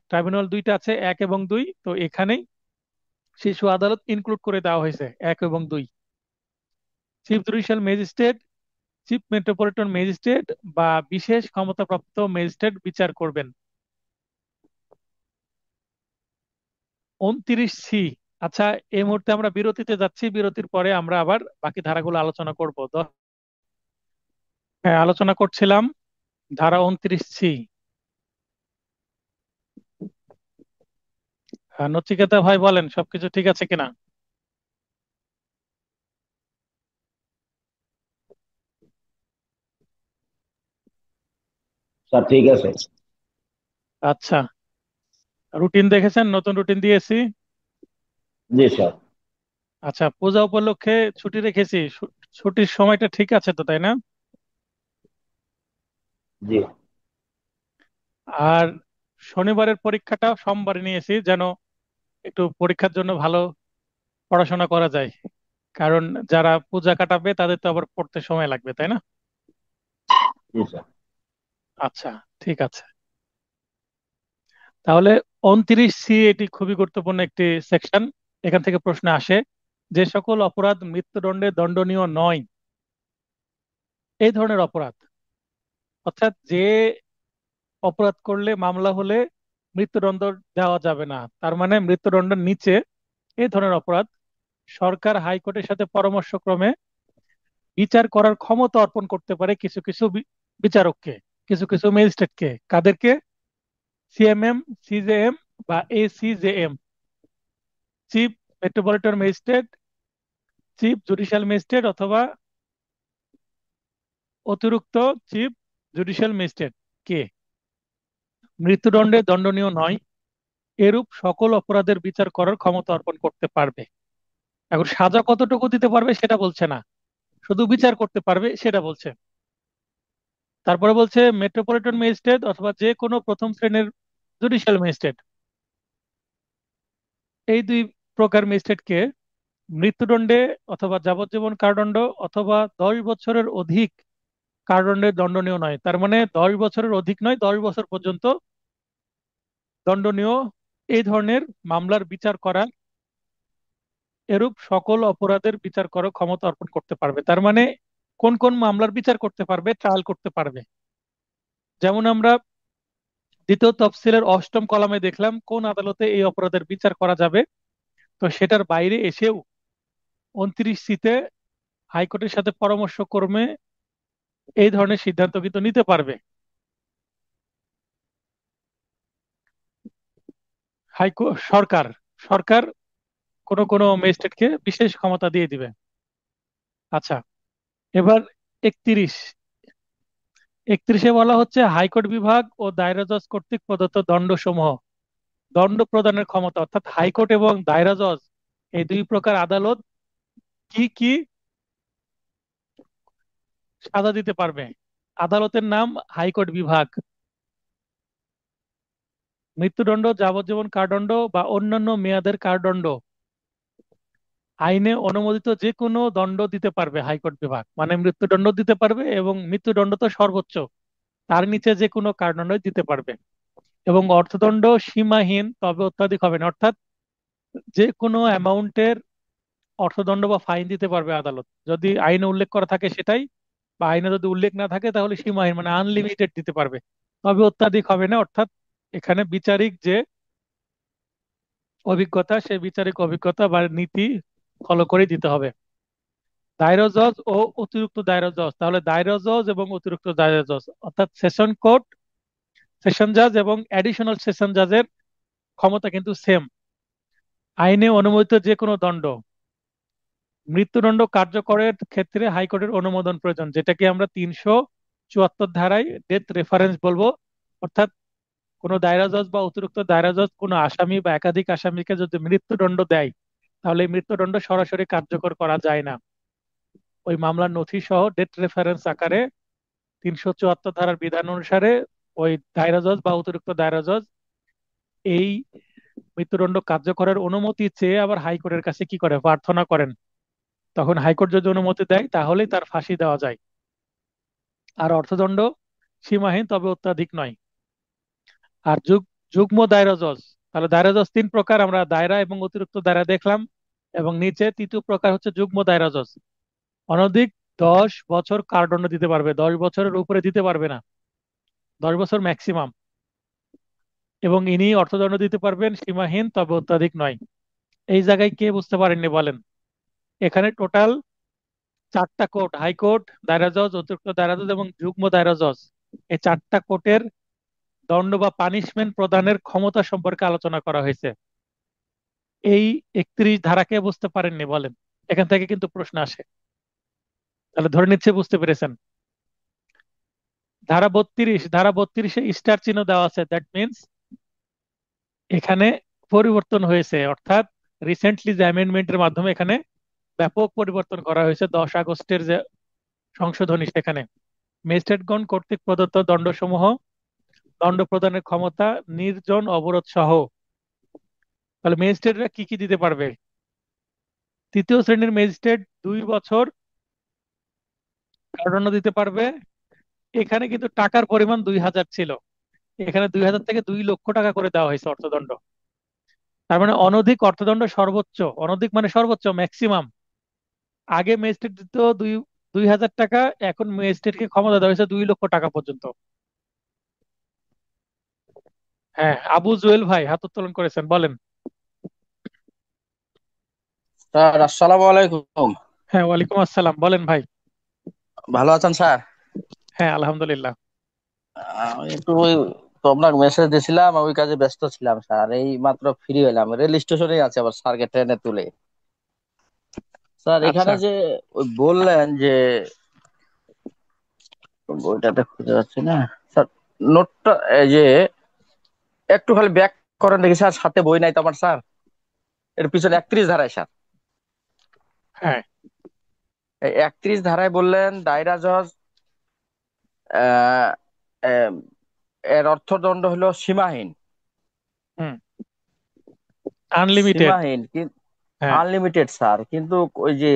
ট্রাইব্যুনাল দুইটা আছে, 1 এবং 2। তো এখানেই শিশু আদালত ইনক্লুড করে দেওয়া হয়েছে 1 এবং 2। Chief judicial magistrate, chief metropolitan magistrate বা বিশেষ ক্ষমতাপ্রাপ্ত ম্যাজিস্ট্রেট বিচার করবেন। 29C। আচ্ছা, এই মুহূর্তে আমরা বিরতিতে যাচ্ছি, বিরতির পরে আমরা আবার বাকি ধারাগুলো আলোচনা করব। হ্যাঁ, আলোচনা করছিলাম ধারা 29C। নচিকেতা ভাই বলেন সবকিছু ঠিক আছে কিনা? স্যার ঠিক আছে। আচ্ছা, রুটিন দেখেছেন? নতুন রুটিন দিয়েছি। জি স্যার। আচ্ছা, পূজা উপলক্ষে ছুটি রেখেছি। ছুটির সময়টা ঠিক আছে তো, তাই না? জি। আর শনিবারের পরীক্ষাটা সোমবারে নিয়েছি, যেন একটু পরীক্ষার জন্য ভালো পড়াশোনা করা যায়। কারণ যারা পূজা কাটাবে তাদের তো আবার পড়তে সময় লাগবে, তাই না? জি স্যার। আচ্ছা, ঠিক আছে। তাহলে 29C এটি খুবই গুরুত্বপূর্ণ একটি সেকশন। এখান থেকে প্রশ্ন আসে, যে সকল অপরাধ মৃত্যুদণ্ডে দণ্ডনীয় নয়, এই ধরনের অপরাধ, অর্থাৎ যে অপরাধ করলে মামলা হলে মৃত্যুদণ্ড দেওয়া যাবে না, তার মানে মৃত্যুদণ্ডের নিচে এই ধরনের অপরাধ সরকার হাইকোর্টের সাথে পরামর্শক্রমে বিচার করার ক্ষমতা অর্পণ করতে পারে কিছু কিছু বিচারককে, কিছু কিছু ম্যাজিস্ট্রেটকে। কাদেরকে? সিএমএম, সিজেএম বা ACJM, chief metropolitan magistrate, chief judicial magistrate অথবা অতিরিক্ত চিফ জুডিশিয়াল ম্যাজিস্ট্রেট কে মৃত্যুদণ্ডে দণ্ডনীয় নয়, এরূপ সকল অপরাধের বিচার করার ক্ষমতা অর্পণ করতে পারবে। এখন সাজা কতটুকু দিতে পারবে সেটা বলছে না, শুধু বিচার করতে পারবে সেটা বলছে। তারপরে বলছে মেট্রোপলিটন ম্যাজিস্ট্রেট অথবা যে কোনো প্রথম শ্রেণীর জুডিশিয়াল ম্যাজিস্ট্রেট, এই দুই প্রকার ম্যাজিস্ট্রেটকে মৃত্যুদণ্ডে অথবা যাবজ্জীবন কারাদণ্ড অথবা 10 বছরের অধিক কারাদণ্ডে দণ্ডনীয় নয়। তার মানে 10 বছরের অধিক নয়, 10 বছর পর্যন্ত দণ্ডনীয় এই ধরনের মামলার বিচার করা, এরূপ সকল অপরাধের বিচার করার ক্ষমতা অর্পণ করতে পারবে। তার মানে কোন কোন মামলার বিচার করতে পারবে? ট্রায়াল করতে পারবে। যেমন আমরা দ্বিতীয় তফসিলের 8ম কলামে দেখলাম কোন আদালতে এই অপরাধের বিচার করা যাবে। তো সেটার বাইরে এসেও 29C-তে হাইকোর্টের সাথে পরামর্শ ক্রমে এই ধরনের সিদ্ধান্ত কিন্তু নিতে পারবে সরকার। সরকার কোন কোন ম্যাজিস্ট্রেটকে বিশেষ ক্ষমতা দিয়ে দিবে। আচ্ছা, এবার 31। 31-এ বলা হচ্ছে হাইকোর্ট বিভাগ ও দায়রা জজ কর্তৃক প্রদত্ত দণ্ডসমূহ, দণ্ড প্রদানের ক্ষমতা, অর্থাৎ হাইকোর্ট এবং দায়রা জজ এই দুই প্রকার আদালত কি কি সাজা দিতে পারবে। আদালতের নাম হাইকোর্ট বিভাগ। মৃত্যুদণ্ড, যাবজ্জীবন কারাদণ্ড বা অন্যান্য মেয়াদের কারাদণ্ড, আইনে অনুমোদিত যে কোনো দণ্ড দিতে পারবে হাইকোর্ট বিভাগ। মানে মৃত্যুদণ্ড দিতে পারবে, এবং মৃত্যুদণ্ড তো সর্বোচ্চ, তার নিচে যে কোনো কারাদণ্ড দিতে পারবে। এবং অর্থদণ্ড সীমাহীন তবে অত্যাধিক হবে না, অর্থাৎ যে কোনো অ্যামাউন্টের অর্থদণ্ড বা ফাইন দিতে পারবে আদালত, যদি আইনে উল্লেখ করা থাকে সেটাই, বা আইনে যদি উল্লেখ না থাকে তাহলে সীমাহীন মানে আনলিমিটেড দিতে পারবে, তবে অত্যাধিক হবে না। অর্থাৎ এখানে বিচারিক যে অভিজ্ঞতা, সেই বিচারিক অভিজ্ঞতা বা নীতি ফলো করে দিতে হবে। দায়রা জজ ও অতিরিক্ত দায়রা জজ, তাহলে দায়রা জজ এবং অতিরিক্ত দায়রা জজ, অর্থাৎ সেশন কোর্ট, সেশন জাজ এবং অ্যাডিশনাল সেশন জাজের ক্ষমতা কিন্তু সেম। আইনে অনুমোদিত যে কোনো দণ্ড, মৃত্যুদণ্ড কার্যকরের ক্ষেত্রে হাইকোর্টের অনুমোদন প্রয়োজন, যেটাকে আমরা 374 ধারায় ডেথ রেফারেন্স বলবো। অর্থাৎ কোনো দায়রা জজ বা অতিরিক্ত দায়রা জজ কোনো আসামি বা একাধিক আসামিকে যদি মৃত্যুদণ্ড দেয়, তাহলে এই মৃত্যুদণ্ড সরাসরি কার্যকর করা যায় না। ওই মামলার নথি সহ ডেথ রেফারেন্স আকারে 374 ধারার বিধান অনুসারে ওই দায়রা জজ বা অতিরিক্ত দায়রা জজ এই মৃত্যুদণ্ড কার্যকরের অনুমতি চেয়ে আবার হাইকোর্টের কাছে কি করে? প্রার্থনা করেন। তখন হাইকোর্ট যদি অনুমতি দেয় তাহলেই তার ফাঁসি দেওয়া যায়। আর অর্থদণ্ড সীমাহীন তবে অত্যাধিক নয়। আর যুগ্ম দায়রা জজ, তাহলে দায়রা জজ 3 প্রকার, আমরা দায়রা এবং অতিরিক্ত দায়রা দেখলাম, এবং নিচে তৃতীয় প্রকার হচ্ছে যুগ্ম দায়রা জজ। অনধিক 10 বছর কারাদণ্ড দিতে পারবে, 10 বছরের উপরে দিতে পারবে না, 10 বছর ম্যাক্সিমাম। এবং ইনি অর্থদণ্ড দিতে পারবেন সীমাহীন, তবে অত্যাধিক নয়। এই জায়গায় কে বুঝতে পারেননি বলেন? এখানে টোটাল 4টা কোর্ট, হাইকোর্ট, দায়রা জজ, অতিরিক্ত দায়রা জজ এবং যুগ্ম দায়রা জজ, এই 4টা কোর্টের দণ্ড বা পানিশমেন্ট প্রদানের ক্ষমতা সম্পর্কে আলোচনা করা হয়েছে। এই 31 ধারাকে বুঝতে পারেননি বলেন? এখান থেকে কিন্তু প্রশ্ন আসে। তাহলে ধরে নিচ্ছে বুঝতে পেরেছেন। ধারা 32 স্টার চিহ্ন দেওয়া আছে, দ্যাট মিনস এখানে পরিবর্তন হয়েছে, অর্থাৎ রিসেন্টলি যে অ্যামেন্ডমেন্টের মাধ্যমে এখানে ব্যাপক পরিবর্তন করা হয়েছে 10 আগস্টের যে সংশোধনী, সেখানে ম্যাজিস্ট্রেটগণ কর্তৃক প্রদত্ত দণ্ডসমূহ, দণ্ড প্রদানের ক্ষমতা, নির্জন অবরোধ সহ। তাহলে ম্যাজিস্ট্রেটরা কি কি দিতে পারবে? তৃতীয় শ্রেণীর ম্যাজিস্ট্রেট 2 বছর কারাদণ্ড দিতে পারবে। এখানে কিন্তু টাকার পরিমাণ 2000 ছিল, এখানে 2000 থেকে 2 লক্ষ টাকা করে দেওয়া হয়েছে অর্থদণ্ড। তার মানে অনধিক অর্থদণ্ড সর্বোচ্চ, অনধিক মানে সর্বোচ্চ ম্যাক্সিমাম। আগে ম্যাজিস্ট্রেট দিত 2000 টাকা, এখন ম্যাজিস্ট্রেটকে ক্ষমতা দেওয়া হয়েছে 2 লক্ষ টাকা পর্যন্ত। হ্যাঁ, আবু জুয়েল ভাই হাত উত্তোলন করেছেন, বলেন। স্যার আসসালামু আলাইকুম। হ্যাঁ, ওয়ালাইকুম আসসালাম, বলেন ভাই। ভালো আছেন স্যার? হ্যাঁ, আলহামদুলিল্লাহ। আমি একটু তো আপনাকে মেসেজ দিয়েছিলাম, ওই কাজে ব্যস্ত ছিলাম স্যার। এই মাত্র ফ্রি হলাম, রেল স্টেশনে আছে, আবার স্যারকে ট্রেনে তুলে। স্যার আচ্ছা, এখানে যে ওই বললেন যে বইটাতে খুঁজে যাচ্ছে না স্যার, নোটটা এই যে একটু খালি ব্যাক করেন দেখি স্যার, সাথে বই নাই তো আমার স্যার। এর পিছনে 31 ধারায় স্যার, হ্যাঁ, এই 31 ধারায় বললেন দায়রা জজ আহ এম, এর অর্থদণ্ড হলো সীমাহীন। হুম, আনলিমিটেড। সীমাহীন হ্যাঁ, আনলিমিটেড স্যার, কিন্তু ওই যে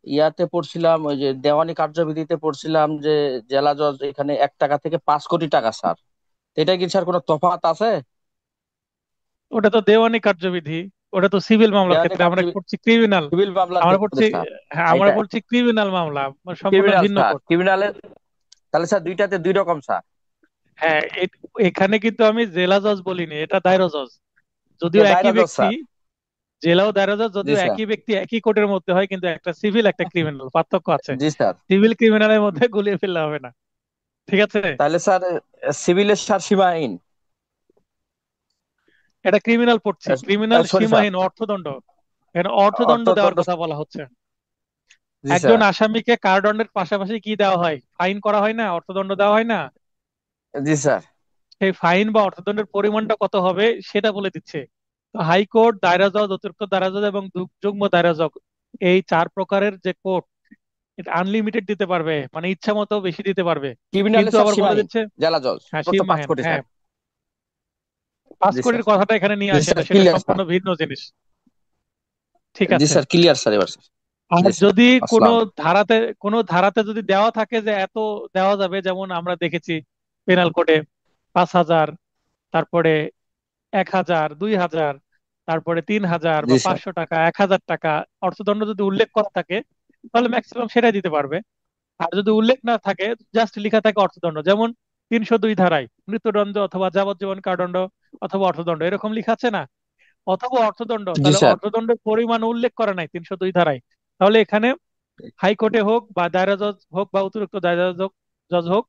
ইয়াতে পড়ছিলাম, ওই যে দেওয়ানি কার্যবিধিতে পড়ছিলাম যে জেলা জজ এখানে 1 টাকা থেকে 5 কোটি টাকা স্যার। এটা কি স্যার কোনো তফাৎ আছে? ওটা তো দেওয়ানি কার্যবিধি, ওটা তো সিভিল মামলার দেওয়ানি ক্ষেত্রে, আমরা কার্যবিধি পড়ছি ক্রিমিনাল। সিভিল মামলার আমরা ক্ষেত্রে পড়ছি, স্যার। হ্যাঁ আমরা এটা পড়ছি ক্রিমিনাল মামলা, মানে সম্পূর্ণ ক্রিমিনাল ভিন্ন স্যার, কোড। ক্রিমিনালের তাহলে স্যার দুইটাতে দুই রকম স্যার। হ্যাঁ, এখানে কিন্তু আমি জেলা জজ বলিনি, এটা দায়রা জজ। যদিও একই দায়রা জজ ব্যক্তি, স্যার। জেলা ও দায়রা জজ জি যদিও স্যার। একই ব্যক্তি একই কোর্টের মধ্যে হয়, কিন্তু একটা সিভিল একটা ক্রিমিনাল, পার্থক্য আছে। জি স্যার। সিভিল ক্রিমিনালের মধ্যে গুলিয়ে ফেললে হবে না, ঠিক আছে? তাহলে স্যার সিভিলের স্যার সীমাহীন। এটা ক্রিমিনাল পড়ছি, ক্রিমিনাল সরি স্যার, সীমাহীন অর্থদণ্ড, এখানে অর্থদণ্ড দেওয়ার অর্থদণ্ড। কথা বলা হচ্ছে। জি একজন স্যার। আসামিকে কারাদণ্ডের পাশাপাশি কি দেওয়া হয়? ফাইন করা হয় না, অর্থদণ্ড দেওয়া হয় না? জি স্যার। সেই ফাইন বা অর্থদণ্ডের পরিমাণটা কত হবে সেটা বলে দিচ্ছে। তো হাইকোর্ট, দায়রা জজ, অতিরিক্ত দায়রা জজ এবং যুগ্ম দায়রা জজ, এই 4 প্রকারের যে কোর্ট, এটা আনলিমিটেড দিতে পারবে, মানে ইচ্ছা মতো বেশি দিতে পারবে। ক্রিমিনালের কিন্তু স্যার আবার বলে সীমাহীন, দিচ্ছে, জেলা জজ হ্যাঁ করতে পাঁচ সীমাহীন, কোটি হ্যাঁ। স্যার। 5 জি স্যার। কোটির কথাটা এখানে নিয়ে জি আসে না, স্যার সেটা ক্লিয়ার স্যার। সম্পূর্ণ ভিন্ন জিনিস। ঠিক জি আছে। স্যার ক্লিয়ার স্যার এবার স্যার। আর জি স্যার। যদি কোনো আসসালাম। ধারাতে, কোনো ধারাতে যদি দেওয়া থাকে যে এত দেওয়া যাবে, যেমন আমরা দেখেছি পেনাল কোডে 5,000, তারপরে 1,000, 2,000, তারপরে 3,000 জি বা স্যার। 500 টাকা, 1,000 টাকা অর্থদণ্ড যদি উল্লেখ করা থাকে, তাহলে ম্যাক্সিমাম সেটাই দিতে পারবে। আর যদি উল্লেখ না থাকে, জাস্ট লেখা থাকে অর্থদণ্ড, যেমন 302 ধারায় মৃত্যুদণ্ড অথবা যাবজ্জীবন কারাদণ্ড অথবা অর্থদণ্ড এরকম লেখা আছে না, অথবা অর্থদণ্ড, জি তাহলে স্যার। অর্থদণ্ডের পরিমাণ উল্লেখ করা নাই 302 ধারায়, তাহলে এখানে হাইকোর্টে হোক বা দায়রা জজ হোক বা অতিরিক্ত দায়রা জজ জজ হোক,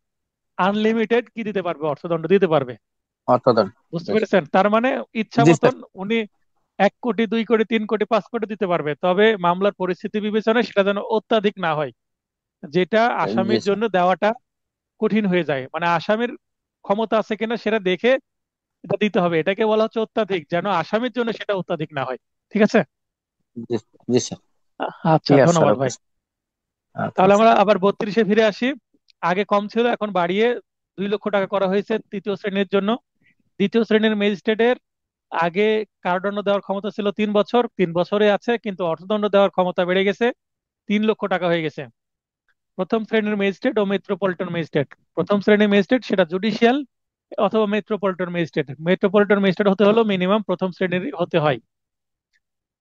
আনলিমিটেড কি দিতে পারবে? অর্থদণ্ড দিতে পারবে। অর্থদণ্ড। বুঝতে পেরেছেন? তার মানে ইচ্ছা জি স্যার। মতন উনি 1 কোটি, 2 কোটি, 3 কোটি, 5 কোটি দিতে পারবে, তবে মামলার পরিস্থিতি বিবেচনায় সেটা যেন অত্যাধিক না হয়, যেটা জি আসামির স্যার। জন্য দেওয়াটা কঠিন হয়ে যায়। মানে আসামির ক্ষমতা আছে কিনা সেটা দেখে এটা দিতে হবে, এটাকে বলা হচ্ছে অত্যাধিক, যেন আসামির জন্য সেটা অত্যাধিক না হয়। ঠিক আছে। জি জি স্যার। আচ্ছা, ক্লিয়ার স্যার, ধন্যবাদ ওকে ভাই। স্যার। আচ্ছা তাহলে স্যার। আমরা আবার 32-এ ফিরে আসি। আগে কম ছিল, এখন বাড়িয়ে 2 লক্ষ টাকা করা হয়েছে তৃতীয় শ্রেণীর জন্য। দ্বিতীয় শ্রেণীর ম্যাজিস্ট্রেটের আগে কারাদণ্ড দেওয়ার ক্ষমতা ছিল 3 বছর, 3 বছরে আছে, কিন্তু অর্থদণ্ড দেওয়ার ক্ষমতা বেড়ে গেছে, 3 লক্ষ টাকা হয়ে গেছে। প্রথম শ্রেণীর ম্যাজিস্ট্রেট ও মেট্রোপলিটন ম্যাজিস্ট্রেট, প্রথম শ্রেণীর ম্যাজিস্ট্রেট সেটা জুডিশিয়াল অথবা মেট্রোপলিটন ম্যাজিস্ট্রেট, মেট্রোপলিটন ম্যাজিস্ট্রেট হতে হলো মিনিমাম প্রথম শ্রেণীর হতে হয়।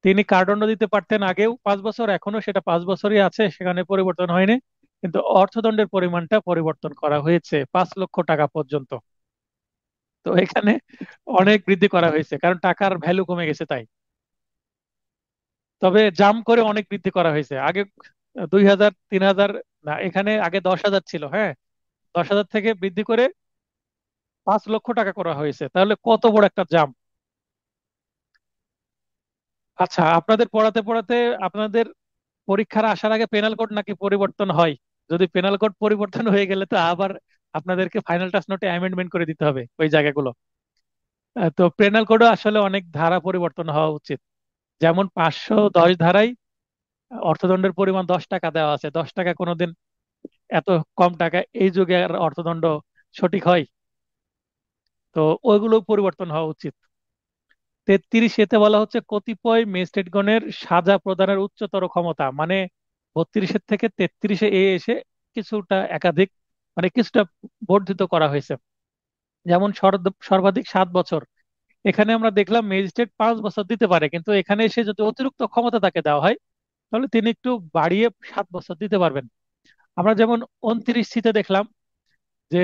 তিনি কারাদণ্ড দিতে পারতেন আগেও 5 বছর, এখনো সেটা 5 বছরই আছে, সেখানে পরিবর্তন হয়নি। কিন্তু অর্থদণ্ডের পরিমাণটা পরিবর্তন করা হয়েছে 5 লক্ষ টাকা পর্যন্ত। তো এখানে অনেক বৃদ্ধি করা হয়েছে, কারণ টাকার ভ্যালু কমে গেছে তাই। তবে জাম করে অনেক বৃদ্ধি করা হয়েছে। আগে 2,000 3,000 না, এখানে আগে 10,000 ছিল, হ্যাঁ, 10,000 থেকে বৃদ্ধি করে 5 লক্ষ টাকা করা হয়েছে। তাহলে কত বড় একটা জাম! আচ্ছা, আপনাদের পড়াতে পড়াতে আপনাদের পরীক্ষার আসার আগে পেনাল কোড নাকি পরিবর্তন হয়? যদি পেনাল কোড পরিবর্তন হয়ে গেলে তো আবার আপনাদেরকে ফাইনাল টাচ নোটে অ্যামেন্ডমেন্ট করে দিতে হবে ওই জায়গাগুলো। তো পেনাল কোডও আসলে অনেক ধারা পরিবর্তন হওয়া উচিত। যেমন 510 ধারায় অর্থদণ্ডের পরিমাণ 10 টাকা দেওয়া আছে। 10 টাকা কোনোদিন এত কম টাকা এই যুগে আর অর্থদণ্ড সঠিক হয়? তো ওইগুলো পরিবর্তন হওয়া উচিত। 33 এতে বলা হচ্ছে কতিপয় ম্যাজিস্ট্রেটগণের সাজা প্রদানের উচ্চতর ক্ষমতা, মানে 32 থেকে 33 এসে কিছুটা একাধিক, মানে কিছুটা বর্ধিত করা হয়েছে। যেমন সর্বাধিক 7 বছর। এখানে আমরা দেখলাম ম্যাজিস্ট্রেট 5 বছর দিতে পারে, কিন্তু এখানে এসে যদি অতিরিক্ত ক্ষমতা তাকে দেওয়া হয় তাহলে তিনি একটু বাড়িয়ে 7 বছর দিতে পারবেন। আমরা যেমন 29 দেখলাম যে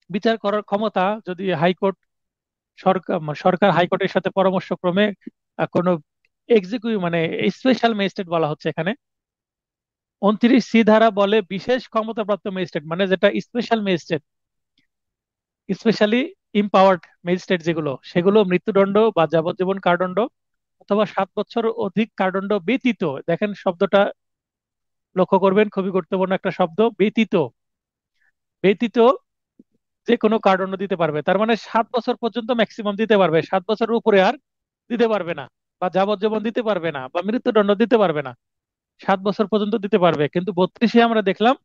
বিচার করার ক্ষমতা যদি হাইকোর্ট, সরকার হাইকোর্টের সাথে পরামর্শক্রমে কোনো এক্সিকিউটিভ, মানে স্পেশাল ম্যাজিস্ট্রেট বলা হচ্ছে এখানে। 29 ধারা বলে বিশেষ ক্ষমতাপ্রাপ্ত ম্যাজিস্ট্রেট, মানে যেটা স্পেশাল ম্যাজিস্ট্রেট, স্পেশালি ইম্পাওয়ার্ড ম্যাজিস্ট্রেট যেগুলো, সেগুলো মৃত্যুদণ্ড বা যাবজ্জীবন কারাদণ্ড অথবা 7 বছর অধিক কারাদণ্ড ব্যতীত, দেখেন শব্দটা লক্ষ্য করবেন, খুবই গুরুত্বপূর্ণ একটা শব্দ, ব্যতীত, ব্যতীত যে কোনো কারাদণ্ড দিতে পারবে। তার মানে 7 বছর পর্যন্ত ম্যাক্সিমাম দিতে পারবে, 7 বছরের উপরে আর দিতে পারবে না, বা যাবজ্জীবন দিতে পারবে না, বা মৃত্যুদণ্ড দিতে পারবে না। 7 বছর পর্যন্ত দিতে পারবে, কিন্তু 32-এ আমরা দেখলাম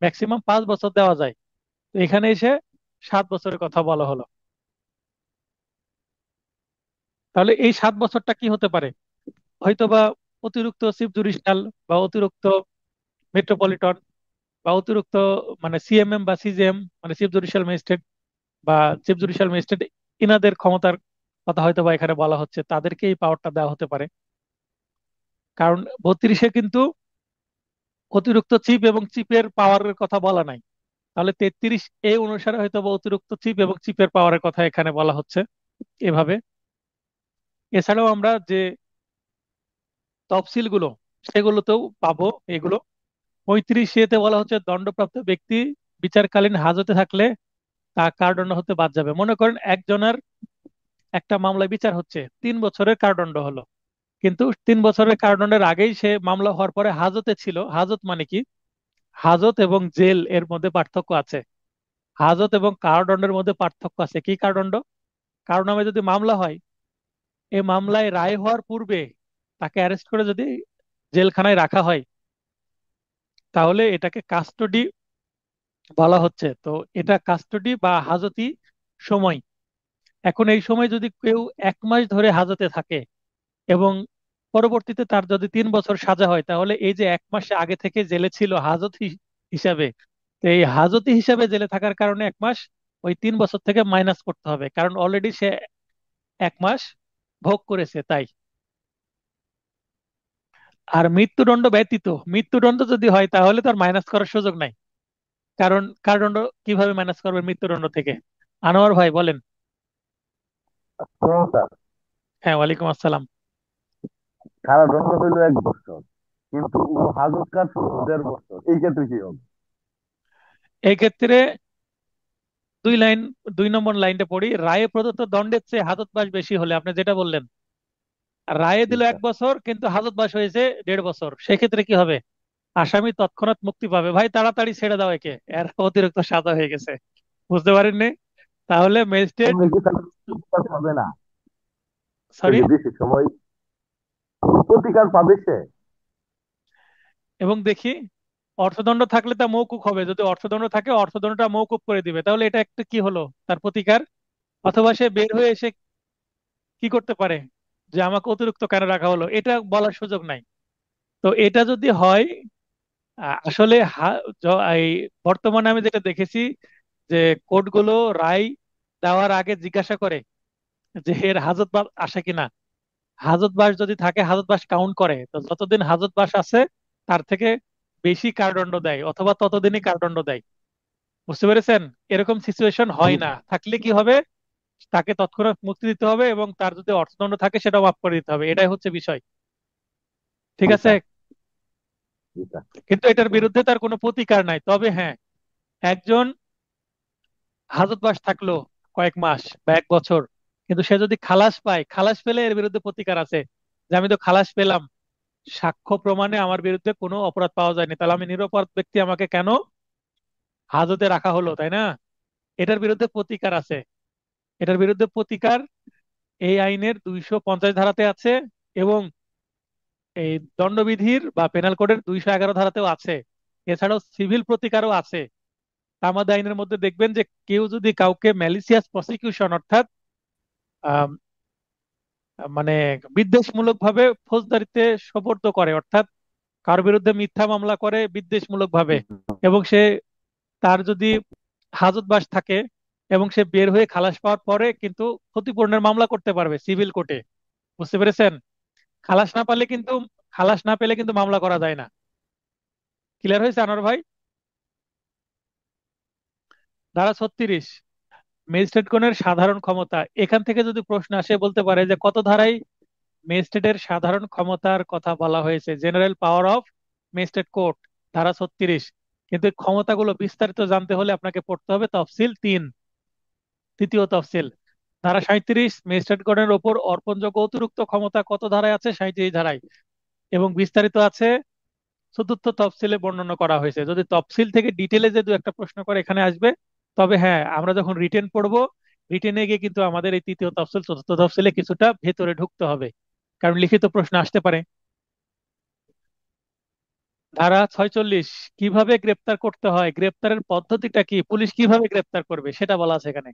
ম্যাক্সিমাম 5 বছর দেওয়া যায়। তো এখানে এসে 7 বছরের কথা বলা হলো। তাহলে এই 7 বছরটা কি হতে পারে? হয়তোবা অতিরিক্ত চিফ জুডিশিয়াল, বা অতিরিক্ত মেট্রোপলিটন, বা অতিরিক্ত মানে সিএমএম বা সিজিএম, মানে চিফ জুডিশিয়াল ম্যাজিস্ট্রেট বা চিফ জুডিশিয়াল ম্যাজিস্ট্রেট, ইনাদের ক্ষমতার কথা হয়তো বা এখানে বলা হচ্ছে, তাদেরকে এই পাওয়ারটা দেওয়া হতে পারে। কারণ 32-এ কিন্তু অতিরিক্ত চিফ এবং চিফের পাওয়ারের কথা বলা নাই। তাহলে 33 অনুসারে হয়তো বা অতিরিক্ত চিফ এবং চিফের পাওয়ারের কথা এখানে বলা হচ্ছে এভাবে। এছাড়াও আমরা যে তফসিল গুলো, সেগুলোতেও পাবো এগুলো। 35-এতে বলা হচ্ছে দণ্ডপ্রাপ্ত ব্যক্তি বিচারকালীন হাজতে থাকলে তা কারাদণ্ড হতে বাদ যাবে। মনে করেন একজনের একটা মামলায় বিচার হচ্ছে, 3 বছরের কারাদণ্ড হলো, কিন্তু 3 বছরের কারাদণ্ডের আগেই সে মামলা হওয়ার পরে হাজতে ছিল। হাজত মানে কি? হাজত এবং জেল এর মধ্যে পার্থক্য আছে। হাজত এবং কারাদণ্ডের মধ্যে পার্থক্য আছে। কি কারাদণ্ড? কারো নামে যদি মামলা হয়, এই মামলায় রায় হওয়ার পূর্বে তাকে অ্যারেস্ট করে যদি জেলখানায় রাখা হয়, তাহলে এটাকে কাস্টডি বলা হচ্ছে। তো এটা কাস্টডি বা হাজতি সময়। এখন এই সময় যদি কেউ 1 মাস ধরে হাজতে থাকে এবং পরবর্তীতে তার যদি 3 বছর সাজা হয়, তাহলে এই যে 1 মাস আগে থেকে জেলে ছিল হাজত হিসাবে, তো এই হাজতি হিসাবে জেলে থাকার কারণে 1 মাস ওই 3 বছর থেকে মাইনাস করতে হবে, কারণ অলরেডি সে 1 মাস ভোগ করেছে তাই। আর মৃত্যুদণ্ড ব্যতীত, মৃত্যুদণ্ড যদি হয় তাহলে তো আর মাইনাস করার সুযোগ নাই, কারণ কারাদণ্ড কিভাবে মাইনাস করবে মৃত্যুদণ্ড থেকে? আনোয়ার ভাই বলেন। শোনো স্যার, হ্যাঁ, ওয়ালাইকুম আসসালাম। কারাদণ্ড হইলো 1 বছর, কিন্তু ও হাজত কাটছে 1.5 বছর, এই ক্ষেত্রে কি হবে? এই ক্ষেত্রে দুই লাইন, 2 নম্বর লাইনটা পড়ি, রায়ে প্রদত্ত দণ্ডের চেয়ে হাজতবাস বেশি হলে, আপনি যেটা বললেন, রায়ে জি দিল এক স্যার। বছর কিন্তু হাজতবাস হয়েছে 1.5 বছর, সেক্ষেত্রে কি হবে? আসামি তৎক্ষণাৎ মুক্তি পাবে। ভাই তাড়াতাড়ি ছেড়ে দাও একে, এর অতিরিক্ত সাজা হয়ে গেছে। বুঝতে পারেননি? তাহলে ম্যাজিস্ট্রেট, এমনি কি তাহলে প্রতিকার পাবে না? এই সরি, যে বেশি সময় প্রতিকার পাবে সে? এবং দেখি, অর্থদণ্ড থাকলে তা মওকুফ হবে। যদি অর্থদণ্ড থাকে, অর্থদণ্ডটা মওকুফ করে দিবে। তাহলে এটা একটা কি হলো? তার প্রতিকার। অথবা সে বের হয়ে এসে কি করতে পারে, যে আমাকে অতিরিক্ত কেন রাখা হলো, এটা বলার সুযোগ নাই। তো এটা যদি হয়, আসলে এই বর্তমানে আমি যেটা দেখেছি, যে কোর্টগুলো রায় দেওয়ার আগে জিজ্ঞাসা করে যে এর হাজত বাদ আসে কিনা। হাজতবাস যদি থাকে, হাজতবাস কাউন্ট করে, তো যতদিন হাজতবাস আছে তার থেকে বেশি কারাদণ্ড দেয় অথবা ততদিনই কারাদণ্ড দেয়। বুঝতে পেরেছেন? এরকম সিচুয়েশন হয় না, থাকলে কি হবে, তাকে তৎক্ষণাৎ মুক্তি দিতে হবে এবং তার যদি অর্থদণ্ড থাকে সেটাও মাফ করে দিতে হবে, এটাই হচ্ছে বিষয়। ঠিক জি আছে? স্যার। জি স্যার। কিন্তু এটার বিরুদ্ধে তার কোনো প্রতিকার নাই। তবে হ্যাঁ, একজন হাজতবাস থাকলো কয়েক মাস বা এক বছর, কিন্তু সে যদি খালাস পায়, খালাস পেলে এর বিরুদ্ধে প্রতিকার আছে, যে আমি তো খালাস পেলাম, সাক্ষ্য প্রমাণে আমার বিরুদ্ধে কোনো অপরাধ পাওয়া যায়নি, তাহলে আমি নিরপরাধ ব্যক্তি, আমাকে কেন হাজতে রাখা হলো, তাই না? এটার বিরুদ্ধে প্রতিকার আছে। এটার বিরুদ্ধে প্রতিকার এই আইনের 250 ধারাতে আছে, এবং এই দণ্ডবিধির বা পেনাল কোডের 211 ধারাতেও আছে। এছাড়াও সিভিল প্রতিকারও আছে। তামাদি আইনের মধ্যে দেখবেন যে কেউ যদি কাউকে ম্যালিসিয়াস প্রসিকিউশন, অর্থাৎ আম, মানে বিদ্বেষমূলক ভাবে ফৌজদারিতে সোপর্দ করে, অর্থাৎ কারোর বিরুদ্ধে মিথ্যা মামলা করে বিদ্বেষমূলক ভাবে, এবং সে, তার যদি হাজতবাস থাকে এবং সে বের হয়ে খালাস পাওয়ার পরে কিন্তু ক্ষতিপূরণের মামলা করতে পারবে সিভিল কোর্টে। বুঝতে পেরেছেন? খালাস না পারলে কিন্তু, খালাস না পেলে কিন্তু মামলা করা যায় না। ক্লিয়ার হয়েছে আনোয়ার ভাই? ধারা 36, ম্যাজিস্ট্রেটগণের সাধারণ ক্ষমতা। এখান থেকে যদি প্রশ্ন আসে, বলতে পারে যে কত ধারায় ম্যাজিস্ট্রেটের সাধারণ ক্ষমতার কথা বলা হয়েছে, general power of magistrate court, ধারা 36। কিন্তু এই ক্ষমতাগুলো বিস্তারিত জানতে হলে আপনাকে পড়তে হবে তফসিল 3, তৃতীয় তফসিল। ধারা 37, ম্যাজিস্ট্রেটগণের ওপর অর্পণযোগ্য অতিরিক্ত ক্ষমতা কত ধারায় আছে, 37 ধারায়, এবং বিস্তারিত আছে চতুর্থ তফসিলে বর্ণনা করা হয়েছে। যদি তফসিল থেকে ডিটেলে যে দু একটা প্রশ্ন করে এখানে আসবে, তবে হ্যাঁ, আমরা যখন রিটেন পড়বো, রিটেনে গিয়ে কিন্তু আমাদের এই তৃতীয় তফসিল চতুর্থ তফসিলে কিছুটা ভেতরে ঢুকতে হবে, কারণ লিখিত প্রশ্ন আসতে পারে। ধারা 46, কিভাবে গ্রেপ্তার করতে হয়, গ্রেপ্তারের পদ্ধতিটা কি, পুলিশ কিভাবে গ্রেপ্তার করবে সেটা বলা আছে এখানে।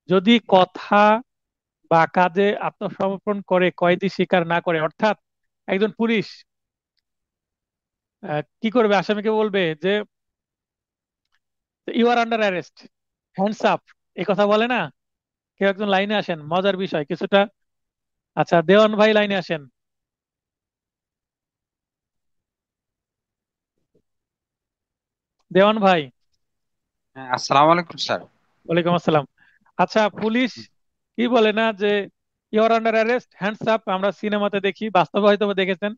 যদি কথা বা কাজে আত্মসমর্পণ করে কয়েদি স্বীকার না করে, অর্থাৎ একজন পুলিশ কি করবে, আসামিকে বলবে যে you are under arrest, hands up, এই কথা বলে না? কেউ একজন লাইনে আসেন, মজার বিষয় কিছুটা। আচ্ছা, দেওয়ান ভাই লাইনে আসেন। দেওয়ান ভাই। হ্যাঁ, আসসালামু আলাইকুম স্যার। ওয়ালাইকুম আসসালাম। আচ্ছা, পুলিশ কি বলে না যে you are under arrest, hands up? আমরা সিনেমাতে দেখি, বাস্তবে হয়তো বা দেখেছেন,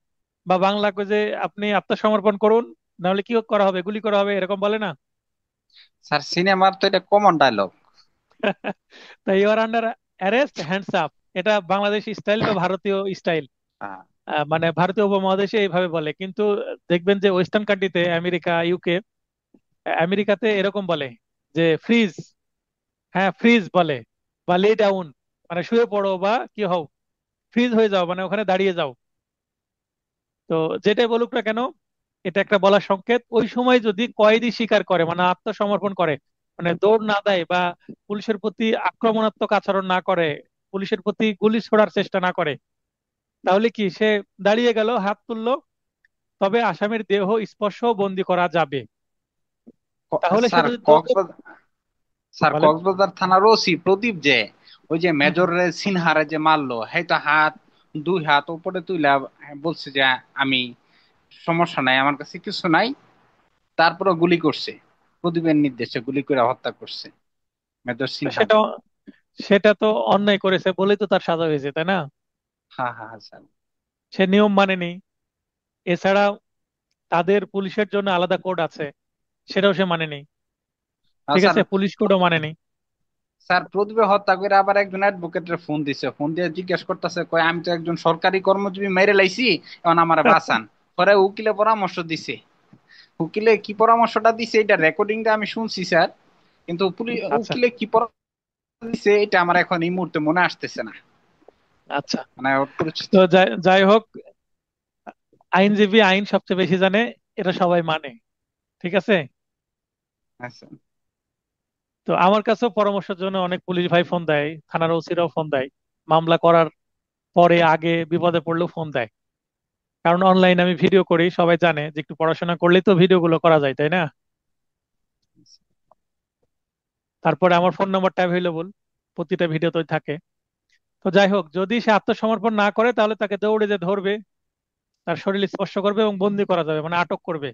বা বাংলা কই যে আপনি আত্মসমর্পণ করুন, নাহলে কি করা হবে, গুলি করা হবে, এরকম বলে না? স্যার সিনেমার তো এটা কমন ডায়লগ। তাই you are under arrest, hands up, এটা বাংলাদেশি স্টাইল বা ভারতীয় স্টাইল। মানে ভারতীয় উপমহাদেশে এইভাবে বলে, কিন্তু দেখবেন যে ওয়েস্টার্ন কান্ট্রিতে, আমেরিকা, ইউকে, আমেরিকাতে এরকম বলে যে ফ্রিজ, হ্যাঁ ফ্রিজ বলে, বা লে ডাউন, মানে শুয়ে পড়ো বা কি হও, ফ্রিজ হয়ে যাও মানে ওখানে দাঁড়িয়ে যাও। তো যেটাই বলুক না কেন, এটা একটা বলার সংকেত। ওই সময় যদি কয়েদি স্বীকার করে, মানে আত্মসমর্পণ করে, মানে দৌড় না দেয় বা পুলিশের প্রতি আক্রমণাত্মক আচরণ না করে, পুলিশের প্রতি গুলি ছোড়ার চেষ্টা না করে, তাহলে কি সে দাঁড়িয়ে গেল, হাত তুললো, তবে আসামির দেহ স্পর্শ বন্দি করা যাবে। তাহলে সে স্যার যদি কক্সবাজার, স্যার বলেন। কক্সবাজার থানার ওসি প্রদীপ যে ওই যে হুম, মেজর সিনহারে যে মারলো, হ্যাঁ তো হাত, দুই হাত উপরে তুইলা বলছে যে আমি সমস্যা নাই, আমার কাছে কিছু নাই, তারপরে গুলি করছে, প্রদীপের নির্দেশে গুলি করে হত্যা করছে মেজর তো সিনহা। সেটা, সেটা তো অন্যায় করেছে বলেই তো তার সাজা হয়েছে, তাই না? হ্যাঁ হ্যাঁ হ্যাঁ স্যার। সে নিয়ম মানেনি। এছাড়া তাদের পুলিশের জন্য আলাদা কোড আছে, সেটাও সে মানেনি। হ্যাঁ ঠিক স্যার। আছে, পুলিশ কোডও মানেনি। স্যার প্রদীপে হত্যা করে আবার একজন অ্যাডভোকেটের ফোন দিছে, ফোন দিয়ে জিজ্ঞেস করতেছে, কয় আমি তো একজন সরকারি কর্মজীবী মেরে লাইছি, এখন আমার বাঁচান। পরে উকিলে পরামর্শ দিছে, উকিলে কি পরামর্শটা দিছে এটা রেকর্ডিংটা আমি শুনছি স্যার, কিন্তু আচ্ছা, উকিলে কি পরামর্শ দিছে এটা আমার এখন এই মুহূর্তে মনে আসতেছে না, আচ্ছা। মানে ওর পরিচিত। তো যাই যাই হোক, আইনজীবী আইন সবচেয়ে বেশি জানে, এটা সবাই মানে। ঠিক আছে। আচ্ছা তো আমার কাছেও পরামর্শের জন্য অনেক পুলিশ ভাই ফোন দেয়, থানার ওসিরাও ফোন দেয়, মামলা করার পরে আগে বিপদে পড়লেও ফোন দেয়। কারণ অনলাইনে আমি ভিডিও করি, সবাই জানে যে একটু পড়াশোনা করলেই তো ভিডিও গুলো করা যায়, তাই না? তারপরে আমার ফোন নাম্বারটা অ্যাভেলেবল, প্রতিটা ভিডিওতে থাকে। তো যাই হোক, যদি সে আত্মসমর্পণ না করে তাহলে তাকে দৌড়ে যে ধরবে, তার শরীর স্পর্শ করবে এবং বন্দি করা যাবে, মানে আটক করবে।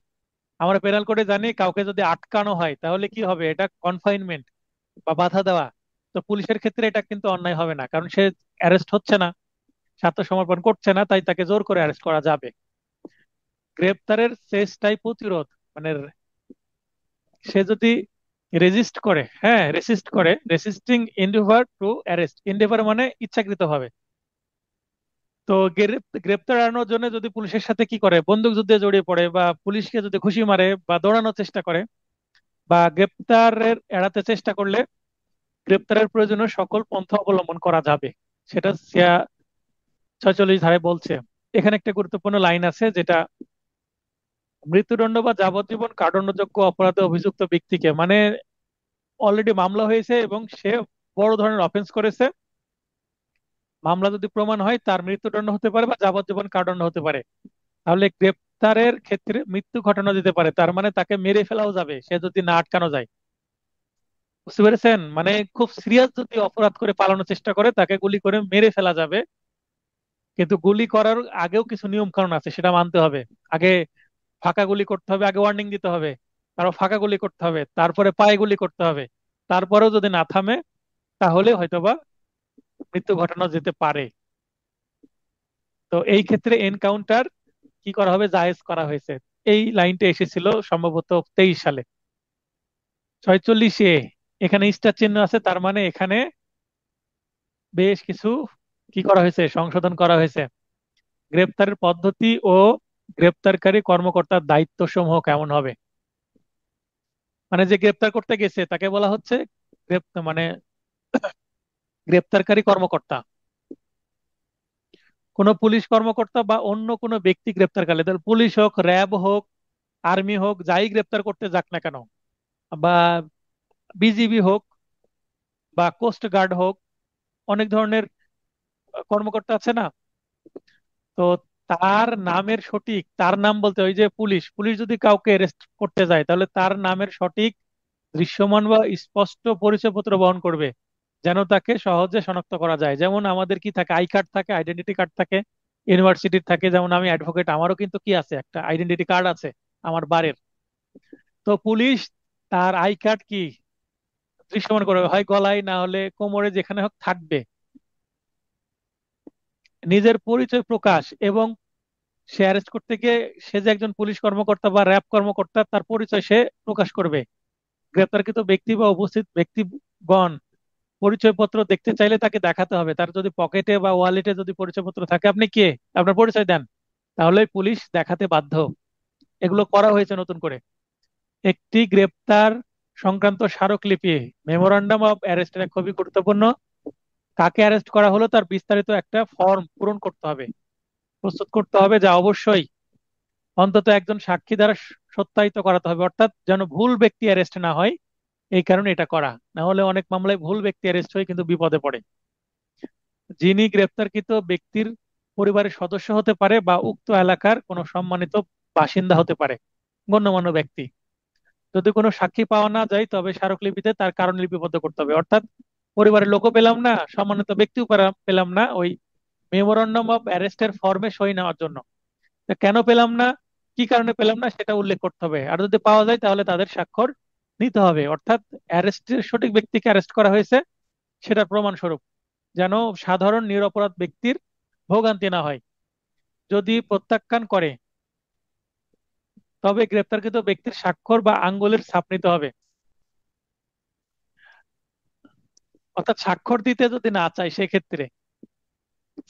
আমরা পেনাল কোডে জানি কাউকে যদি আটকানো হয় তাহলে কি হবে, এটা কনফাইনমেন্ট বা বাধা দেওয়া। তো পুলিশের ক্ষেত্রে এটা কিন্তু অন্যায় হবে না, কারণ সে অ্যারেস্ট হচ্ছে না, সে আত্মসমর্পণ করছে না, তাই তাকে জোর করে অ্যারেস্ট করা যাবে। গ্রেপ্তারের চেষ্টায় প্রতিরোধ, মানে সে যদি রেজিস্ট করে, হ্যাঁ রেসিস্ট করে, রেসিস্টিং এন্ডেভার টু অ্যারেস্ট, এন্ডেভার মানে ইচ্ছাকৃত ভাবে। তো গ্রেপ্তার এড়ানোর জন্য যদি পুলিশের সাথে কি করে, বন্দুক যুদ্ধে জড়িয়ে পড়ে বা পুলিশকে যদি ঘুষি মারে বা দৌড়ানোর চেষ্টা করে বা গ্রেপ্তারের এড়াতে চেষ্টা করলে গ্রেপ্তারের প্রয়োজনীয় সকল পন্থা অবলম্বন করা যাবে, সেটা সিয়া 46 ধারায় বলছে। এখানে একটা গুরুত্বপূর্ণ লাইন আছে যেটা মৃত্যুদণ্ড বা যাবজ্জীবন কারাদণ্ডযোগ্য অপরাধে অভিযুক্ত ব্যক্তিকে, মানে অলরেডি মামলা হয়েছে এবং সে বড় ধরনের অফেন্স করেছে, মামলা যদি প্রমাণ হয় তার মৃত্যুদণ্ড হতে পারে বা যাবজ্জীবন কারাদণ্ড হতে পারে, তাহলে গ্রেপ্তারের ক্ষেত্রে মৃত্যু ঘটানো যেতে পারে। তার মানে তাকে মেরে ফেলাও যাবে সে যদি না আটকানো যায়। বুঝতে পেরেছেন? মানে খুব সিরিয়াস যদি অপরাধ করে পালানোর চেষ্টা করে তাকে গুলি করে মেরে ফেলা যাবে। কিন্তু গুলি করার আগেও কিছু নিয়ম কানুন আছে, সেটা মানতে হবে। আগে ফাঁকা গুলি করতে হবে, আগে ওয়ার্নিং দিতে হবে, তারপর ফাঁকা গুলি করতে হবে, তারপরে পায়ে গুলি করতে হবে। তারপরেও যদি না থামে তাহলে হয়তোবা মৃত্যু ঘটানো যেতে পারে। তো এই ক্ষেত্রে এনকাউন্টার কি করা হবে, জায়েজ করা হয়েছে। এই লাইনটা এসেছিল সম্ভবত 23 সালে। 46 এখানে স্টার চিহ্ন আছে, তার মানে এখানে বেশ কিছু কি করা হয়েছে, সংশোধন করা হয়েছে। গ্রেপ্তারের পদ্ধতি ও গ্রেপ্তারকারী কর্মকর্তার দায়িত্ব সমূহ কেমন হবে। মানে যে গ্রেপ্তার করতে গেছে তাকে বলা হচ্ছে মানে গ্রেপ্তারকারী কর্মকর্তা। কোনো পুলিশ কর্মকর্তা বা অন্য কোনো ব্যক্তি গ্রেপ্তার করলে, তাহলে পুলিশ হোক, র্যাব হোক, আর্মি হোক, যাই গ্রেপ্তার করতে যাক না কেন, বা বিজিবি হোক বা কোস্ট গার্ড হোক, অনেক ধরনের কর্মকর্তা আছে না। তো তার নামের সঠিক, তার নাম বলতে ওই যে পুলিশ পুলিশ যদি কাউকে অ্যারেস্ট করতে যায় তাহলে তার নামের সঠিক দৃশ্যমান বা স্পষ্ট পরিচয়পত্র বহন করবে, যেন তাকে সহজে শনাক্ত করা যায়। যেমন আমাদের কি থাকে, আই কার্ড থাকে, আইডেন্টিটি কার্ড থাকে, ইউনিভার্সিটির থাকে। যেমন আমি অ্যাডভোকেট, আমারও কিন্তু কি আছে, একটা আইডেন্টিটি কার্ড আছে আমার বাড়ির। তো পুলিশ তার আই কার্ড কি দৃশ্যমান করবে, হয় গলায় না হলে কোমরে, যেখানে হোক থাকবে। নিজের পরিচয় প্রকাশ এবং সে অ্যারেস্ট করতে গিয়ে সে যে একজন পুলিশ কর্মকর্তা বা র্যাব কর্মকর্তা তার পরিচয় সে প্রকাশ করবে। গ্রেপ্তারকৃত ব্যক্তি বা উপস্থিত ব্যক্তিগণ পরিচয়পত্র দেখতে চাইলে তাকে দেখাতে হবে। তার যদি পকেটে বা ওয়ালেটে যদি পরিচয়পত্র থাকে, আপনি কে, আপনার পরিচয় দেন, তাহলে পুলিশ দেখাতে বাধ্য। এগুলো করা হয়েছে নতুন করে। একটি গ্রেপ্তার সংক্রান্ত স্মারকলিপি, মেমোরান্ডাম অফ অ্যারেস্ট, খুবই গুরুত্বপূর্ণ। কাকে অ্যারেস্ট করা হলো তার বিস্তারিত একটা ফর্ম পূরণ করতে হবে, প্রস্তুত করতে হবে, যা অবশ্যই অন্তত একজন সাক্ষী দ্বারা সত্যায়িত করাতে হবে, অর্থাৎ যেন ভুল ব্যক্তি অ্যারেস্ট না হয়। এই কারণে এটা করা, না হলে অনেক মামলায় ভুল ব্যক্তি অ্যারেস্ট হয়ে কিন্তু বিপদে পড়ে। যিনি গ্রেপ্তারকৃত ব্যক্তির পরিবারের সদস্য হতে পারে বা উক্ত এলাকার কোনো সম্মানিত বাসিন্দা হতে পারে, গণ্যমান্য ব্যক্তি। যদি কোনো সাক্ষী পাওয়া না যায় তবে স্মারকলিপিতে তার কারণ লিপিবদ্ধ করতে হবে, অর্থাৎ পরিবারের লোকও পেলাম না, সম্মানিত ব্যক্তিও পেলাম না ওই মেমোরান্ডাম অফ অ্যারেস্টের ফর্মে সই নেওয়ার জন্য। তা কেন পেলাম না, কি কারণে পেলাম না সেটা উল্লেখ করতে হবে। আর যদি পাওয়া যায় তাহলে তাদের স্বাক্ষর নিতে হবে, অর্থাৎ অ্যারেস্টের সঠিক ব্যক্তিকে অ্যারেস্ট করা হয়েছে সেটার প্রমাণ স্বরূপ, যেন সাধারণ নিরপরাধ ব্যক্তির ভোগান্তি না হয়। যদি প্রত্যাখ্যান করে তবে গ্রেপ্তারকৃত ব্যক্তির স্বাক্ষর বা আঙ্গুলের ছাপ নিতে হবে। অর্থাৎ স্বাক্ষর দিতে যদি না চায় সেক্ষেত্রে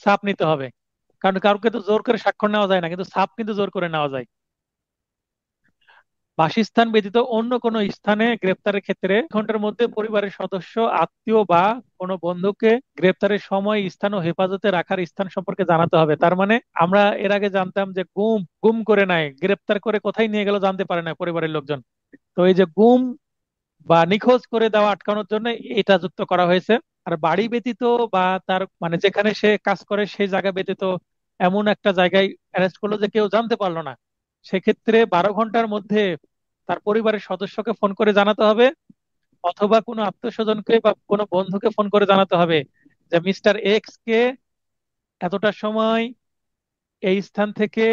ছাপ নিতে হবে, কারণ কাউকে তো জোর করে স্বাক্ষর নেওয়া যায় না, কিন্তু ছাপ কিন্তু জোর করে নেওয়া যায়। বাসস্থান ব্যতীত অন্য কোনো স্থানে গ্রেপ্তারের ক্ষেত্রে ঘন্টার মধ্যে পরিবারের সদস্য, আত্মীয় বা কোনো বন্ধুকে গ্রেপ্তারের সময়, স্থান ও হেফাজতে রাখার স্থান সম্পর্কে জানাতে হবে। তার মানে আমরা এর আগে জানতাম যে গুম গুম করে নাই, গ্রেপ্তার করে কোথায় নিয়ে গেল জানতে পারে না পরিবারের লোকজন। তো এই যে গুম বা নিখোঁজ করে দেওয়া আটকানোর জন্য এটা যুক্ত করা হয়েছে। আর বাড়ি ব্যতীত বা তার মানে যেখানে সে কাজ করে সেই জায়গা ব্যতীত এমন একটা জায়গায় অ্যারেস্ট করলো যে কেউ জানতে পারলো না, সেক্ষেত্রে 12 ঘন্টার মধ্যে তার পরিবারের সদস্যকে ফোন করে জানাতে হবে, অথবা কোনো আত্মীয় স্বজনকে বা কোনো বন্ধুকে ফোন করে জানাতে হবে যে মিস্টার এক্স কে এতটা সময় এই স্থান থেকে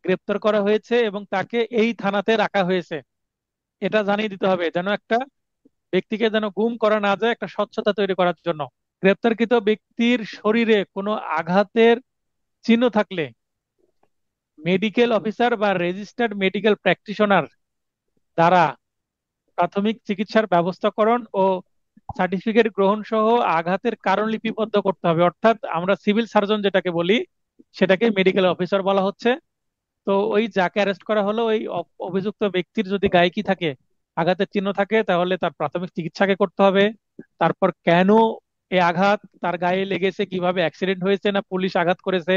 গ্রেপ্তার করা হয়েছে এবং তাকে এই থানাতে রাখা হয়েছে, এটা জানিয়ে দিতে হবে, যেন একটা ব্যক্তিকে যেন গুম করা না যায়, একটা স্বচ্ছতা তৈরি করার জন্য। গ্রেপ্তারকৃত ব্যক্তির শরীরে কোনো আঘাতের চিহ্ন থাকলে মেডিকেল অফিসার বা রেজিস্টার্ড মেডিকেল প্র্যাকটিশনার দ্বারা প্রাথমিক চিকিৎসার ব্যবস্থাকরণ ও সার্টিফিকেট গ্রহণ সহ আঘাতের কারণ লিপিবদ্ধ করতে হবে। অর্থাৎ আমরা সিভিল সার্জন যেটাকে বলি সেটাকে মেডিকেল অফিসার বলা হচ্ছে। তো ওই যাকে অ্যারেস্ট করা হলো ওই অভিযুক্ত ব্যক্তির যদি গায়ে কি থাকে, আঘাতের চিহ্ন থাকে, তাহলে তার প্রাথমিক চিকিৎসাকে করতে হবে। তারপর কেন এই আঘাত তার গায়ে লেগেছে, কিভাবে অ্যাক্সিডেন্ট হয়েছে, না পুলিশ আঘাত করেছে,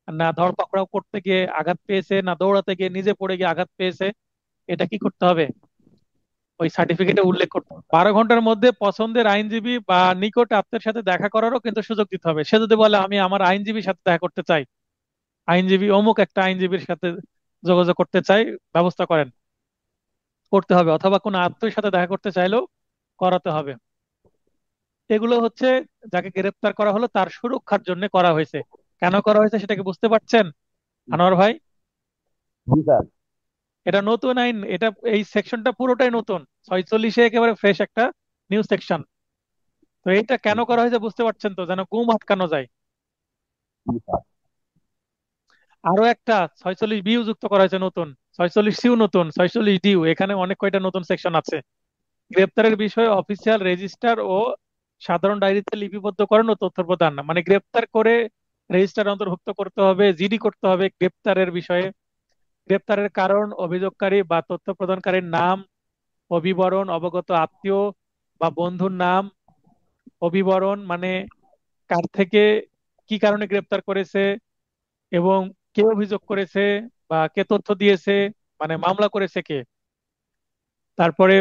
না ধরপাকড়াও করতে গিয়ে আঘাত পেয়েছে, না দৌড়াতে গিয়ে নিজে পড়ে গিয়ে আঘাত পেয়েছে, এটা কি করতে হবে, ওই সার্টিফিকেটে উল্লেখ করতে হবে। 12 ঘন্টার মধ্যে পছন্দের আইনজীবী বা নিকট আত্মীয়ের সাথে দেখা করারও কিন্তু সুযোগ দিতে হবে। সে যদি বলে আমি আমার আইনজীবীর সাথে দেখা করতে চাই, আইনজীবী অমুক একটা আইনজীবীর সাথে যোগাযোগ করতে চাই, ব্যবস্থা করেন, করতে হবে। অথবা কোনো আত্মীয়ের সাথে দেখা করতে চাইলেও করাতে হবে। এগুলো হচ্ছে যাকে গ্রেপ্তার করা হলো তার সুরক্ষার জন্য করা হয়েছে। কেন করা হয়েছে সেটা কি বুঝতে পারছেন আনোয়ার ভাই? জি স্যার। এটা নতুন আইন, এটা এই সেকশনটা পুরোটাই নতুন, 46-এ একেবারে ফ্রেশ একটা নিউ সেকশন। তো এটা কেন করা হয়েছে বুঝতে পারছেন তো, যেন গুম আটকানো যায়। জি স্যার। আরো একটা 46 বিও যুক্ত করা হয়েছে নতুন, 46 সিও নতুন, 46 ডিও, এখানে অনেক কয়টা নতুন সেকশন আছে। গ্রেপ্তারের বিষয়ে অফিসিয়াল রেজিস্টার ও সাধারণ ডায়েরিতে লিপিবদ্ধকরণ ও তথ্য প্রদান, মানে গ্রেপ্তার করে রেজিস্টার অন্তর্ভুক্ত করতে হবে, জিডি করতে হবে গ্রেপ্তারের বিষয়ে। গ্রেপ্তারের কারণ, অভিযোগকারী বা তথ্য প্রদানকারীর নাম ও বিবরণ, অবগত আত্মীয় বা বন্ধুর নাম ও বিবরণ, মানে কার থেকে কি কারণে গ্রেপ্তার করেছে এবং কে অভিযোগ করেছে বা কে তথ্য দিয়েছে, মানে মামলা করেছে কে। তারপরে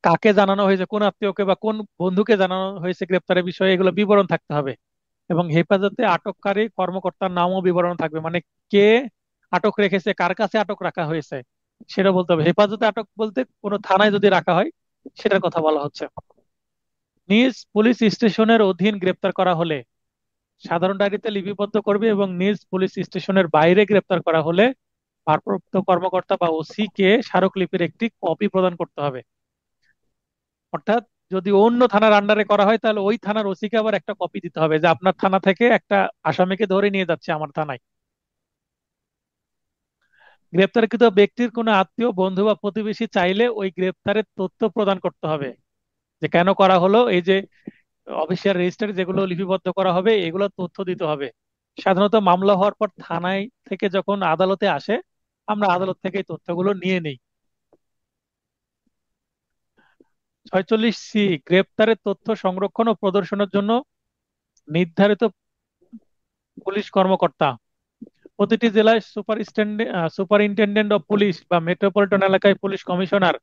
কাকে জানানো হয়েছে, কোন আত্মীয়কে বা কোন বন্ধুকে জানানো হয়েছে গ্রেপ্তারের বিষয়ে, এগুলো বিবরণ থাকতে হবে। এবং হেফাজতে আটককারী কর্মকর্তার নামও বিবরণ থাকবে, মানে কে আটক রেখেছে, কার কাছে আটক রাখা হয়েছে সেটা বলতে হবে। হেফাজতে আটক বলতে কোনো থানায় যদি রাখা হয় সেটার কথা বলা হচ্ছে। নিজ পুলিশ স্টেশনের অধীন গ্রেপ্তার করা হলে সাধারণ ডায়েরিতে লিপিবদ্ধ করবে এবং নিজ পুলিশ স্টেশনের বাইরে গ্রেপ্তার করা হলে ভারপ্রাপ্ত কর্মকর্তা বা ওসি কে স্মারকলিপির একটি কপি প্রদান করতে হবে। অর্থাৎ যদি অন্য থানার আন্ডারে করা হয় তাহলে ওই থানার ওসি কে আবার একটা কপি দিতে হবে যে আপনার থানা থেকে একটা আসামিকে ধরে নিয়ে যাচ্ছে আমার থানায়। গ্রেপ্তারকৃত ব্যক্তির কোনো আত্মীয়, বন্ধু বা প্রতিবেশী চাইলে ওই গ্রেপ্তারের তথ্য প্রদান করতে হবে, যে কেন করা হলো, এই যে অফিসিয়াল রেজিস্টারে যেগুলো লিপিবদ্ধ করা হবে এগুলো তথ্য দিতে হবে। সাধারণত মামলা হওয়ার পর থানায় থেকে যখন আদালতে আসে আমরা আদালত থেকে এই তথ্যগুলো নিয়ে নিই। 46 সি, গ্রেপ্তারের তথ্য সংরক্ষণ ও প্রদর্শনের জন্য নির্ধারিত পুলিশ কর্মকর্তা। প্রতিটি জেলায় সুপারিনটেন্ডেন্ট অফ পুলিশ বা মেট্রোপলিটন এলাকায় পুলিশ কমিশনার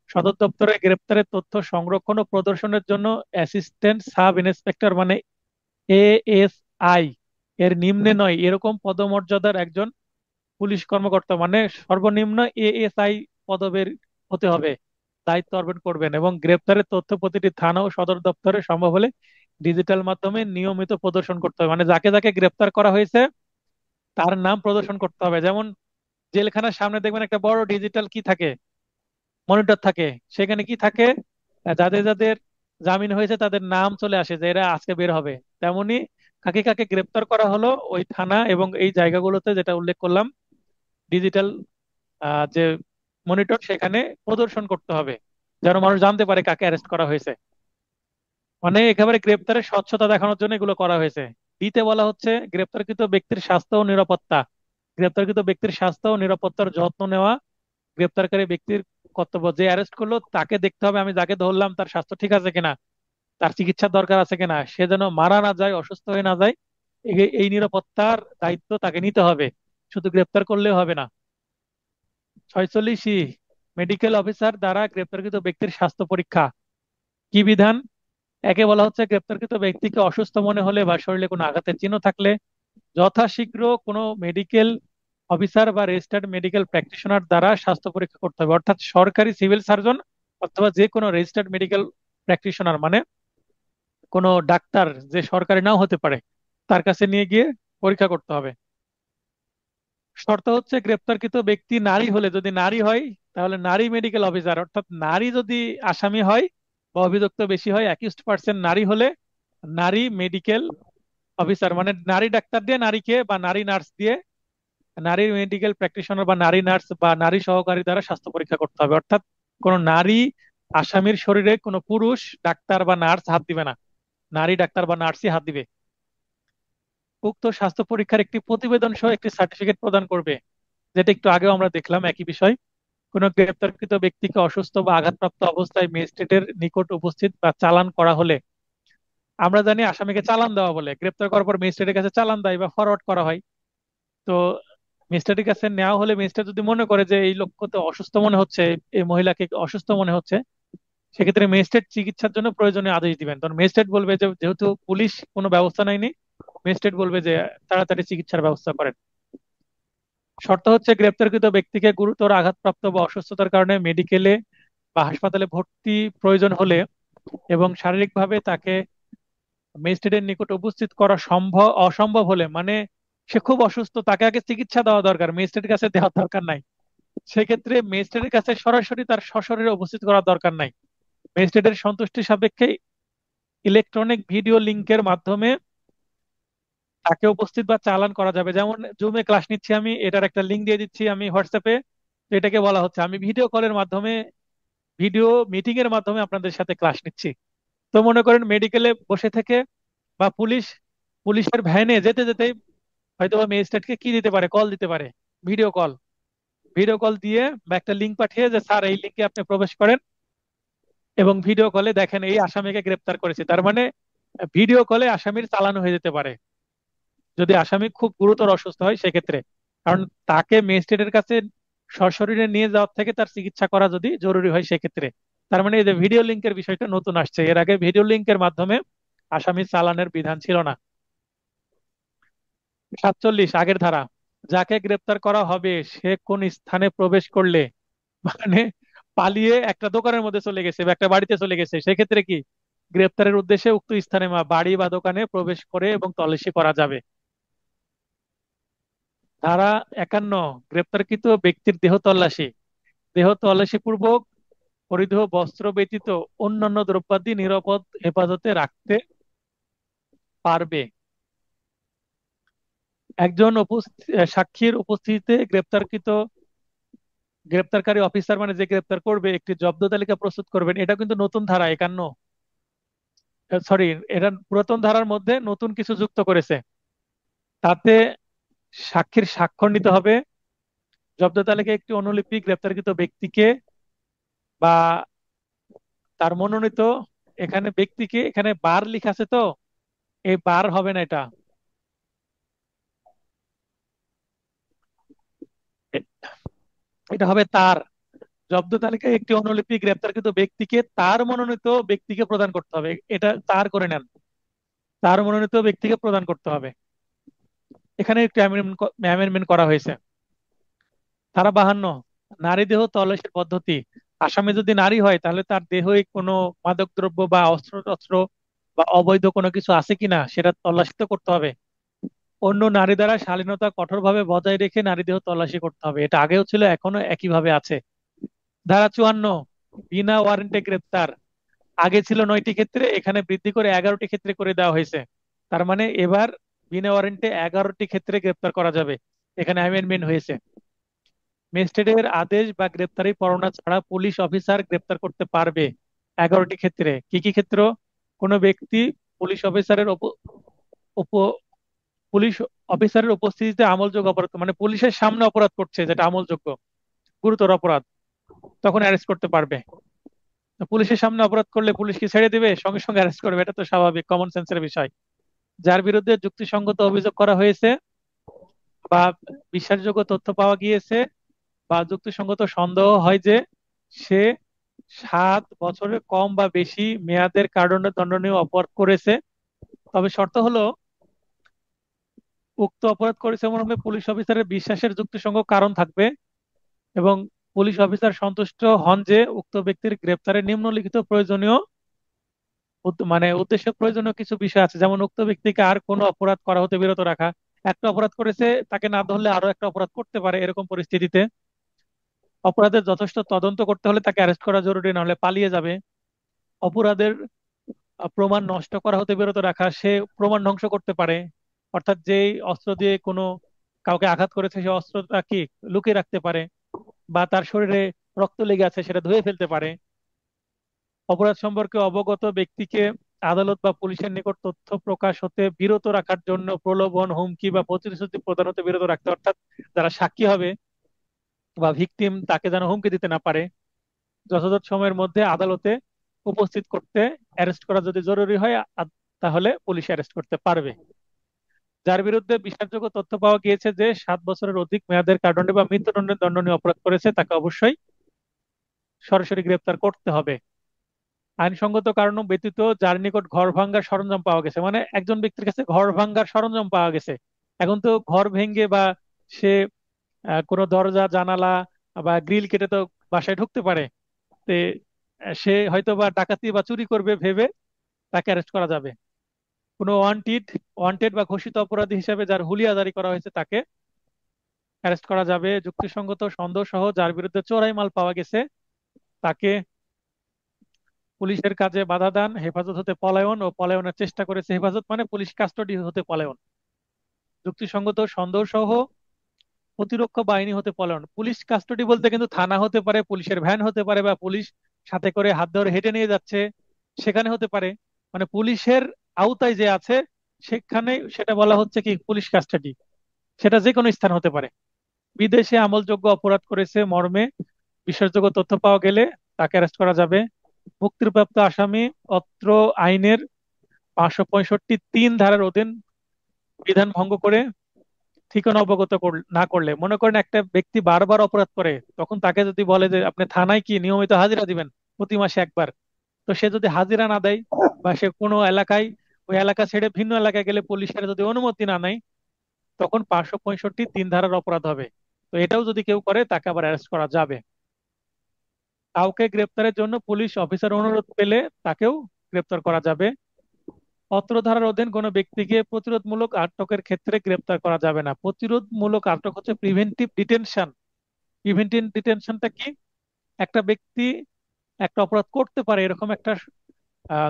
সদর দপ্তরে গ্রেপ্তারের তথ্য সংরক্ষণ ও প্রদর্শনের জন্য অ্যাসিস্ট্যান্ট সাব ইন্সপেক্টর, মানে এএসআই এর নিম্নে নয় এরকম পদমর্যাদার একজন পুলিশ কর্মকর্তা, মানে সর্বনিম্ন এএসআই পদবের হতে হবে, দায়িত্ব অর্পণ করবেন। এবং গ্রেপ্তারের তথ্য প্রতিটি থানা ও সদর দপ্তরে সম্ভব হলে ডিজিটাল মাধ্যমে নিয়মিত প্রদর্শন করতে হবে, মানে যাকে যাকে গ্রেপ্তার করা হয়েছে তার নাম প্রদর্শন করতে হবে। যেমন জেলখানার সামনে দেখবেন একটা বড় ডিজিটাল কি থাকে, মনিটর থাকে, সেখানে কি থাকে, যাদের যাদের জামিন হয়েছে তাদের নাম চলে আসে যে এরা আজকে বের হবে। তেমনি কাকে কাকে গ্রেপ্তার করা হলো ওই থানা এবং এই জায়গাগুলোতে যেটা উল্লেখ করলাম ডিজিটাল যে মনিটর, সেখানে প্রদর্শন করতে হবে যেন মানুষ জানতে পারে কাকে অ্যারেস্ট করা হয়েছে। মানে একেবারে গ্রেপ্তারের স্বচ্ছতা দেখানোর জন্য এগুলো করা হয়েছে। দিতে বলা হচ্ছে গ্রেপ্তারকৃত ব্যক্তির স্বাস্থ্য ও নিরাপত্তা। গ্রেপ্তারকৃত ব্যক্তির স্বাস্থ্য ও নিরাপত্তার যত্ন নেওয়া গ্রেপ্তারকারী ব্যক্তির কর্তব্য। যে অ্যারেস্ট করলো তাকে দেখতে হবে আমি যাকে ধরলাম তার স্বাস্থ্য ঠিক আছে কিনা, তার চিকিৎসার দরকার আছে কিনা, সে যেন মারা না যায়, অসুস্থ হয়ে না যায়। এই নিরাপত্তার দায়িত্ব তাকে নিতে হবে, শুধু গ্রেপ্তার করলেও হবে না। 46 মেডিকেল অফিসার দ্বারা গ্রেপ্তারকৃত ব্যক্তির স্বাস্থ্য পরীক্ষা। কি বিধান? একে বলা হচ্ছে গ্রেপ্তারকৃত ব্যক্তিকে অসুস্থ মনে হলে বা শরীরে কোনো আঘাতের চিহ্ন থাকলে যথাশীঘ্র কোনো মেডিকেল অফিসার বা রেজিস্টার্ড মেডিকেল প্র্যাকটিশনার দ্বারা স্বাস্থ্য পরীক্ষা করতে হবে। অর্থাৎ সরকারি সিভিল সার্জন অথবা যে কোনো রেজিস্টার্ড মেডিকেল প্র্যাকটিশনার, মানে কোনো ডাক্তার যে সরকারি নাও হতে পারে তার কাছে নিয়ে গিয়ে পরীক্ষা করতে হবে। শর্ত হচ্ছে গ্রেপ্তারকৃত ব্যক্তি নারী হলে, যদি নারী হয় তাহলে নারী মেডিকেল অফিসার, অর্থাৎ নারী যদি আসামি হয় বা অভিযুক্ত বেশি হয়, অ্যাকিউজড পার্সন নারী হলে নারী মেডিকেল অফিসার, মানে নারী ডাক্তার দিয়ে নারীকে বা নারী নার্স দিয়ে, নারী মেডিকেল প্র্যাকটিশনার বা নারী নার্স বা নারী সহকারী দ্বারা স্বাস্থ্য পরীক্ষা করতে হবে। অর্থাৎ কোনো নারী আসামির শরীরে কোনো পুরুষ ডাক্তার বা নার্স হাত দিবে না, নারী ডাক্তার বা নার্সই হাত দিবে। উক্ত স্বাস্থ্য পরীক্ষার একটি প্রতিবেদন সহ একটি সার্টিফিকেট প্রদান করবে, যেটা একটু আগেও আমরা দেখলাম একই বিষয়। কোনো গ্রেপ্তারকৃত ব্যক্তিকে অসুস্থ বা আঘাতপ্রাপ্ত অবস্থায় ম্যাজিস্ট্রেটের নিকট উপস্থিত বা চালান করা হলে, আমরা জানি আসামিকে চালান দেওয়া বলে, গ্রেপ্তার করার পর ম্যাজিস্ট্রেটের কাছে চালান দেয় বা ফরওয়ার্ড করা হয়। তো ম্যাজিস্ট্রেটের কাছে নেওয়া হলে ম্যাজিস্ট্রেট যদি মনে করে যে এই লোককে তো অসুস্থ মনে হচ্ছে, এই মহিলাকে অসুস্থ মনে হচ্ছে, সেক্ষেত্রে ম্যাজিস্ট্রেট চিকিৎসার জন্য প্রয়োজনীয় আদেশ দিবেন। তখন ম্যাজিস্ট্রেট বলবে যে যেহেতু পুলিশ কোনো ব্যবস্থা নেয়নি, ম্যাজিস্ট্রেট বলবে যে তাড়াতাড়ি চিকিৎসার ব্যবস্থা করেন। শর্ত হচ্ছে গ্রেপ্তারকৃত ব্যক্তিকে গুরুতর আঘাতপ্রাপ্ত বা অসুস্থতার কারণে মেডিকেলে বা হাসপাতালে ভর্তি প্রয়োজন হলে এবং শারীরিকভাবে তাকে ম্যাজিস্ট্রেটের নিকট উপস্থিত করা অসম্ভব হলে, মানে সে খুব অসুস্থ, তাকে আগে চিকিৎসা দেওয়া দরকার, ম্যাজিস্ট্রেটের কাছে দেওয়ার দরকার নাই, সেক্ষেত্রে ম্যাজিস্ট্রেটের কাছে সরাসরি তার সশরীরে উপস্থিত করার দরকার নাই। ম্যাজিস্ট্রেটের সন্তুষ্টি সাপেক্ষে ইলেকট্রনিক ভিডিও লিংকের মাধ্যমে তাকে উপস্থিত বা চালান করা যাবে। যেমন জুমে ক্লাস নিচ্ছি আমি, এটার একটা লিংক দিয়ে দিচ্ছি আমি হোয়াটসঅ্যাপে, তো এটাকে বলা হচ্ছে আমি ভিডিও কলের মাধ্যমে, ভিডিও মিটিং এর মাধ্যমে আপনাদের সাথে ক্লাস নিচ্ছি। তো মনে করেন মেডিকেলে বসে থেকে বা পুলিশের ভ্যানে যেতে যেতে হয়তো বা ম্যাজিস্ট্রেটকে কি দিতে পারে, কল দিতে পারে, ভিডিও কল। ভিডিও কল দিয়ে বা একটা লিংক পাঠিয়ে যে স্যার এই লিংকে আপনি প্রবেশ করেন এবং ভিডিও কলে দেখেন এই আসামিকে গ্রেপ্তার করেছে, তার মানে ভিডিও কলে আসামির চালানো হয়ে যেতে পারে যদি আসামি খুব গুরুতর অসুস্থ হয় সেক্ষেত্রে। কারণ তাকে ম্যাজিস্ট্রেটের কাছে সশরীরে নিয়ে যাওয়ার থেকে তার চিকিৎসা করা যদি জরুরি হয় সেক্ষেত্রে। তার মানে এই যে ভিডিও লিংকের বিষয়টা নতুন আসছে, এর আগে ভিডিও লিংকের মাধ্যমে আসামি চালানের বিধান ছিল না। 47 আগের ধারা, যাকে গ্রেপ্তার করা হবে সে কোন স্থানে প্রবেশ করলে, মানে পালিয়ে একটা দোকানের মধ্যে চলে গেছে বা একটা বাড়িতে চলে গেছে, সেক্ষেত্রে কি গ্রেপ্তারের উদ্দেশ্যে উক্ত স্থানে বা বাড়ি বা দোকানে প্রবেশ করে এবং তল্লাশি করা যাবে। ধারা 51, গ্রেপ্তারকৃত ব্যক্তির দেহ তল্লাশি। দেহ তল্লাশি পূর্বক পরিধেয় বস্ত্র ব্যতীত অন্যান্য দ্রব্যাদি নিরাপদ হেফাজতে রাখতে পারবে। একজন সাক্ষীর উপস্থিতিতে গ্রেপ্তারকারী অফিসার, মানে যে গ্রেপ্তার করবে, একটি জব্দ তালিকা প্রস্তুত করবেন। এটা কিন্তু নতুন ধারা 51, সরি, এটা পুরাতন ধারার মধ্যে নতুন কিছু যুক্ত করেছে। তাতে সাক্ষীর স্বাক্ষর নিতে হবে, জব্দ তালিকায় একটি অনুলিপি গ্রেপ্তারকৃত ব্যক্তিকে বা তার মনোনীত, এখানে ব্যক্তিকে, এখানে বার লেখা আছে তো, এই বার হবে না, এটা হবে তার। জব্দ তালিকায় একটি অনুলিপি গ্রেপ্তারকৃত ব্যক্তিকে তার মনোনীত ব্যক্তিকে প্রদান করতে হবে, এটা তার করে নেন, তার মনোনীত ব্যক্তিকে প্রদান করতে হবে। এখানে একটু অ্যামেন্ডমেন্ট করা হয়েছে। ধারা 52, নারী দেহ তল্লাশির পদ্ধতি। আসামি যদি নারী হয় তাহলে তার দেহে কোনো মাদকদ্রব্য বা অস্ত্র টস্ত্র বা অবৈধ কোনো কিছু আছে কিনা সেটা তল্লাশি তো করতে হবে। অন্য নারী দ্বারা শালীনতা কঠোরভাবে বজায় রেখে নারী দেহ তল্লাশি করতে হবে, এটা আগেও ছিল এখনো একইভাবে আছে। ধারা 54, বিনা ওয়ারেন্টে গ্রেপ্তার। আগে ছিল 9টি ক্ষেত্রে, এখানে বৃদ্ধি করে 11টি ক্ষেত্রে করে দেওয়া হয়েছে। তার মানে এবার বিনা ওয়ারেন্টে 11টি ক্ষেত্রে গ্রেপ্তার করা যাবে, এখানে অ্যামেন্ডমেন্ট হয়েছে। ম্যাজিস্ট্রেটের আদেশ বা গ্রেপ্তারি পরোয়ানা ছাড়া পুলিশ অফিসার গ্রেপ্তার করতে পারবে 11টি ক্ষেত্রে। কি কি ক্ষেত্র? কোনো ব্যক্তি পুলিশ অফিসারের পুলিশ অফিসারের উপস্থিতিতে আমলযোগ্য অপরাধ, মানে পুলিশের সামনে অপরাধ করছে যেটা আমলযোগ্য, গুরুতর অপরাধ, তখন অ্যারেস্ট করতে পারবে। তো পুলিশের সামনে অপরাধ করলে পুলিশ কি ছেড়ে দিবে? সঙ্গে সঙ্গে অ্যারেস্ট করবে, এটা তো স্বাভাবিক, কমন সেন্সের বিষয়। যার বিরুদ্ধে যুক্তিসঙ্গত অভিযোগ করা হয়েছে বা বিশ্বাসযোগ্য তথ্য পাওয়া গিয়েছে বা যুক্তিসঙ্গত সন্দেহ হয় যে সে 7 বছরের কম বা বেশি মেয়াদের কারণে দণ্ডনীয় অপরাধ করেছে, তবে শর্ত হলো উক্ত অপরাধ করেছে মর্মে পুলিশ অফিসারের বিশ্বাসের যুক্তিসঙ্গত কারণ থাকবে এবং পুলিশ অফিসার সন্তুষ্ট হন যে উক্ত ব্যক্তির গ্রেপ্তারে নিম্নলিখিত প্রয়োজনীয় মানে উদ্দেশ্য প্রয়োজনীয় কিছু বিষয় আছে, যেমন উক্ত ব্যক্তিকে আর কোনো অপরাধ করা হতে বিরত রাখা। একটা অপরাধ করেছে, তাকে না ধরলে আরো একটা অপরাধ করতে পারে, এরকম পরিস্থিতিতে অপরাধের যথেষ্ট তদন্ত করতে হলে তাকে অ্যারেস্ট করা জরুরি, নাহলে পালিয়ে যাবে। অপরাধের প্রমাণ নষ্ট করা হতে বিরত রাখা, সে প্রমাণ ধ্বংস করতে পারে, অর্থাৎ যেই অস্ত্র দিয়ে কোনো কাউকে আঘাত করেছে সে অস্ত্রটা কি লুকিয়ে রাখতে পারে, বা তার শরীরে রক্ত লেগে আছে সেটা ধুয়ে ফেলতে পারে। অপরাধ সম্পর্কে অবগত ব্যক্তিকে আদালত বা পুলিশের নিকট তথ্য প্রকাশ হতে বিরত রাখার জন্য প্রলোভন, হুমকি বা প্রতিশ্রুতি প্রদান হতে বিরত রাখতে, অর্থাৎ যারা সাক্ষী হবে বা ভিকটিম তাকে যেন হুমকি দিতে না পারে। যথাযথ সময়ের মধ্যে আদালতে উপস্থিত করতে, অ্যারেস্ট করা যদি জরুরি হয় তাহলে পুলিশ অ্যারেস্ট করতে পারবে। যার বিরুদ্ধে বিশ্বাসযোগ্য তথ্য পাওয়া গিয়েছে যে 7 বছরের অধিক মেয়াদের কারাদণ্ডে বা মৃত্যুদণ্ডে দণ্ডনীয় অপরাধ করেছে, তাকে অবশ্যই সরাসরি গ্রেপ্তার করতে হবে। আইনসঙ্গত কারণ ব্যতীত যার নিকট ঘর ভাঙ্গার সরঞ্জাম পাওয়া গেছে, মানে একজন ব্যক্তির কাছে ঘর ভাঙ্গার সরঞ্জাম পাওয়া গেছে। এখন তো ঘর ভেঙে বা সে কোনো দরজা জানালা বা গ্রিল কেটে তো বাসায় ঢুকতে পারে। তে সে হয়তো বা ডাকাতি বা চুরি করবে ভেবে তাকে অ্যারেস্ট করা যাবে। কোনো ওয়ান্টেড বা ঘোষিত অপরাধী হিসেবে যার হুলিয়া জারি করা হয়েছে তাকে অ্যারেস্ট করা যাবে। যুক্তিসঙ্গত সন্দেহ সহ যার বিরুদ্ধে চোরাই মাল পাওয়া গেছে তাকে পুলিশের কাজে বাধা দান, হেফাজত হতে পলায়ন ও পলায়নের চেষ্টা করেছে, হেফাজত মানে পুলিশ কাস্টডি হতে পলায়ন। যুক্তিসঙ্গত সন্দেহ সহ প্রতিরক্ষা বাহিনী হতে পলায়ন। পুলিশ কাস্টডি বলতে কিন্তু থানা হতে পারে, পুলিশের ভ্যান হতে পারে, বা পুলিশ সাথে করে হাত ধরে হেঁটে নিয়ে যাচ্ছে সেখানে হতে পারে। মানে পুলিশের আওতায় যে আছে সেখানে সেটা বলা হচ্ছে কি পুলিশ কাস্টাডি। সেটা যে কোনো স্থান হতে পারে। বিদেশে আমলযোগ্য অপরাধ করেছে মর্মে বিশ্বাসযোগ্য তথ্য পাওয়া গেলে তাকে অ্যারেস্ট করা যাবে। মুক্তিপ্রাপ্ত আসামি অত্র আইনের 565(3) ধারার অধীন বিধান ভঙ্গ করে ঠিকানা অবগত না করলে, মনে করেন একটা ব্যক্তি বারবার অপরাধ করে, তখন তাকে যদি বলে যে আপনি থানায় কি নিয়মিত হাজিরা দিবেন প্রতি মাসে একবার, তো সে যদি হাজিরা না দেয় বা সে কোনো এলাকায় ওই এলাকা ছেড়ে ভিন্ন এলাকায় গেলে পুলিশের যদি অনুমতি না নেয়, তখন 565(3) ধারার অপরাধ হবে। তো এটাও যদি কেউ করে তাকে আবার অ্যারেস্ট করা যাবে। কাউকে গ্রেপ্তারের জন্য পুলিশ অফিসার অনুরোধ পেলে তাকেও গ্রেপ্তার করা যাবে। অত্র ধারার অধীন কোনো ব্যক্তিকে প্রতিরোধমূলক আটকের ক্ষেত্রে গ্রেপ্তার করা যাবে না। প্রতিরোধমূলক আটক হচ্ছে প্রিভেন্টিভ ডিটেনশন। প্রিভেন্টিভ ডিটেনশনটা কি? একটা ব্যক্তি একটা অপরাধ করতে পারে এরকম একটা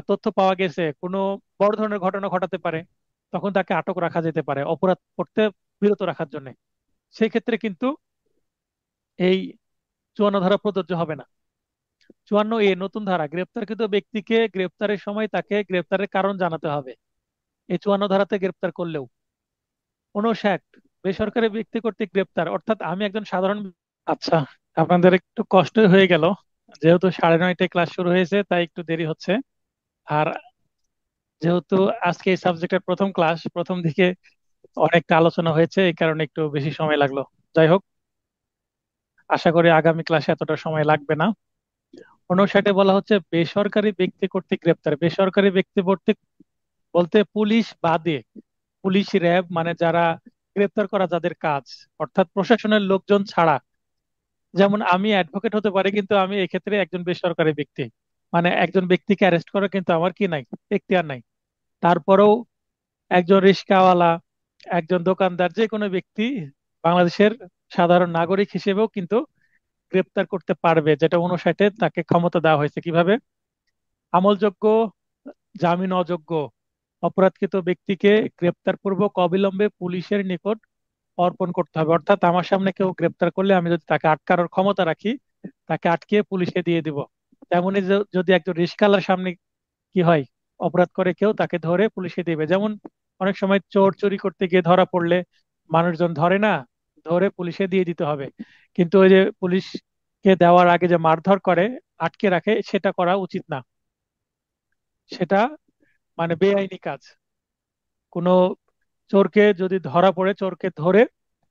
তথ্য পাওয়া গেছে, কোনো বড় ধরনের ঘটনা ঘটাতে পারে, তখন তাকে আটক রাখা যেতে পারে অপরাধ করতে বিরত রাখার জন্য। সেই ক্ষেত্রে কিন্তু এই 54 ধারা প্রযোজ্য হবে না। 54(a) নতুন ধারা, গ্রেপ্তারকৃত ব্যক্তিকে গ্রেপ্তারের সময় তাকে গ্রেপ্তারের কারণ জানাতে হবে। এই 54 ধারাতে গ্রেপ্তার করলেও। 59 বেসরকারি ব্যক্তি কর্তৃক গ্রেপ্তার, অর্থাৎ আমি একজন সাধারণ। আচ্ছা, আপনাদের একটু কষ্ট হয়ে গেল, যেহেতু 9:30টায় ক্লাস শুরু হয়েছে তাই একটু দেরি হচ্ছে। আর যেহেতু আজকে এই সাবজেক্টের প্রথম ক্লাস, প্রথম দিকে অনেকটা আলোচনা হয়েছে, এই কারণে একটু বেশি সময় লাগলো। যাই হোক, আশা করি আগামী ক্লাসে এতটা সময় লাগবে না। 59-এ বলা হচ্ছে বেসরকারি ব্যক্তি কর্তৃক গ্রেপ্তার। বেসরকারি ব্যক্তি কর্তৃক বলতে পুলিশ বাদে, পুলিশ র্যাব মানে যারা গ্রেপ্তার করা যাদের কাজ, অর্থাৎ প্রশাসনের লোকজন ছাড়া। যেমন আমি অ্যাডভোকেট হতে পারি কিন্তু আমি এক্ষেত্রে একজন বেসরকারি ব্যক্তি, মানে একজন ব্যক্তিকে অ্যারেস্ট করার কিন্তু আমার কি নাই, এখতিয়ার নাই। তারপরেও একজন রিক্সাওয়ালা, একজন দোকানদার, যে কোনো ব্যক্তি বাংলাদেশের সাধারণ নাগরিক হিসেবেও কিন্তু গ্রেপ্তার করতে পারবে, যেটা 59-এ তাকে ক্ষমতা দেওয়া হয়েছে। কিভাবে? আমলযোগ্য, জামিন অযোগ্য অপরাধকৃত ব্যক্তিকে গ্রেপ্তার পূর্বক অবিলম্বে পুলিশের নিকট অর্পণ করতে হবে। অর্থাৎ আমার সামনে কেউ গ্রেপ্তার করলে আমি যদি তাকে আটকানোর ক্ষমতা রাখি, তাকে আটকে পুলিশে দিয়ে দিব। তেমনি যদি একজন রিস্কালার সামনে কি হয়, অপরাধ করে কেউ, তাকে ধরে পুলিশে দিবে। যেমন অনেক সময় চোর চুরি করতে গিয়ে ধরা পড়লে মানুষজন ধরে না, ধরে পুলিশে দিয়ে দিতে হবে। কিন্তু ওই যে পুলিশকে দেওয়ার আগে যে মারধর করে, আটকে রাখে, সেটা করা উচিত না। সেটা মানে বেআইনি কাজ। কোনো চোরকে যদি ধরা পড়ে, চোরকে ধরে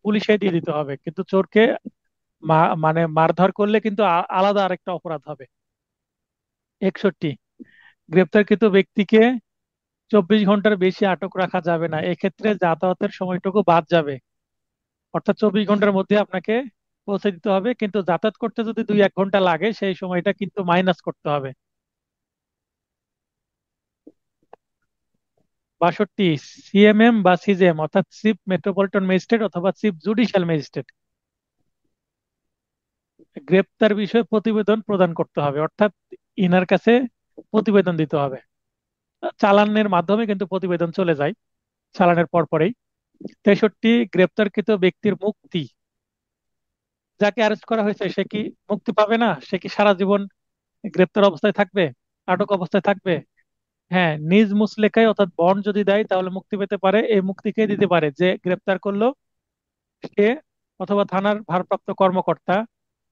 পুলিশে দিয়ে দিতে হবে, কিন্তু চোরকে মানে মারধর করলে কিন্তু আলাদা আরেকটা অপরাধ হবে। 61 গ্রেপ্তারকৃত ব্যক্তিকে 24 ঘন্টার বেশি আটক রাখা যাবে না, এক্ষেত্রে যাতায়াতের সময়টুকু বাদ যাবে। অর্থাৎ 24 ঘন্টার মধ্যে আপনাকে পৌঁছে দিতে হবে, কিন্তু যাতায়াত করতে যদি 2-1 ঘন্টা লাগে সেই সময়টা কিন্তু মাইনাস করতে হবে। 62, সিএমএম বা সিজেএম অর্থাৎ চিফ মেট্রোপলিটন ম্যাজিস্ট্রেট অথবা চিফ জুডিশিয়াল ম্যাজিস্ট্রেট গ্রেপ্তার বিষয়ে প্রতিবেদন প্রদান করতে হবে, অর্থাৎ ইনার কাছে প্রতিবেদন দিতে হবে। চালানের মাধ্যমে কিন্তু প্রতিবেদন চলে যায় চালানের পরপরেই। 63, গ্রেপ্তারকৃত ব্যক্তির মুক্তি। যাকে অ্যারেস্ট করা হয়েছে সে কি মুক্তি পাবে না? সে কি সারা জীবন গ্রেপ্তার অবস্থায় থাকবে, আটক অবস্থায় থাকবে? হ্যাঁ, নিজ মুচলেকায় অর্থাৎ বন্ড যদি দেয় তাহলে মুক্তি পেতে পারে। এই মুক্তি কে দিতে পারে? যে গ্রেপ্তার করলো সে, অথবা থানার ভারপ্রাপ্ত কর্মকর্তা,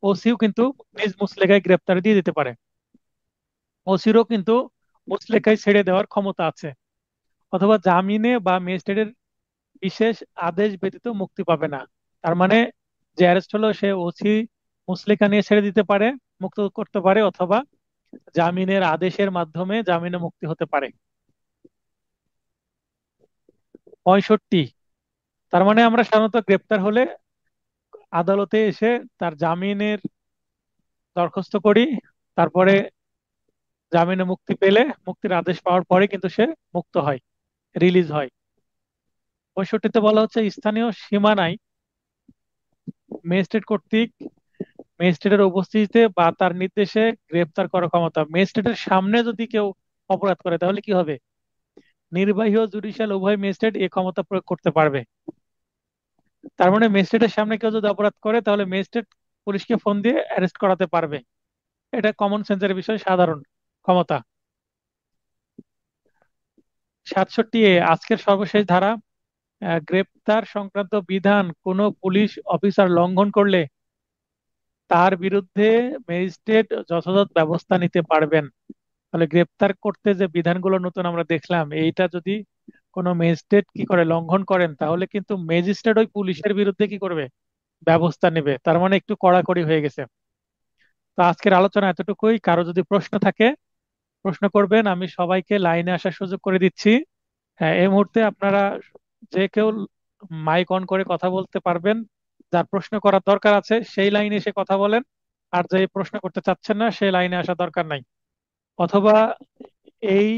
ওসিও কিন্তু নিজ মুচলেকায় গ্রেপ্তার দিয়ে দিতে পারে। ওসিরও কিন্তু মুচলেকায় ছেড়ে দেওয়ার ক্ষমতা আছে। অথবা জামিনে বা ম্যাজিস্ট্রেটের বিশেষ আদেশ ব্যতীত মুক্তি পাবে না। তার মানে যে অ্যারেস্ট হলো সে ওসি মুচলেকা নিয়ে ছেড়ে দিতে পারে, মুক্ত করতে পারে, অথবা জামিনের আদেশের মাধ্যমে জামিনে মুক্তি হতে পারে। 65, তার মানে আমরা সাধারণত গ্রেপ্তার হলে আদালতে এসে তার জামিনের দরখাস্ত করি, তারপরে জামিনে মুক্তি পেলে, মুক্তির আদেশ পাওয়ার পরে কিন্তু সে মুক্ত হয়, রিলিজ হয়। 65-তে বলা হচ্ছে স্থানীয় সীমানায় ম্যাজিস্ট্রেট কর্তৃক ম্যাজিস্ট্রেটের উপস্থিতিতে বা তার নির্দেশে গ্রেপ্তার করার ক্ষমতা। ম্যাজিস্ট্রেটের সামনে যদি কেউ অপরাধ করে তাহলে কি হবে? নির্বাহী ও জুডিশিয়াল উভয় ম্যাজিস্ট্রেট এই ক্ষমতা প্রয়োগ করতে পারবে। তার মানে ম্যাজিস্ট্রেটের সামনে কেউ যদি অপরাধ করে তাহলে ম্যাজিস্ট্রেট পুলিশকে ফোন দিয়ে অ্যারেস্ট করাতে পারবে। এটা কমন সেন্সের বিষয়, সাধারণ ক্ষমতা। 67, আজকের সর্বশেষ ধারা, গ্রেপ্তার সংক্রান্ত বিধান কোনো পুলিশ অফিসার লঙ্ঘন করলে তার বিরুদ্ধে ম্যাজিস্ট্রেট যথাযথ ব্যবস্থা নিতে পারবেন। তাহলে গ্রেপ্তার করতে যে বিধানগুলো নতুন আমরা দেখলাম, এইটা যদি কোনো ম্যাজিস্ট্রেট কি করে লঙ্ঘন করেন তাহলে কিন্তু ম্যাজিস্ট্রেট ওই পুলিশের বিরুদ্ধে কি করবে? ব্যবস্থা নেবে। তার মানে একটু কড়াকড়ি হয়ে গেছে। তো আজকের আলোচনা এতটুকুই। কারো যদি প্রশ্ন থাকে প্রশ্ন করবেন, আমি সবাইকে লাইনে আসার সুযোগ করে দিচ্ছি। হ্যাঁ, এই মুহূর্তে আপনারা যে কেউ মাইক অন করে কথা বলতে পারবেন। যার প্রশ্ন করার দরকার আছে সেই লাইনে এসে কথা বলেন, আর যে প্রশ্ন করতে চাচ্ছেন না সেই লাইনে আসা দরকার নাই। অথবা এই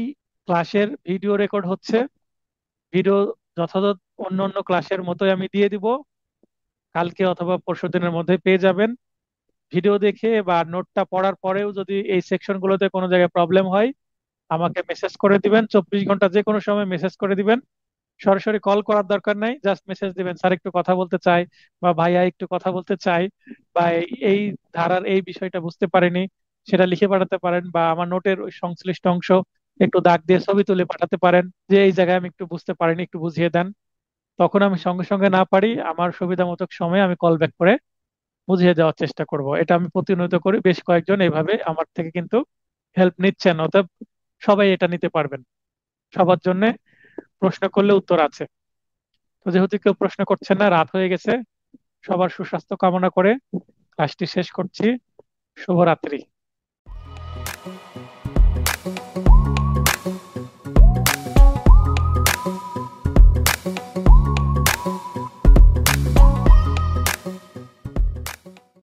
ক্লাসের ভিডিও রেকর্ড হচ্ছে, ভিডিও যথাযথ অন্য অন্য ক্লাসের মতোই আমি দিয়ে দিব, কালকে অথবা পরশুদিনের মধ্যে পেয়ে যাবেন। ভিডিও দেখে বা নোটটা পড়ার পরেও যদি এই সেকশনগুলোতে কোনো জায়গায় প্রবলেম হয় আমাকে মেসেজ করে দিবেন। 24 ঘন্টা যে কোনো সময় মেসেজ করে দিবেন। সরাসরি কল করার দরকার নাই, জাস্ট মেসেজ দিবেন, স্যার একটু কথা বলতে চাই, বা ভাইয়া একটু কথা বলতে চাই, বা এই ধারার এই বিষয়টা বুঝতে পারিনি, সেটা লিখে পাঠাতে পারেন, বা আমার নোটের ওই সংশ্লিষ্ট অংশ একটু দাগ দিয়ে ছবি তুলে পাঠাতে পারেন যে এই জায়গায় আমি একটু বুঝতে পারিনি, একটু বুঝিয়ে দেন। তখন আমি সঙ্গে সঙ্গে না পারি আমার সুবিধা মতো সময়ে আমি কল ব্যাক করে বুঝিয়ে দেওয়ার চেষ্টা করব। এটা আমি প্রতিনিয়ত করি, বেশ কয়েকজন এইভাবে আমার থেকে কিন্তু হেল্প নিচ্ছেন। অতএব সবাই এটা নিতে পারবেন, সবার জন্য প্রশ্ন করলে উত্তর আছে। তো যেহেতু কেউ প্রশ্ন করছেন না, রাত হয়ে গেছে, সবার সুস্বাস্থ্য কামনা করে ক্লাসটি শেষ করছি। শুভরাত্রি।